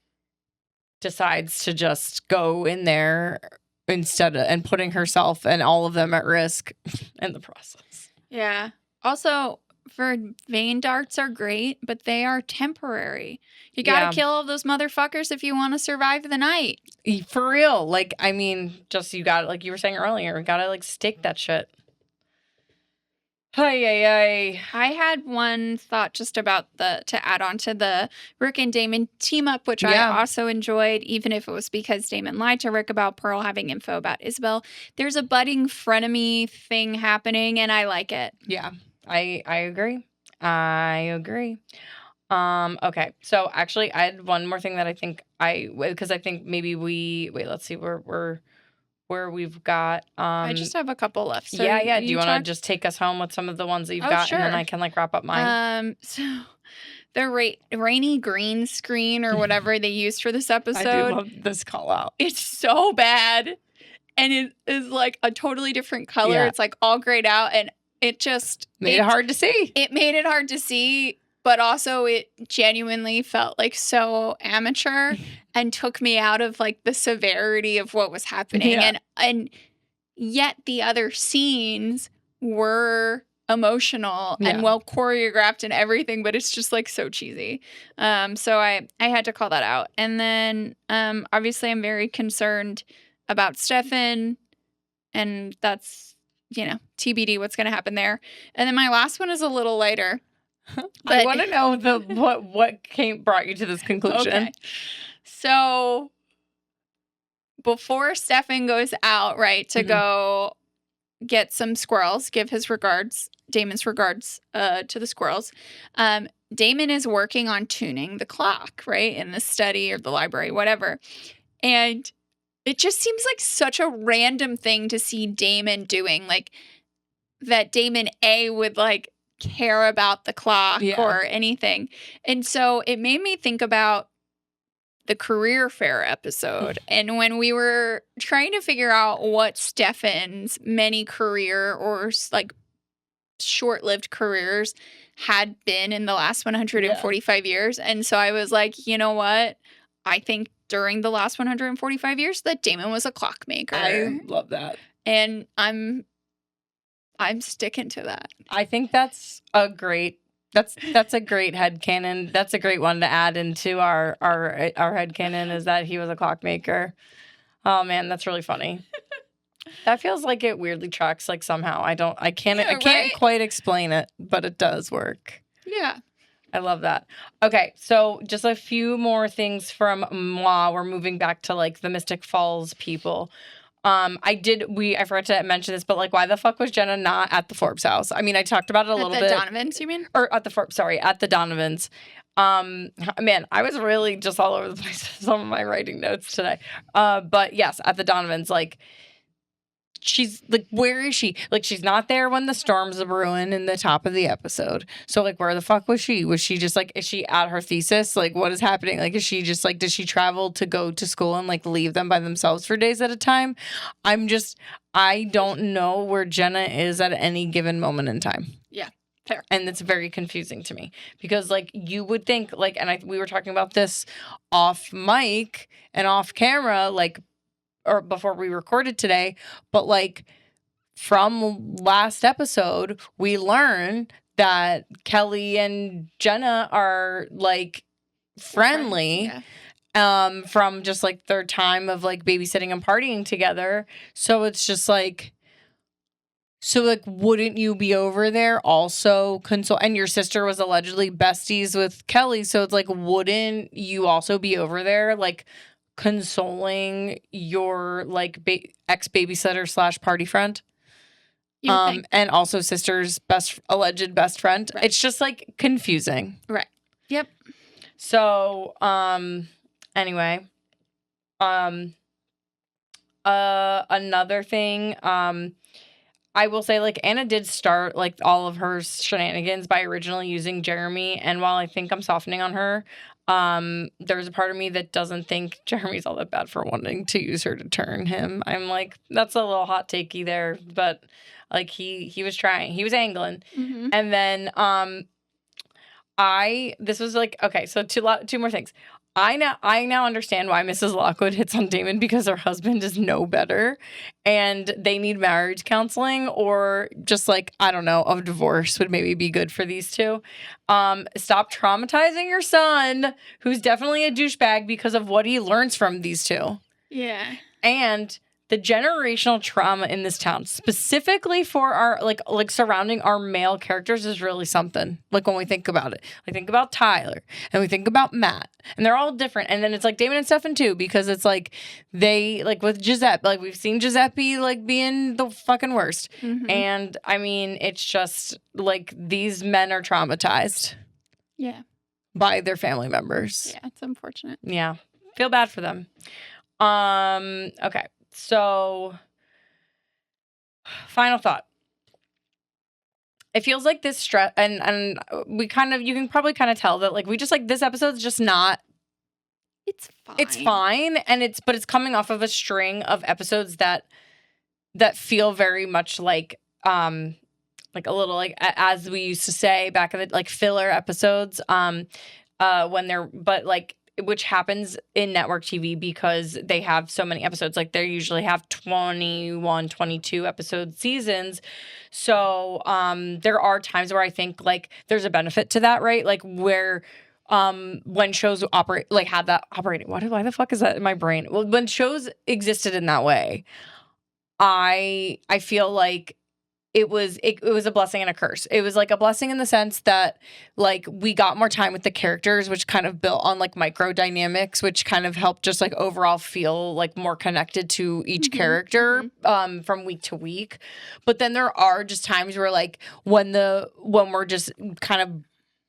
Speaker 1: decides to just go in there instead of, and putting herself and all of them at risk in the process.
Speaker 2: Yeah. Also, vein darts are great, but they are temporary. You gotta kill all those motherfuckers if you want to survive the night.
Speaker 1: For real. Like, I mean, just you got, like you were saying earlier, you gotta like stake that shit. I
Speaker 2: had one thought just about to add on to the Rick and Damon team up, which I also enjoyed, even if it was because Damon lied to Rick about Pearl having info about Isabel. There's a budding frenemy thing happening, and I like it.
Speaker 1: Yeah. I agree. Okay. So actually I had one more thing that I think because I think maybe let's see where we've got.
Speaker 2: I just have a couple left. So
Speaker 1: yeah. Do you want to just take us home with some of the ones that you've got,
Speaker 2: sure.
Speaker 1: and then I can like wrap up mine?
Speaker 2: So the rainy green screen or whatever they used for this episode.
Speaker 1: I do love this call out.
Speaker 2: It's so bad. And it is like a totally different color.
Speaker 1: Yeah.
Speaker 2: It's like all grayed out, and it just
Speaker 1: made it hard to see.
Speaker 2: It made it hard to see, but also it genuinely felt like so amateur and took me out of like the severity of what was happening.
Speaker 1: Yeah.
Speaker 2: And yet the other scenes were emotional and well choreographed and everything, but it's just like so cheesy. So I had to call that out. And then obviously I'm very concerned about Stefan, and that's, TBD what's going to happen there. And then my last one is a little lighter.
Speaker 1: I want to know what brought you to this conclusion.
Speaker 2: Okay. So before Stefan goes out, right, to go get some squirrels, give his regards, Damon's regards to the squirrels, Damon is working on tuning the clock, right, in the study or the library, whatever. And it just seems like such a random thing to see Damon doing, like that Damon would like care about the clock
Speaker 1: Yeah.
Speaker 2: or anything. And so it made me think about the career fair episode. And when we were trying to figure out what Stefan's many career or like short-lived careers had been in the last 145 years. And so I was like, you know what? I think during the last 145 years that Damon was a clockmaker.
Speaker 1: I love that.
Speaker 2: And I'm sticking to that.
Speaker 1: I think that's a great headcanon. That's a great one to add into our headcanon, is that he was a clockmaker. Oh man, that's really funny. That feels like it weirdly tracks, like somehow. I can't quite explain it, but it does work.
Speaker 2: Yeah.
Speaker 1: I love that. Okay, so just a few more things from moi. We're moving back to like the Mystic Falls people. I forgot to mention this, but like, why the fuck was Jenna not at the Forbes house? I mean, I talked about it a little bit.
Speaker 2: At the Donovans, you mean?
Speaker 1: Or at the Donovans. Man, I was really just all over the place with some of my writing notes today. But yes, at the Donovans, like, she's like, where is she? Like, she's not there when the storms are brewing in the top of the episode. So like, where the fuck was she? Was she just like, is she at her thesis? Like, what is happening? Like, is she just like, does she travel to go to school and like leave them by themselves for days at a time? I don't know where Jenna is at any given moment in time.
Speaker 2: Yeah. Fair.
Speaker 1: And it's very confusing to me because like you would think like, and we were talking about this off mic and off camera, like, or before we recorded today, but like from last episode, we learned that Kelly and Jenna are like friendly.
Speaker 2: Yeah.
Speaker 1: From just like their time of like babysitting and partying together. So it's just like, wouldn't you be over there also console? And your sister was allegedly besties with Kelly. So it's like, wouldn't you also be over there like consoling your like ex-babysitter / party friend? And also sister's alleged best friend.
Speaker 2: Right.
Speaker 1: It's just like confusing.
Speaker 2: Right. Yep.
Speaker 1: So, anyway, another thing, I will say, like, Anna did start, like, all of her shenanigans by originally using Jeremy, and while I think I'm softening on her, there's a part of me that doesn't think Jeremy's all that bad for wanting to use her to turn him. I'm like, that's a little hot takey there, but, like, he was trying. He was angling.
Speaker 2: Mm-hmm.
Speaker 1: And then, this was, like, okay, so two more things. I now understand why Mrs. Lockwood hits on Damon, because her husband is no better and they need marriage counseling, or just like, I don't know, a divorce would maybe be good for these two. Stop traumatizing your son, who's definitely a douchebag, because of what he learns from these two.
Speaker 2: Yeah.
Speaker 1: And the generational trauma in this town, specifically for our like surrounding our male characters, is really something. Like when we think about it, like think about Tyler and we think about Matt, and they're all different. And then it's like Damon and Stefan too, because it's like they, like with Giuseppe, like we've seen Giuseppe like being the fucking worst.
Speaker 2: Mm-hmm.
Speaker 1: And I mean, it's just like these men are traumatized.
Speaker 2: Yeah.
Speaker 1: By their family members.
Speaker 2: Yeah, it's unfortunate.
Speaker 1: Yeah. Feel bad for them. Okay. So, final thought. It feels like this stress, and you can probably kind of tell that, like, we just, like, this episode's just not.
Speaker 2: It's fine.
Speaker 1: It's fine, but it's coming off of a string of episodes that feel very much like a little, like, as we used to say back in the, like, filler episodes, when they're, but, like, which happens in network TV because they have so many episodes. Like, they usually have 21, 22 episode seasons. So there are times where I think, like, there's a benefit to that, right? Like, where when shows operate, like, had that operating. Why the fuck is that in my brain? Well, when shows existed in that way, I feel like it was a blessing and a curse. It was like a blessing in the sense that, like, we got more time with the characters, which kind of built on, like, micro dynamics, which kind of helped just, like, overall feel, like, more connected to each character from week to week. But then there are just times where, like, when we're just kind of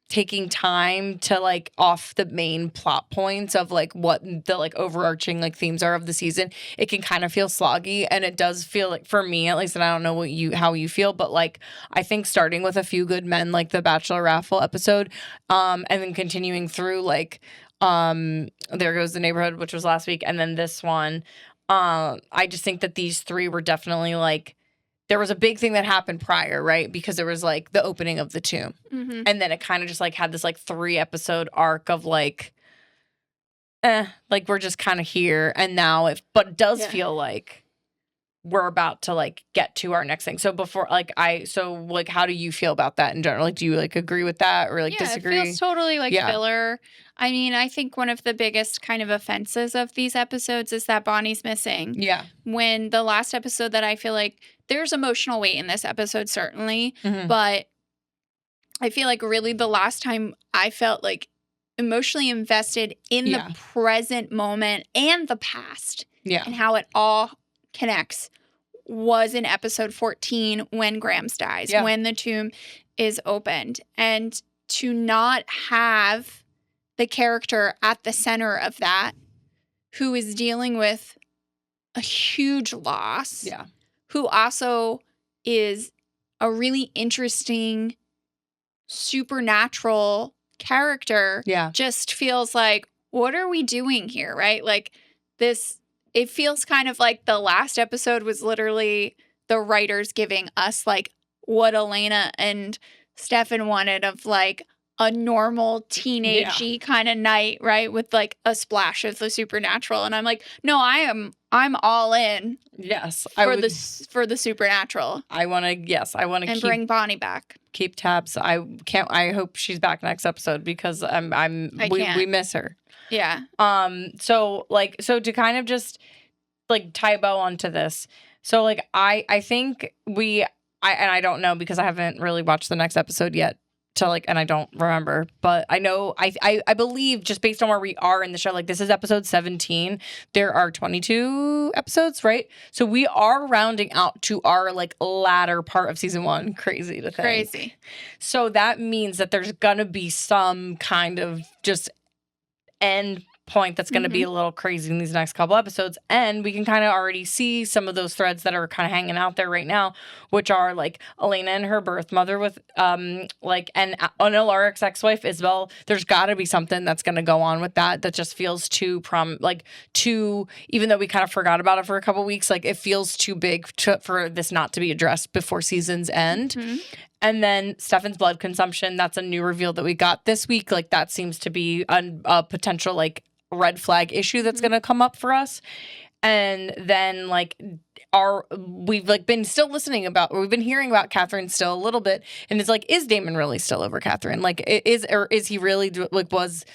Speaker 1: taking time to like off the main plot points of like what the like overarching like themes are of the season, it can kind of feel sloggy. And it does feel like, for me at least, and I don't know how you feel, but like I think starting with A Few Good Men, like the Bachelor Raffle episode, and then continuing through like There Goes the Neighborhood, which was last week, and then this one, I just think that these three were definitely like, there was a big thing that happened prior, right? Because there was like the opening of the tomb.
Speaker 2: Mm-hmm.
Speaker 1: And then it kind of just like had this like 3-episode arc of like, like we're just kind of here. And now but it does feel like we're about to like get to our next thing. So before like how do you feel about that in general? Like, do you like agree with that or like disagree?
Speaker 2: It feels totally like filler. I mean, I think one of the biggest kind of offenses of these episodes is that Bonnie's missing.
Speaker 1: Yeah.
Speaker 2: When the last episode that I feel like there's emotional weight in this episode, certainly,
Speaker 1: Mm-hmm.
Speaker 2: but I feel like really the last time I felt like emotionally invested in the present moment and the past and how it all connects was in episode 14 when Grams dies, when the tomb is opened. And to not have the character at the center of that who is dealing with a huge loss, who also is a really interesting supernatural character, just feels like, what are we doing here, right? Like this, it feels kind of like the last episode was literally the writers giving us like what Elena and Stefan wanted of like a normal teenagey kind of night, right? With like a splash of the supernatural. And I'm like, no, I'm all in.
Speaker 1: Yes.
Speaker 2: For the supernatural.
Speaker 1: I want to
Speaker 2: bring Bonnie back.
Speaker 1: Keep tabs. I hope she's back next episode because we miss her.
Speaker 2: Yeah.
Speaker 1: So to kind of just like tie a bow onto this. So like I think I don't know because I haven't really watched the next episode yet. And I don't remember, but I know I believe just based on where we are in the show, like this is episode 17. There are 22 episodes, right? So we are rounding out to our like latter part of season 1. Crazy to think.
Speaker 2: Crazy.
Speaker 1: So that means that there's gonna be some kind of just end point that's going to be a little crazy in these next couple episodes, and we can kind of already see some of those threads that are kind of hanging out there right now, which are like Elena and her birth mother with and Alaric's ex-wife Isabel. There's got to be something that's going to go on with that just feels too even though we kind of forgot about it for a couple weeks, like it feels too big for this not to be addressed before season's end. And then Stefan's blood consumption, that's a new reveal that we got this week. Like that seems to be a potential like red flag issue that's going to come up for us. And then like we've like been still we've been hearing about Catherine still a little bit, and it's like, is Damon really still over Catherine? Like is he really like, was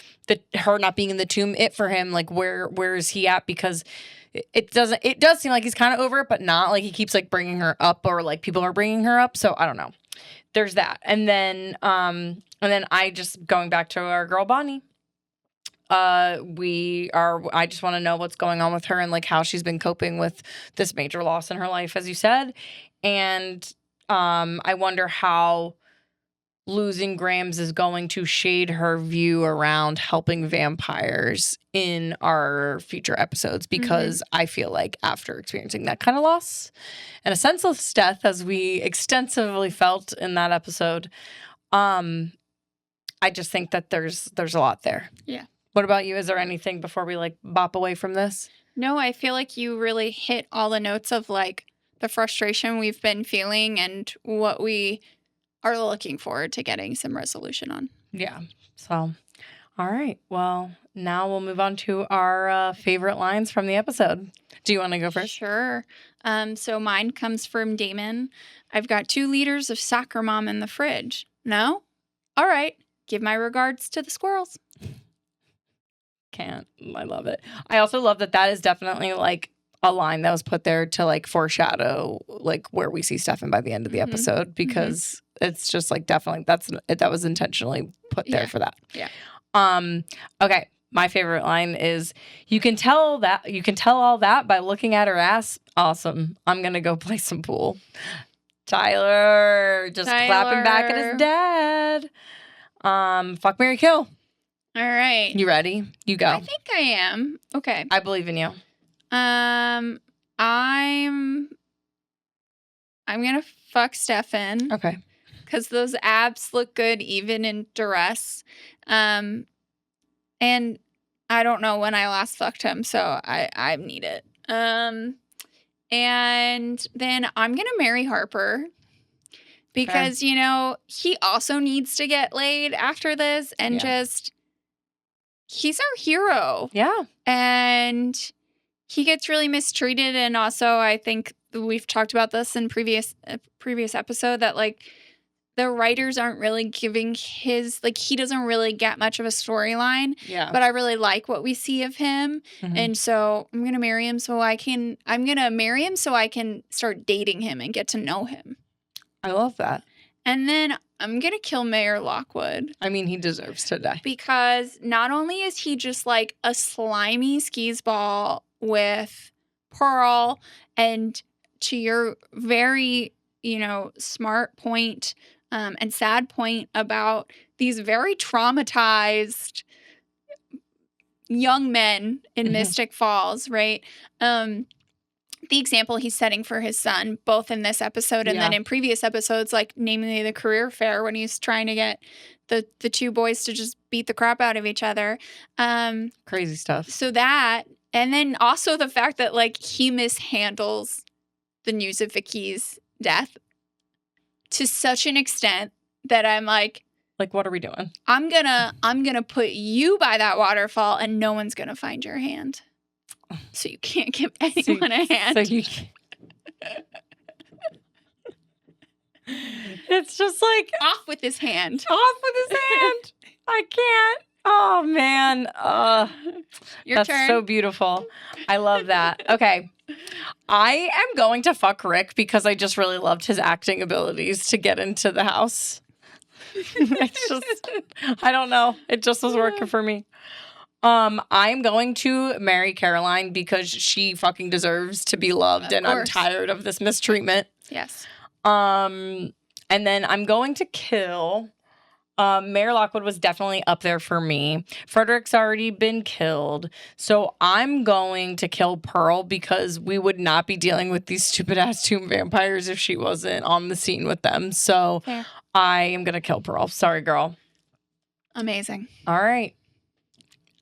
Speaker 1: her not being in the tomb it for him? Like where is he at? Because it does seem like he's kind of over it, but not like he keeps like bringing her up, or like people are bringing her up. So I don't know. There's that. And then I just going back to our girl Bonnie. I just want to know what's going on with her and like how she's been coping with this major loss in her life, as you said. And I wonder how losing Grams is going to shade her view around helping vampires in our future episodes, because I feel like after experiencing that kind of loss and a senseless death, as we extensively felt in that episode, I just think that there's a lot there.
Speaker 2: Yeah.
Speaker 1: What about you? Is there anything before we like bop away from this?
Speaker 2: No, I feel like you really hit all the notes of like the frustration we've been feeling and what we are looking forward to getting some resolution on.
Speaker 1: Yeah. So, all right. Well, now we'll move on to our favorite lines from the episode. Do you want to go first?
Speaker 2: Sure. So mine comes from Damon. I've got 2 liters of soccer mom in the fridge. No? All right. Give my regards to the squirrels.
Speaker 1: Can't. I love it. I also love that is definitely like a line that was put there to like foreshadow like where we see Stefan by the end of the episode, because it's just like definitely that was intentionally put there for that.
Speaker 2: Yeah.
Speaker 1: Okay. My favorite line is, you can tell all that by looking at her ass. Awesome. I'm going to go play some pool. Tyler clapping back at his dad. Fuck, marry, kill.
Speaker 2: All right.
Speaker 1: You ready? You go.
Speaker 2: I think I am. Okay.
Speaker 1: I believe in you.
Speaker 2: I'm gonna fuck Stefan.
Speaker 1: Okay.
Speaker 2: Because those abs look good even in duress. And I don't know when I last fucked him, so I need it. And then I'm gonna marry Harper. Because, you know, he also needs to get laid after this and just he's our hero.
Speaker 1: Yeah.
Speaker 2: And he gets really mistreated. And also, I think we've talked about this in previous episode that, like, the writers aren't really giving his, like, he doesn't really get much of a storyline.
Speaker 1: Yeah.
Speaker 2: But I really like what we see of him.
Speaker 1: Mm-hmm.
Speaker 2: And so I'm going to marry him so I can start dating him and get to know him.
Speaker 1: I love that.
Speaker 2: And then I'm going to kill Mayor Lockwood.
Speaker 1: I mean, he deserves to die.
Speaker 2: Because not only is he just like a slimy skis ball with Pearl, and to your very, you know, smart point and sad point about these very traumatized young men in Mystic Falls, right? The example he's setting for his son, both in this episode and then in previous episodes, like namely the career fair when he's trying to get the two boys to just beat the crap out of each other.
Speaker 1: Crazy stuff.
Speaker 2: So that, and then also the fact that like he mishandles the news of Vicky's death to such an extent that I'm like,
Speaker 1: what are we doing?
Speaker 2: I'm gonna put you by that waterfall and no one's gonna find your hand. So you can't give anyone a hand.
Speaker 1: So you can't. It's just like
Speaker 2: off with his hand.
Speaker 1: Off with his hand. I can't. Oh man.
Speaker 2: Your turn.
Speaker 1: That's so beautiful. I love that. Okay. I am going to fuck Rick because I just really loved his acting abilities to get into the house. It's just, I don't know. It just was working for me. I'm going to marry Caroline because she fucking deserves to be loved, and I'm tired of this mistreatment.
Speaker 2: Yes.
Speaker 1: And then I'm going to kill. Mayor Lockwood was definitely up there for me. Frederick's already been killed, so I'm going to kill Pearl because we would not be dealing with these stupid ass tomb vampires if she wasn't on the scene with them. So I am gonna kill Pearl. Sorry, girl.
Speaker 2: Amazing.
Speaker 1: All right.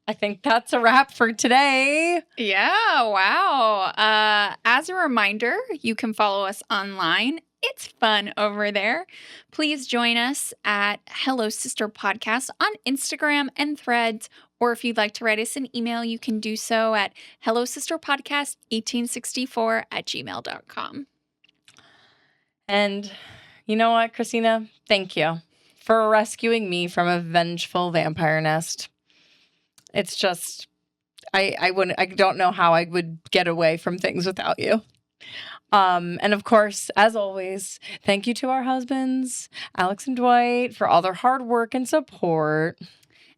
Speaker 1: I think that's a wrap for today.
Speaker 2: Yeah, wow. As a reminder, you can follow us online. It's fun over there. Please join us at Hello Sister Podcast on Instagram and Threads. Or if you'd like to write us an email, you can do so at hellosisterpodcast1864@gmail.com.
Speaker 1: And you know what, Christina? Thank you for rescuing me from a vengeful vampire nest. It's just, I don't know how I would get away from things without you. And of course, as always, thank you to our husbands, Alex and Dwight, for all their hard work and support.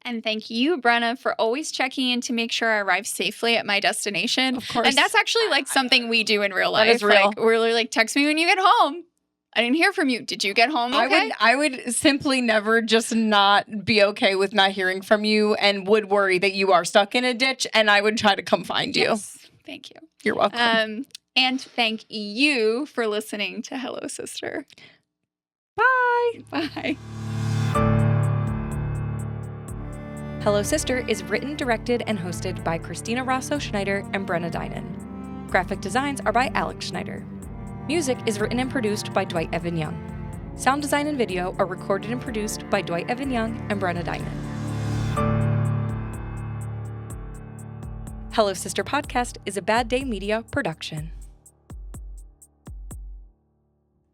Speaker 2: And thank you, Brenna, for always checking in to make sure I arrive safely at my destination.
Speaker 1: Of course.
Speaker 2: And that's actually like something we do in real life.
Speaker 1: That is real.
Speaker 2: Like, we're like, text me when you get home. I didn't hear from you. Did you get home okay?
Speaker 1: I would simply never just not be okay with not hearing from you and would worry that you are stuck in a ditch, and I would try to come find you.
Speaker 2: Yes. Thank you.
Speaker 1: You're welcome.
Speaker 2: And thank you for listening to Hello Sister.
Speaker 1: Bye.
Speaker 2: Bye.
Speaker 1: Hello Sister is written, directed, and hosted by Christina Rosso-Schneider and Brenna Dinon. Graphic designs are by Alex Schneider. Music is written and produced by Dwight Evan Young. Sound design and video are recorded and produced by Dwight Evan Young and Brenna Dinon. Hello Sister Podcast is a Bad Day Media production.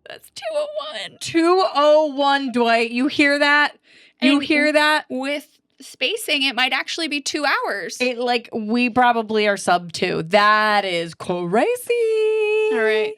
Speaker 2: That's 201.
Speaker 1: 201, Dwight. You hear that? You hear that?
Speaker 2: With spacing, it might actually be 2 hours.
Speaker 1: We probably are sub 2. That is crazy.
Speaker 2: All right.